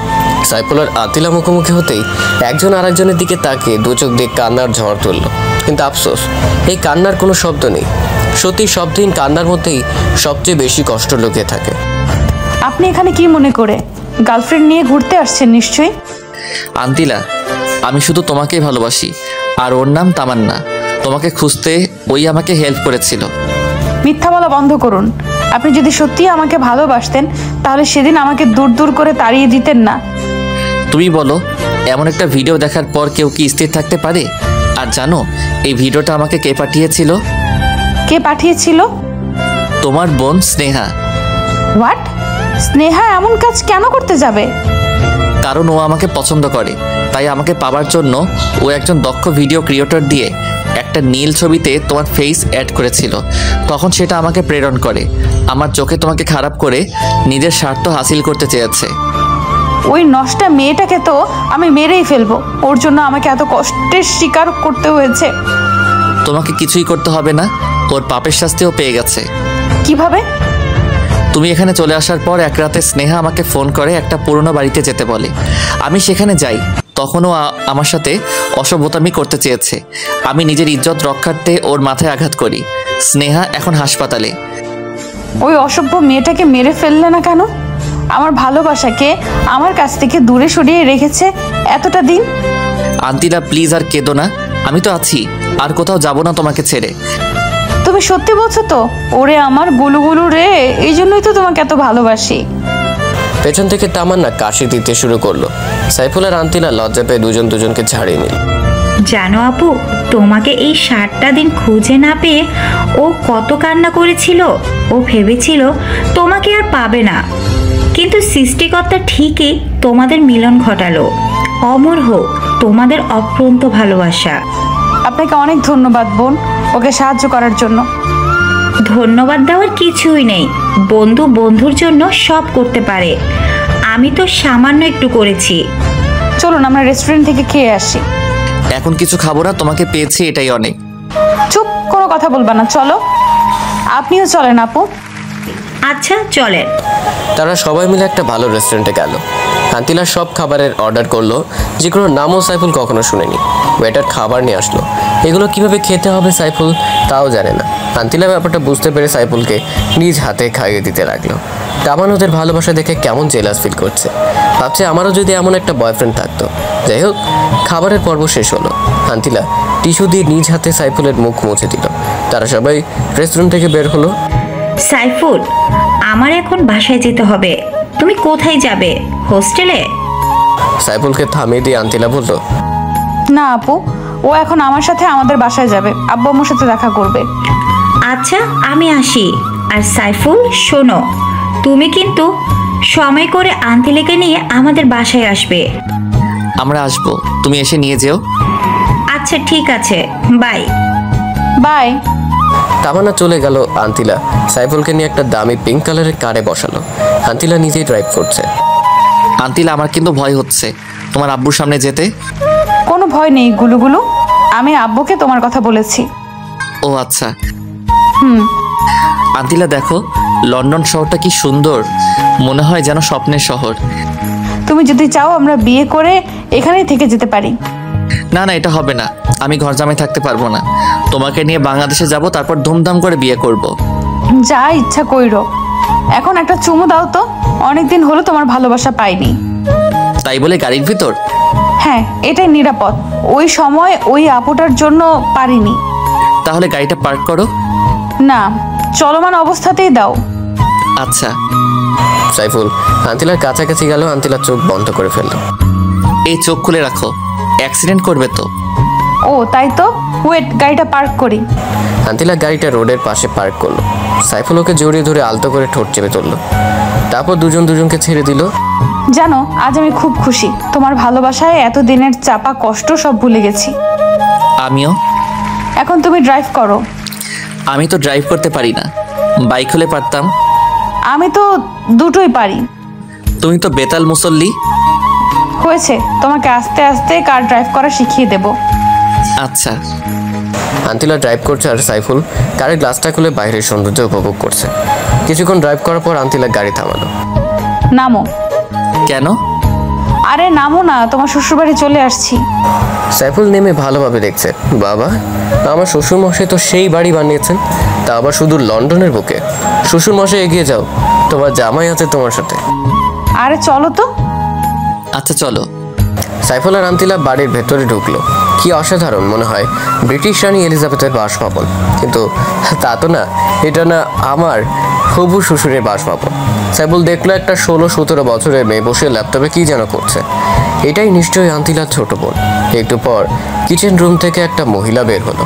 সাইফুল আর আন্তিলা মুখোমুখি হতেই একজন আরেকজনের দিকে তাকিয়ে দু চোখ দিয়ে কান্নার ঝড় তুলল। কিন্তু আফসোস, এই কান্নার কোনো শব্দ নেই। সত্যি শব্দহীন কান্নার মধ্যেই সবচেয়ে বেশি কষ্ট লুকিয়ে থাকে। আপনি এখানে কি মনে করে? গার্লফ্রেন্ড নিয়ে ঘুরতে আসছেন নিশ্চয়ই। আন্তিলা, আমি শুধু তোমাকেই ভালোবাসি, আর ওর নাম তামান্না। তোমাকে খুঁজতে ওই আমাকে হেল্প করেছিল। মিথ্যা বলা বন্ধ করুন। আপনি যদি সত্যিই আমাকে ভালোবাসতেন তাহলে সেদিন আমাকে দূর দূর করে তাড়িয়ে দিতেন না। তুমি বলো, এমন একটা ভিডিও দেখার পর কেউ কি স্থির থাকতে পারে? আর জানো এই ভিডিওটা আমাকে কে পাঠিয়েছিল? কে পাঠিয়েছিল? তোমার বোন স্নেহা। হোয়াট? স্নেহা এমন কাজ কেন করতে যাবে? কারণ ও আমাকে পছন্দ করে, তাই আমাকে পাওয়ার জন্য ও একজন দক্ষ ভিডিও ক্রিয়েটর দিয়ে একটা নীল ছবিতে তোমার ফেস অ্যাড করেছিল। তখন সেটা আমাকে প্রেরণ করে আমার চোখে তোমাকে খারাপ করে নিজের স্বার্থ হাসিল করতে চেয়েছে। ওই নষ্টা মেয়েটাকে তো আমি মেরেই ফেলবো। ওর জন্য আমাকে এত কষ্টের শিকার করতে হয়েছে। তোমাকে কিছুই করতে হবে না, ওর পাপের শাস্তিও পেয়ে গেছে। কিভাবে? তুমি এখানে চলে আসার পর এক রাতে স্নেহা আমাকে ফোন করে একটা পুরনো বাড়িতে যেতে বলে। আমি সেখানে যাই। তখনও আমার সাথে অসভ্যতামি করতে চেয়েছে। আমি নিজের ইজ্জত রক্ষার্থে ওর মাথায় আঘাত করি। স্নেহা এখন হাসপাতালে। ওই অসভ্য মেয়েটাকে মেরে ফেললে না কেন? আমার ভালোবাসাকে আমার কাছ থেকে দূরে সরিয়ে রেখেছে এতটা দিন। আন্তিলা প্লিজ আর কেঁদো না, আমি তো আছি, আর কোথাও যাব না তোমাকে ছেড়ে। তুমি সত্যি বলছো তো? ওরে আমার গুলুগুলু রে, এই জন্যই তো তোমাকে এত ভালোবাসি। পেছন থেকে তামান্না কাশি দিতে শুরু করলো। সাইফুল আর আন্তিলা লজ্জা পেয়ে দুজন দুজনকে ছাড়িয়ে নিল। জানো আপু, তোমাকে এই 7টা দিন খুঁজে না পেয়ে ও কত কান্না করেছিল। ও ভেবেছিল তোমাকে আর পাবে না, কিন্তু সৃষ্টিকর্তা ঠিকই তোমাদের মিলন ঘটালো। অমর হোক তোমাদের অপ্রান্ত ভালোবাসা। আপনাকে অনেক ধন্যবাদ বোন, ওকে সাহায্য করার জন্য। ধন্যবাদ দেওয়ার কিছুই নেই, বন্ধু বন্ধুর জন্য সব করতে পারে। আমি তো সামান্য একটু করেছি। চলুন আমরা রেস্টুরেন্ট থেকে খেয়ে আসি। এখন কিছু খাবো না, তোমাকে পেয়েছি এটাই অনেক। চুপ, কোনো কথা বলবা না, চলো। আপনিও চলেন আপু। আচ্ছা চলেন। তারা সবাই মিলে একটা ভালো রেস্টুরেন্টে গেল। আন্তিলা সব খাবারের অর্ডার করলো, যেগুলোর নামও সাইফুল কখনো শুনেনি। ওয়েটার খাবার নিয়ে আসলো এগুলো কিভাবে খেতে হবে সাইফুল তাও জানে না। আন্তিলা ব্যাপারটা বুঝতে পেরে সাইফুলকে নিজ হাতে খাইয়ে দিতে লাগলো। তামান ওদের ভালোবাসা দেখে কেমন জেলাস ফিল করছে, ভাবছে আমারও যদি এমন একটা বয়ফ্রেন্ড থাকতো। যাই হোক, খাবারের পর্ব শেষ হলো। আন্তিলা টিস্যু দিয়ে নিজ হাতে সাইফুলের মুখ মুছে দিল। তারা সবাই রেস্টুরেন্ট থেকে বের হলো। সাইফুল, আমার এখন বাসায় যেতে হবে। তুমি কোথায় যাবে? হোস্টেলে? সাইফুলকে থামিয়ে দিয়ে আন্তিলা বলল, না আপু, ও এখন আমার সাথে আমাদের বাসায় যাবে, আব্বু আম্মুর সাথে দেখা করবে। আচ্ছা, আমি আসি। আর সাইফুল, শোনো, তুমি কিন্তু সময় করে আন্তিলেকে নিয়ে আমাদের বাসায় আসবে। আমরা আসবো, তুমি এসে নিয়ে যেও। আচ্ছা ঠিক আছে, বাই। বাই। তামান্না চলে গেল। আন্তিলা সাইফুলকে নিয়ে একটা দামি পিঙ্ক কালারের কারে বসালো। আন্তিলা নিজেই ড্রাইভ করছে। আন্তিলা, আমার কিন্তু ভয় হচ্ছে তোমার আব্বুর সামনে যেতে। কোনো ভয় নেই গুলুগুলু, আমি আব্বুকে তোমার কথা বলেছি। ও আচ্ছা। আন্তিলা, দেখো লন্ডন শহরটা কি সুন্দর, মনে হয় যেন স্বপ্নের শহর। তুমি যদি চাও আমরা বিয়ে করে এখানেই থেকে যেতে পারি। না না, এটা হবে না, আমি ঘর জামাই থাকতে পারবো না। তোমাকে নিয়ে বাংলাদেশে যাব, তারপর ধুমধাম করে বিয়ে করব। যা ইচ্ছা কইরো। এখন একটা চুমু দাও তো, অনেকদিন হলো তোমার ভালোবাসা পাইনি। তাই বলে গাড়ির ভিতর? হ্যাঁ, এটাই নিরাপদ। ওই সময় ওই আপুটার জন্য পারিনি। তাহলে গাড়িটা পার্ক করো। না, চলমান অবস্থাতেই দাও। আচ্ছা। সাইফুল আন্তিলার কাছাকাছি গেল। আন্তিলা চোখ বন্ধ করে ফেললো। এই চোখ খুলে রাখো, অ্যাক্সিডেন্ট করবে তো। ও তাই তো, ওয়েট, গাড়িটা পার্ক করি। আন্তিলা গাড়িটা রোডের পাশে পার্ক করলো। সাইফুল ওকে জড়িয়ে ধরে আলতো করে ঠোঁট চেপে ধরলো। তারপর দুজনকে ছেড়ে দিল। জানো, আজ আমি খুব খুশি। তোমার ভালোবাসায় এতদিনের চাপা কষ্ট সব ভুলে গেছি। আমিও। এখন তুমি ড্রাইভ করো। আমি তো ড্রাইভ করতে পারি না, বাইক হলে পারতাম। আমি তো দুটোই পারি। তুমি তো বেতাল মুসল্লি। হয়েছে, তোমাকে আস্তে আস্তে কার ড্রাইভ করা শিখিয়ে দেব। আচ্ছা। আন্তিলা ড্রাইভ করছে আর সাইফুল কারের গ্লাসটা খুলে বাইরের সৌন্দর্য উপভোগ করছে। কিছুক্ষণ ড্রাইভ করার পর আন্তিলা গাড়ি থামালো। নামো। কেন? আরে নামো না, তোমার শ্বশুরবাড়ি চলে আসছি। সাইফুল নেমে ভালোভাবে দেখছে। বাবা, আমার শ্বশুরমশাই তো সেই বাড়ি বানিয়েছেন, তা আবার শুধু লন্ডনের বুকে। শ্বশুরমশাই এগিয়ে যাও, তোমার জামাই আছে তোমার সাথে। আরে চলো তো। আচ্ছা চলো। সাইফুল আর আন্তিলা বাড়ির ভেতরে ঢুকলো। কি অসাধারণ, মনে হয় ব্রিটিশ রানী এলিজাবেথের বাসভবন, কিন্তু তা তো না। এটা না আমার হবু শ্বশুরের বাসভবন। সাইফুল দেখলো একটা 16-17 বছরের মেয়ে বসে ল্যাপটপে কি যেন করছে। এটাই নিশ্চয়ই আন্তিলার ছোট বোন। একটু পর কিচেন রুম থেকে একটা মহিলা বের হলো।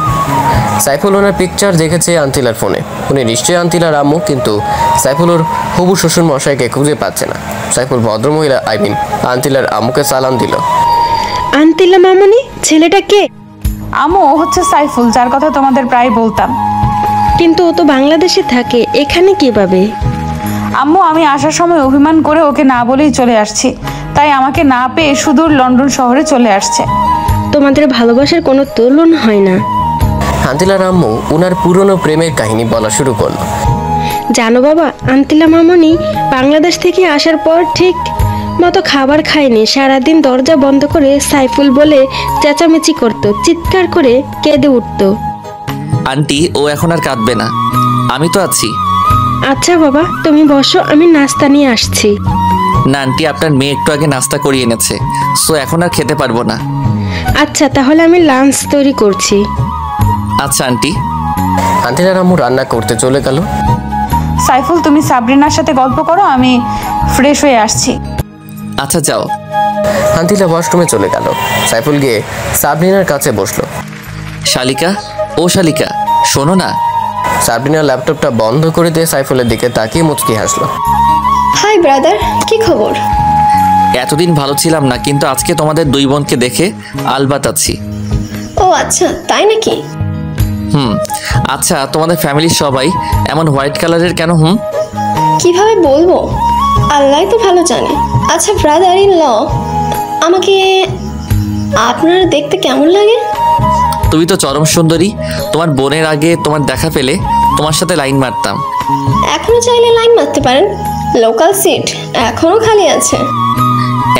সাইফুল ওনার পিকচার দেখেছে আন্তিলার ফোনে। উনি নিশ্চয়ই আন্তিলার আম্মু, কিন্তু সাইফুল ওর হবু শ্বশুর মশাইকে খুঁজে পাচ্ছে না। সাইফুল ভদ্রমহিলা আন্তিলার আম্মুকে সালাম দিল। আন্তিলা মামনি, ছেলেটা কে? আম্মু, ও হচ্ছে সাইফুল, যার কথা তোমাদের প্রায় বলতাম। কিন্তু ও তো বাংলাদেশে থাকে, এখানে কিভাবে? আম্মু, আমি আসার সময় অভিমান করে ওকে না বলেই চলে আসছি, তাই আমাকে না পেয়ে সুদূর লন্ডন শহরে চলে আসছে। তোমাদের ভালোবাসার কোনো তুলনা হয় না। আন্তিলার আম্মু উনার পুরনো প্রেমের কাহিনী বলা শুরু করলো। জানো বাবা, আন্তিলা মামনি বাংলাদেশ থেকে আসার পর ঠিক মতো খাবার খায়নি। সারাদিন দরজা বন্ধ করে সাইফুল বলে চেঁচামেচি করত, চিৎকার করে কেঁদে উঠত। আন্টি, ও এখন আর কাঁদবে না, আমি তো আছি। আচ্ছা বাবা, তুমি বসো, আমি নাস্তা নিয়ে আসছি। না আন্টি, আপনার মেয়ে একটু আগে নাস্তা করিয়ে এনেছে, সো এখন আর খেতে পারবো না। আচ্ছা, তাহলে আমি লাঞ্চ তৈরি করছি। আচ্ছা আন্টি। আন্তিলার আম্মু রান্না করতে চলে গেল। সাইফুল, তুমি সাবরিনার সাথে গল্প করো, আমি ফ্রেশ হয়ে আসছি। আচ্ছা যাও। আন্তিলা ওয়াশরুমে চলে গেল। সাইফুল গিয়ে সাবরিনার কাছে বসলো। শালিকা, ও শালিকা, শোনো না। সাবরিনা ল্যাপটপটা বন্ধ করে দিয়ে সাইফুলের দিকে তাকিয়ে মুচকি হাসলো। হাই ব্রাদার, কি খবর? এতদিন ভালো ছিলাম না, কিন্তু আজকে তোমাদের দুই বোনকে দেখে আলবাত আছি। ও আচ্ছা, তাই নাকি? আচ্ছা, তোমাদের ফ্যামিলির সবাই এমন হোয়াইট কালারের কেন? কিভাবে বলবো, আল্লাহ তো ভালো জানে। আচ্ছা ব্রাদার ইন ল, আমাকে আপনার দেখতে কেমন লাগে? তুমি তো চরম সুন্দরী। তোমার বোনের আগে তোমার দেখা পেলে তোমার সাথে লাইন মারতাম। এখনো চাইলে লাইন মারতে পারেন, লোকাল সিট এখনো খালি আছে।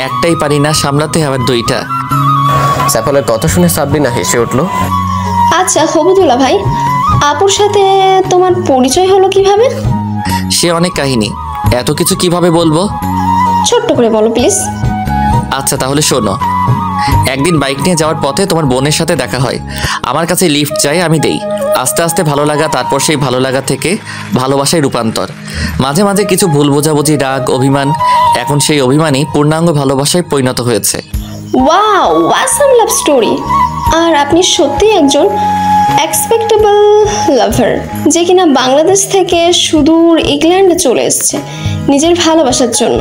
একটাই পারি না সামলাতে, আবার দুইটা। সাইফুলের কথা শুনে সাবরিনা হেসে উঠলো। আচ্ছা হবুদুল্লাহ ভাই, আপুর সাথে তোমার পরিচয় হলো কিভাবে? সে অনেক কাহিনী, এত কিছু কিভাবে বলবো? ছোট্ট করে বলো প্লিজ। আচ্ছা তাহলে শোনো। একদিন বাইক নিয়ে যাওয়ার পথে তোমার বোনের সাথে দেখা হয়। আমার কাছে লিফট চাই, আমি দেই। আস্তে আস্তে ভালো লাগা, তারপর সেই ভালো লাগা থেকে ভালোবাসায় রূপান্তর। মাঝে মাঝে কিছু ভুল বোঝাবুঝি, রাগ, অভিমান, এখন সেই অভিমানই পূর্ণাঙ্গ ভালোবাসায় পরিণত হয়েছে। Wow, awesome love story. আর আপনি সত্যি একজন এক্সপেক্টেবল লাভার, যে কিনা বাংলাদেশ থেকে সুদূর ইংল্যান্ডে চলে এসেছে নিজের ভালোবাসার জন্য।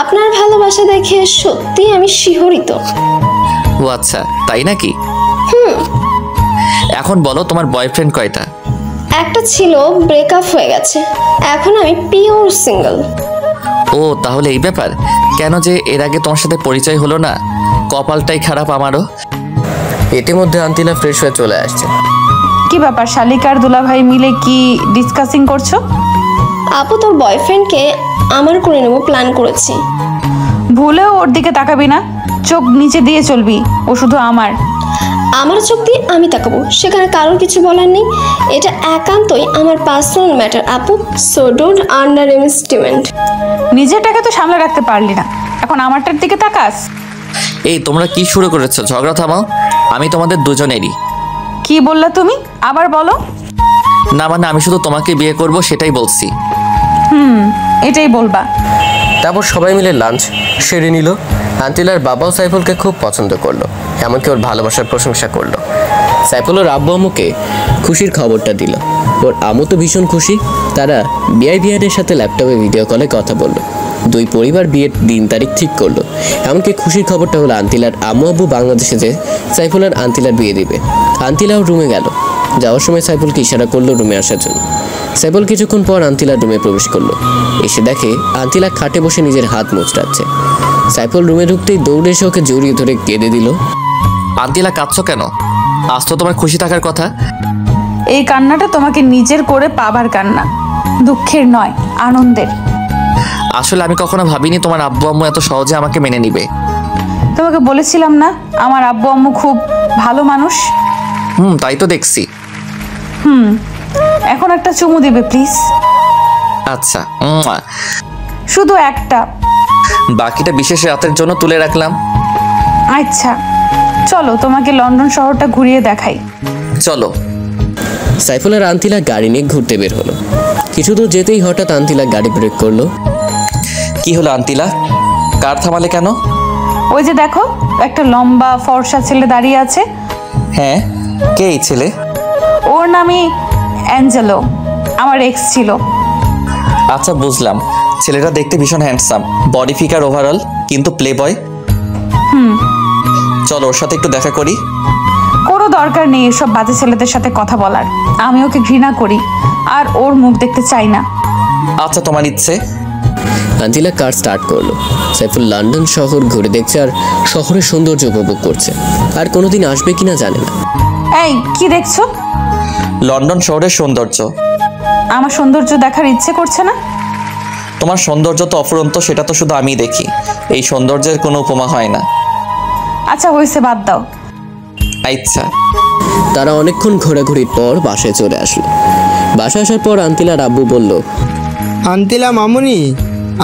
আপনার ভালোবাসা দেখে সত্যি আমি শিহরিত। ও আচ্ছা, তাই নাকি? এখন বলো, তোমার বয়ফ্রেন্ড কয়টা? একটা ছিল, ব্রেকআপ হয়ে গেছে, এখন আমি পিওর সিঙ্গেল। ও তাহলে এই ব্যাপার। কেন যে এর আগে তোমার সাথে পরিচয় হলো না, কপালটাই খারাপ আমারও। ইতিমধ্যে আন্তিলা ফ্রেশ হয়ে চলে আসছে। কি ব্যাপার, শালিকার দুলাভাই মিলে কি ডিসকাসিং করছো? আপু, তোর বয়ফ্রেন্ডকে আমার করে নেবো প্ল্যান করেছি। ভুলেও ওর দিকে তাকাবি না, চোখ নিচে দিয়ে চলবি, ও শুধু আমার। আমার চোখ দিয়ে আমি তাকাবো, সেখানে কারোর কিছু বলার নেই। এটা একান্তই আমার পার্সোনাল ম্যাটার আপু, সো ডোন্ট আন্ডার এস্টিমেট। নিজেরটাকে তো সামলে রাখতে পারলি না, এখন আমারটার দিকে তাকাস। এই তোমরা কি শুরু করেছো? ঝগড়া থামাও, আমি তোমাদের দুজনেরই। কি বললা তুমি? আবার বলো। না মানে আমি শুধু তোমাকে বিয়ে করব সেটাই বলছি। এটাই বলবা। তারপর সবাই মিলে লাঞ্চ সেরে নিল। আন্তিলার বাবাও সাইফুলকে খুব পছন্দ করলো, এমনকি ওর ভালোবাসার প্রশংসা করলো। সাইফুল ওর আব্বু আম্মুকে খুশির খবরটা দিল। ওর আম্মু তো ভীষণ খুশি। তারা বিআইবিআরের সাথে ল্যাপটপে ভিডিও কলে কথা বললো। দুই পরিবার বিয়ের দিন তারিখ ঠিক করলো। এমনকি খুশির খবরটা হলো আন্তিলার আম্মু আব্বু বাংলাদেশে যে সাইফুল আর আন্তিলার বিয়ে দিবে। আন্তিলাও রুমে গেল। যাওয়ার সময় সাইফুলকে ইশারা করলো রুমে আসার জন্য। সাইফুল কিছুক্ষণ পর আন্তিলার রুমে প্রবেশ করলো। এসে দেখে আন্তিলা খাটে বসে নিজের হাত মোচড়াচ্ছে। সাইফুল রুমে ঢুকতেই দৌড়ে এসে ওকে জড়িয়ে ধরে কেঁদে দিল। আন্তিলা, কাঁদছো কেন? আজ তো তোমার খুশি থাকার কথা। এই কান্নাটা তোমাকে নিজের করে পাবার কান্না, দুঃখের নয়, আনন্দের। আসলে আমি কখনো ভাবিনি তোমার আব্বু আম্মু এত সহজে আমাকে মেনে নিবে। তোমাকে বলেছিলাম না আমার আব্বু আম্মু খুব ভালো মানুষ। তাই তো দেখছি। এখন একটা চুমু দিবে প্লিজ। আচ্ছা, শুধু একটা, বাকিটা বিশেষ রাতের জন্য তুলে রাখলাম। আচ্ছা চলো তোমাকে লন্ডন শহরটা ঘুরিয়ে দেখাই। চলো। সাইফুল আর আন্তিলা গাড়ি নিয়ে ঘুরতে বের হলো। কিছু দূর যেতেই হঠাৎ আন্তিলা গাড়ি ব্রেক করলো। কি হলো আন্তিলা, কার থামালে কেন? ওই যে দেখো, একটা লম্বা ফর্সা ছেলে দাঁড়িয়ে আছে। হ্যাঁ, কে এই ছেলে? ওর নামই অ্যাঞ্জেলো, আমার এক্স ছিল। আচ্ছা বুঝলাম, ছেলেটা দেখতে ভীষণ হ্যান্ডসাম, বডি ফিগার ওভারঅল, কিন্তু প্লে বয়। চলো ওর সাথে একটু দেখা করি। কোনো দরকার নেই এসব বাজে ছেলেদের সাথে কথা বলার, আমি ওকে ঘৃণা করি আর ওর মুখ দেখতে চাই না। আচ্ছা তোমার ইচ্ছে। আন্তিলা কার স্টার্ট করলো। সাইফুল লন্ডন শহর ঘুরে দেখছে আর শহরের সৌন্দর্য উপভোগ করছে। আর কোনোদিন আসবে কিনা জানে না। এই কি দেখছো? লন্ডন শহরের সৌন্দর্য। আমার সৌন্দর্য দেখার ইচ্ছে করছে না? তোমার সৌন্দর্য তো অফুরন্ত, সেটা তো শুধু আমি দেখি। এই সৌন্দর্যের কোনো উপমা হয় না। আচ্ছা হয়েছে, বাদ দাও। আচ্ছা। তারা অনেকক্ষণ ঘোরাঘুরির পর বাসায় চলে আসলো। বাসায় আসার পর আন্তিলার আব্বু বলল, আন্তিলা মামুনি,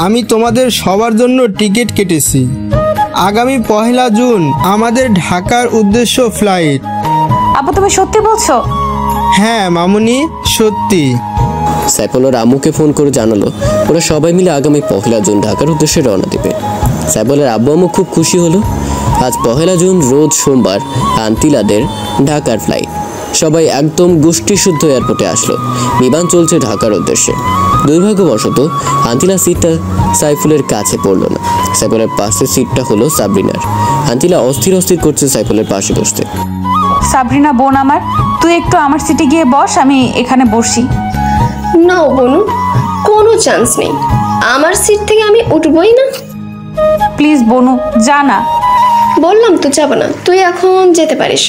আমি তোমাদের সবার জন্য টিকিট কেটেছি। আগামী 1 জুন আমাদের ঢাকার উদ্দেশ্য ফ্লাইট। আব্বু তুমি সত্যি বলছো? হ্যাঁ মামুনি, সত্যি। সাইফুল ওর আম্মুকে ফোন করে জানালো ওরা সবাই মিলে আগামী 1 জুন ঢাকার উদ্দেশ্যে রওনা দেবে। সাইফুলের আব্বু আম্মু খুব খুশি হলো। আজ 1 জুন রোজ সোমবার আন্তিলাদের ঢাকার ফ্লাইট। সবাই একদম গোষ্ঠীশুদ্ধ এয়ারপোর্টে আসলো। বিমান চলছে ঢাকার উদ্দেশ্যে। দুর্ভাগ্যবশত আন্তিলা সিটটা সাইফুলের কাছে পড়লো না। সাইফুলের পাশের সিটটা হলো সাবরিনার। আন্তিলা অস্থির অস্থির করছে সাইফুলের পাশে বসতে। সাবরিনা বোন আমার, তুই একটু আমার সিটে গিয়ে বস, আমি এখানে বসি। না বনু, কোনো চান্স নেই, আমার সিট থেকে আমি উঠবই না। প্লিজ বনু, যা না। বললাম তো যাব না, তুই এখন যেতে পারিস।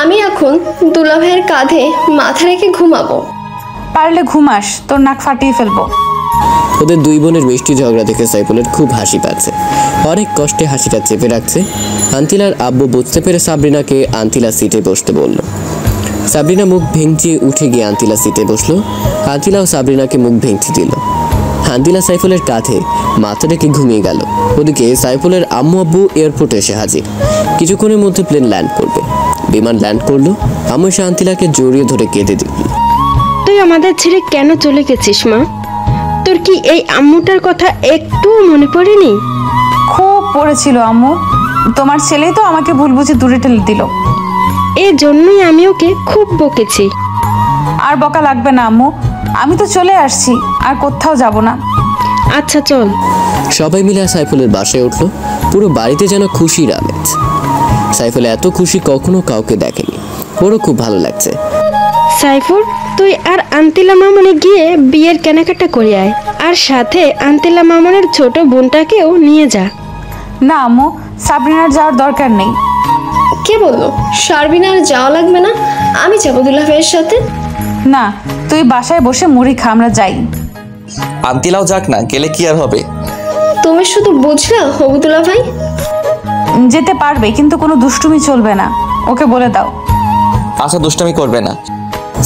আমি এখন দুলাভাইয়ের কাঁধে মাথা রেখে ঘুমাবো। পারলে ঘুমাস, তোর নাক ফাটিয়ে ফেলবো। ওদের দুই বোনের মিষ্টি ঝগড়া দেখে সাইফুলের খুব হাসি পাচ্ছে। অনেক কষ্টে হাসিটা চেপে রাখছে। আন্তিলার আব্বু বুঝতে পেরে সাবরিনাকে আন্তিলার সিটে বসতে বলল। সাবরিনা মুখ ভেঙচিয়ে উঠে গিয়ে আন্তিলা সিটে বসলো। আন্তিলাও সাবরিনাকে মুখ ভেঙচি দিল। আন্তিলা সাইফুলের কাঁধে মাথা রেখে ঘুমিয়ে গেল। ওদিকে সাইফুলের আম্মু আব্বু এয়ারপোর্টে এসে হাজির। কিছুক্ষণের মধ্যে প্লেন ল্যান্ড করবে। বিমান ল্যান্ড করলো। আম্মু এসে আন্তিলাকে জড়িয়ে ধরে কেঁদে দিল। তুই আমাদের ছেড়ে কেন চলে গেছিস মা? তোর কি এই আম্মুটার কথা একটুও মনে পড়েনি? খুব পড়েছিল আম্মু। তোমার ছেলেই তো আমাকে ভুল বুঝে দূরে ঠেলে দিল। এই জন্যই আমি ওকে খুব বকেছি। আর বকা লাগবে না আম্মু, আমি তো চলে আসছি, আর কোথাও যাব না। আচ্ছা চল। সবাই মিলে সাইফুলের বাসায় উঠলো। পুরো বাড়িতে যেন খুশির আমেজ। সাইফুল এত খুশি কখনো কাউকে দেখেনি। ওরও খুব ভালো লাগছে। সাইফুল, তুই আর আন্তিলা মামনি গিয়ে বিয়ের কেনাকাটা করে আয়, আর সাথে আন্তিলা মামনের ছোট বোনটাকেও নিয়ে যা। না আম্মু, সাবরিনার যাওয়ার দরকার নেই। কে বললো শারবিনার যাওয়া লাগবে না? আমি যাবো দুলা ভাইয়ের সাথে। না, তুই বাসায় বসে মুড়ি খা, আমরা যাই। আন্তিলাও যাক না, গেলে কি আর হবে? তুমি শুধু বুঝলা হবুদুল্লা ভাই? যেতে পারবে, কিন্তু কোনো দুষ্টুমি চলবে না, ওকে বলে দাও। আচ্ছা, দুষ্টামি করবে না।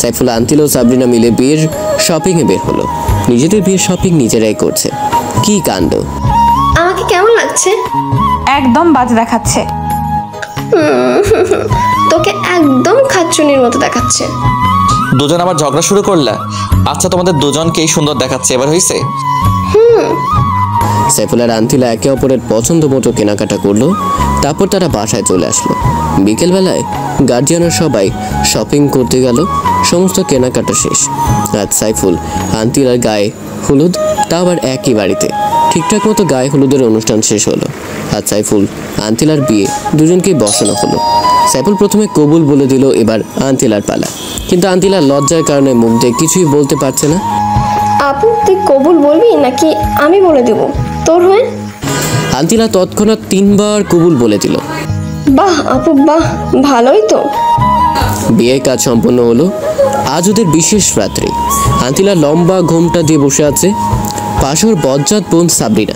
সাইফুল, আন্তিল ও সাবরিনা মিলে বিয়ের শপিং এ বের হলো। নিজেদের বিয়ের শপিং নিজেরাই করছে। কি কাণ্ড! আমাকে কেমন লাগছে? একদম বাজে দেখাচ্ছে। তোকে একদম খাচ্চুনির মতো দেখাচ্ছে। দুজন আবার ঝগড়া শুরু করলা? আচ্ছা, তোমাদের দুজনকেই সুন্দর দেখাচ্ছে, এবার হয়েছে? সাইফুল আর আন্তিলা একে অপরের পছন্দ মতো কেনাকাটা করলো। তারপর তারা বাসায় চলে আসলো। বিকেলবেলায় গার্জিয়ানরা সবাই শপিং করতে গেল। সমস্ত কেনাকাটা শেষ। আজ সাইফুল আন্তিলার গায়ে হলুদ, তা আবার একই বাড়িতে। ঠিকঠাক মতো গায়ে হলুদের অনুষ্ঠান শেষ হলো। আজ সাইফুল আন্তিলার বিয়ে, দুজনকেই বসানো হলো। সাইফুল প্রথমে কবুল বলে দিল, এবার আন্তিলার পালা। কিন্তু আন্তিলার লজ্জার কারণে মুখ দিয়ে কিছুই বলতে পারছে না। আপু, তুই কবুল বলবি নাকি আমি বলে দেব তোর হয়ে? আন্তিলা তৎক্ষণাৎ 3 বার কবুল বলে দিল। বাহ আপু, বাহ, ভালোই তো। বিয়ের কাজ সম্পন্ন হলো। আজ ওদের বিশেষ রাত্রি। আন্তিলা লম্বা ঘোমটা দিয়ে বসে আছে। পাশে বজ্জাত বোন সাবরিনা।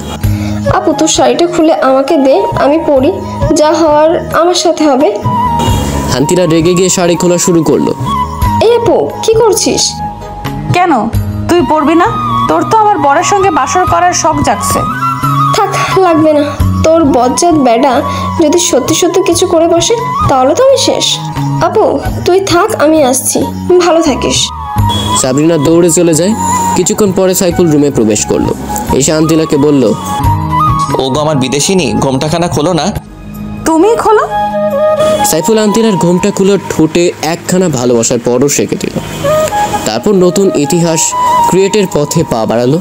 আপু, তোর শাড়িটা খুলে আমাকে দে, আমি পরি। যা হওয়ার আমার সাথে হবে। আন্তিলা রেগে গিয়ে শাড়ি খোলা শুরু করলো। এই আপু, কি করছিস? কেন, তুই পরবি না? তোর তো আমার বরের সঙ্গে বাসর করার শখ জাগছে। থাক, লাগবে না। তোর বজ্জাত বেডা যদি সত্যি সত্যি কিছু করে বসে তাহলে তো আমি শেষ। আপু, তুই থাক, আমি আসছি। ভালো থাকিস। সাবরিনা দৌড়ে চলে যায়। কিছুক্ষণ পরে সাইফুল রুমে প্রবেশ করলো। এসে আন্তিলাকে বলল, ওগো আমার বিদেশিনী, ঘোমটাখানা খোলো না। তুমি খোলো। সাইফুল আন্তিলার ঘোমটা খুলে ঠোঁটে একখানা ভালোবাসার পরশ রেখে দিল। তারপর নতুন ইতিহাস ক্রিয়েটের পথে পা বাড়ালো।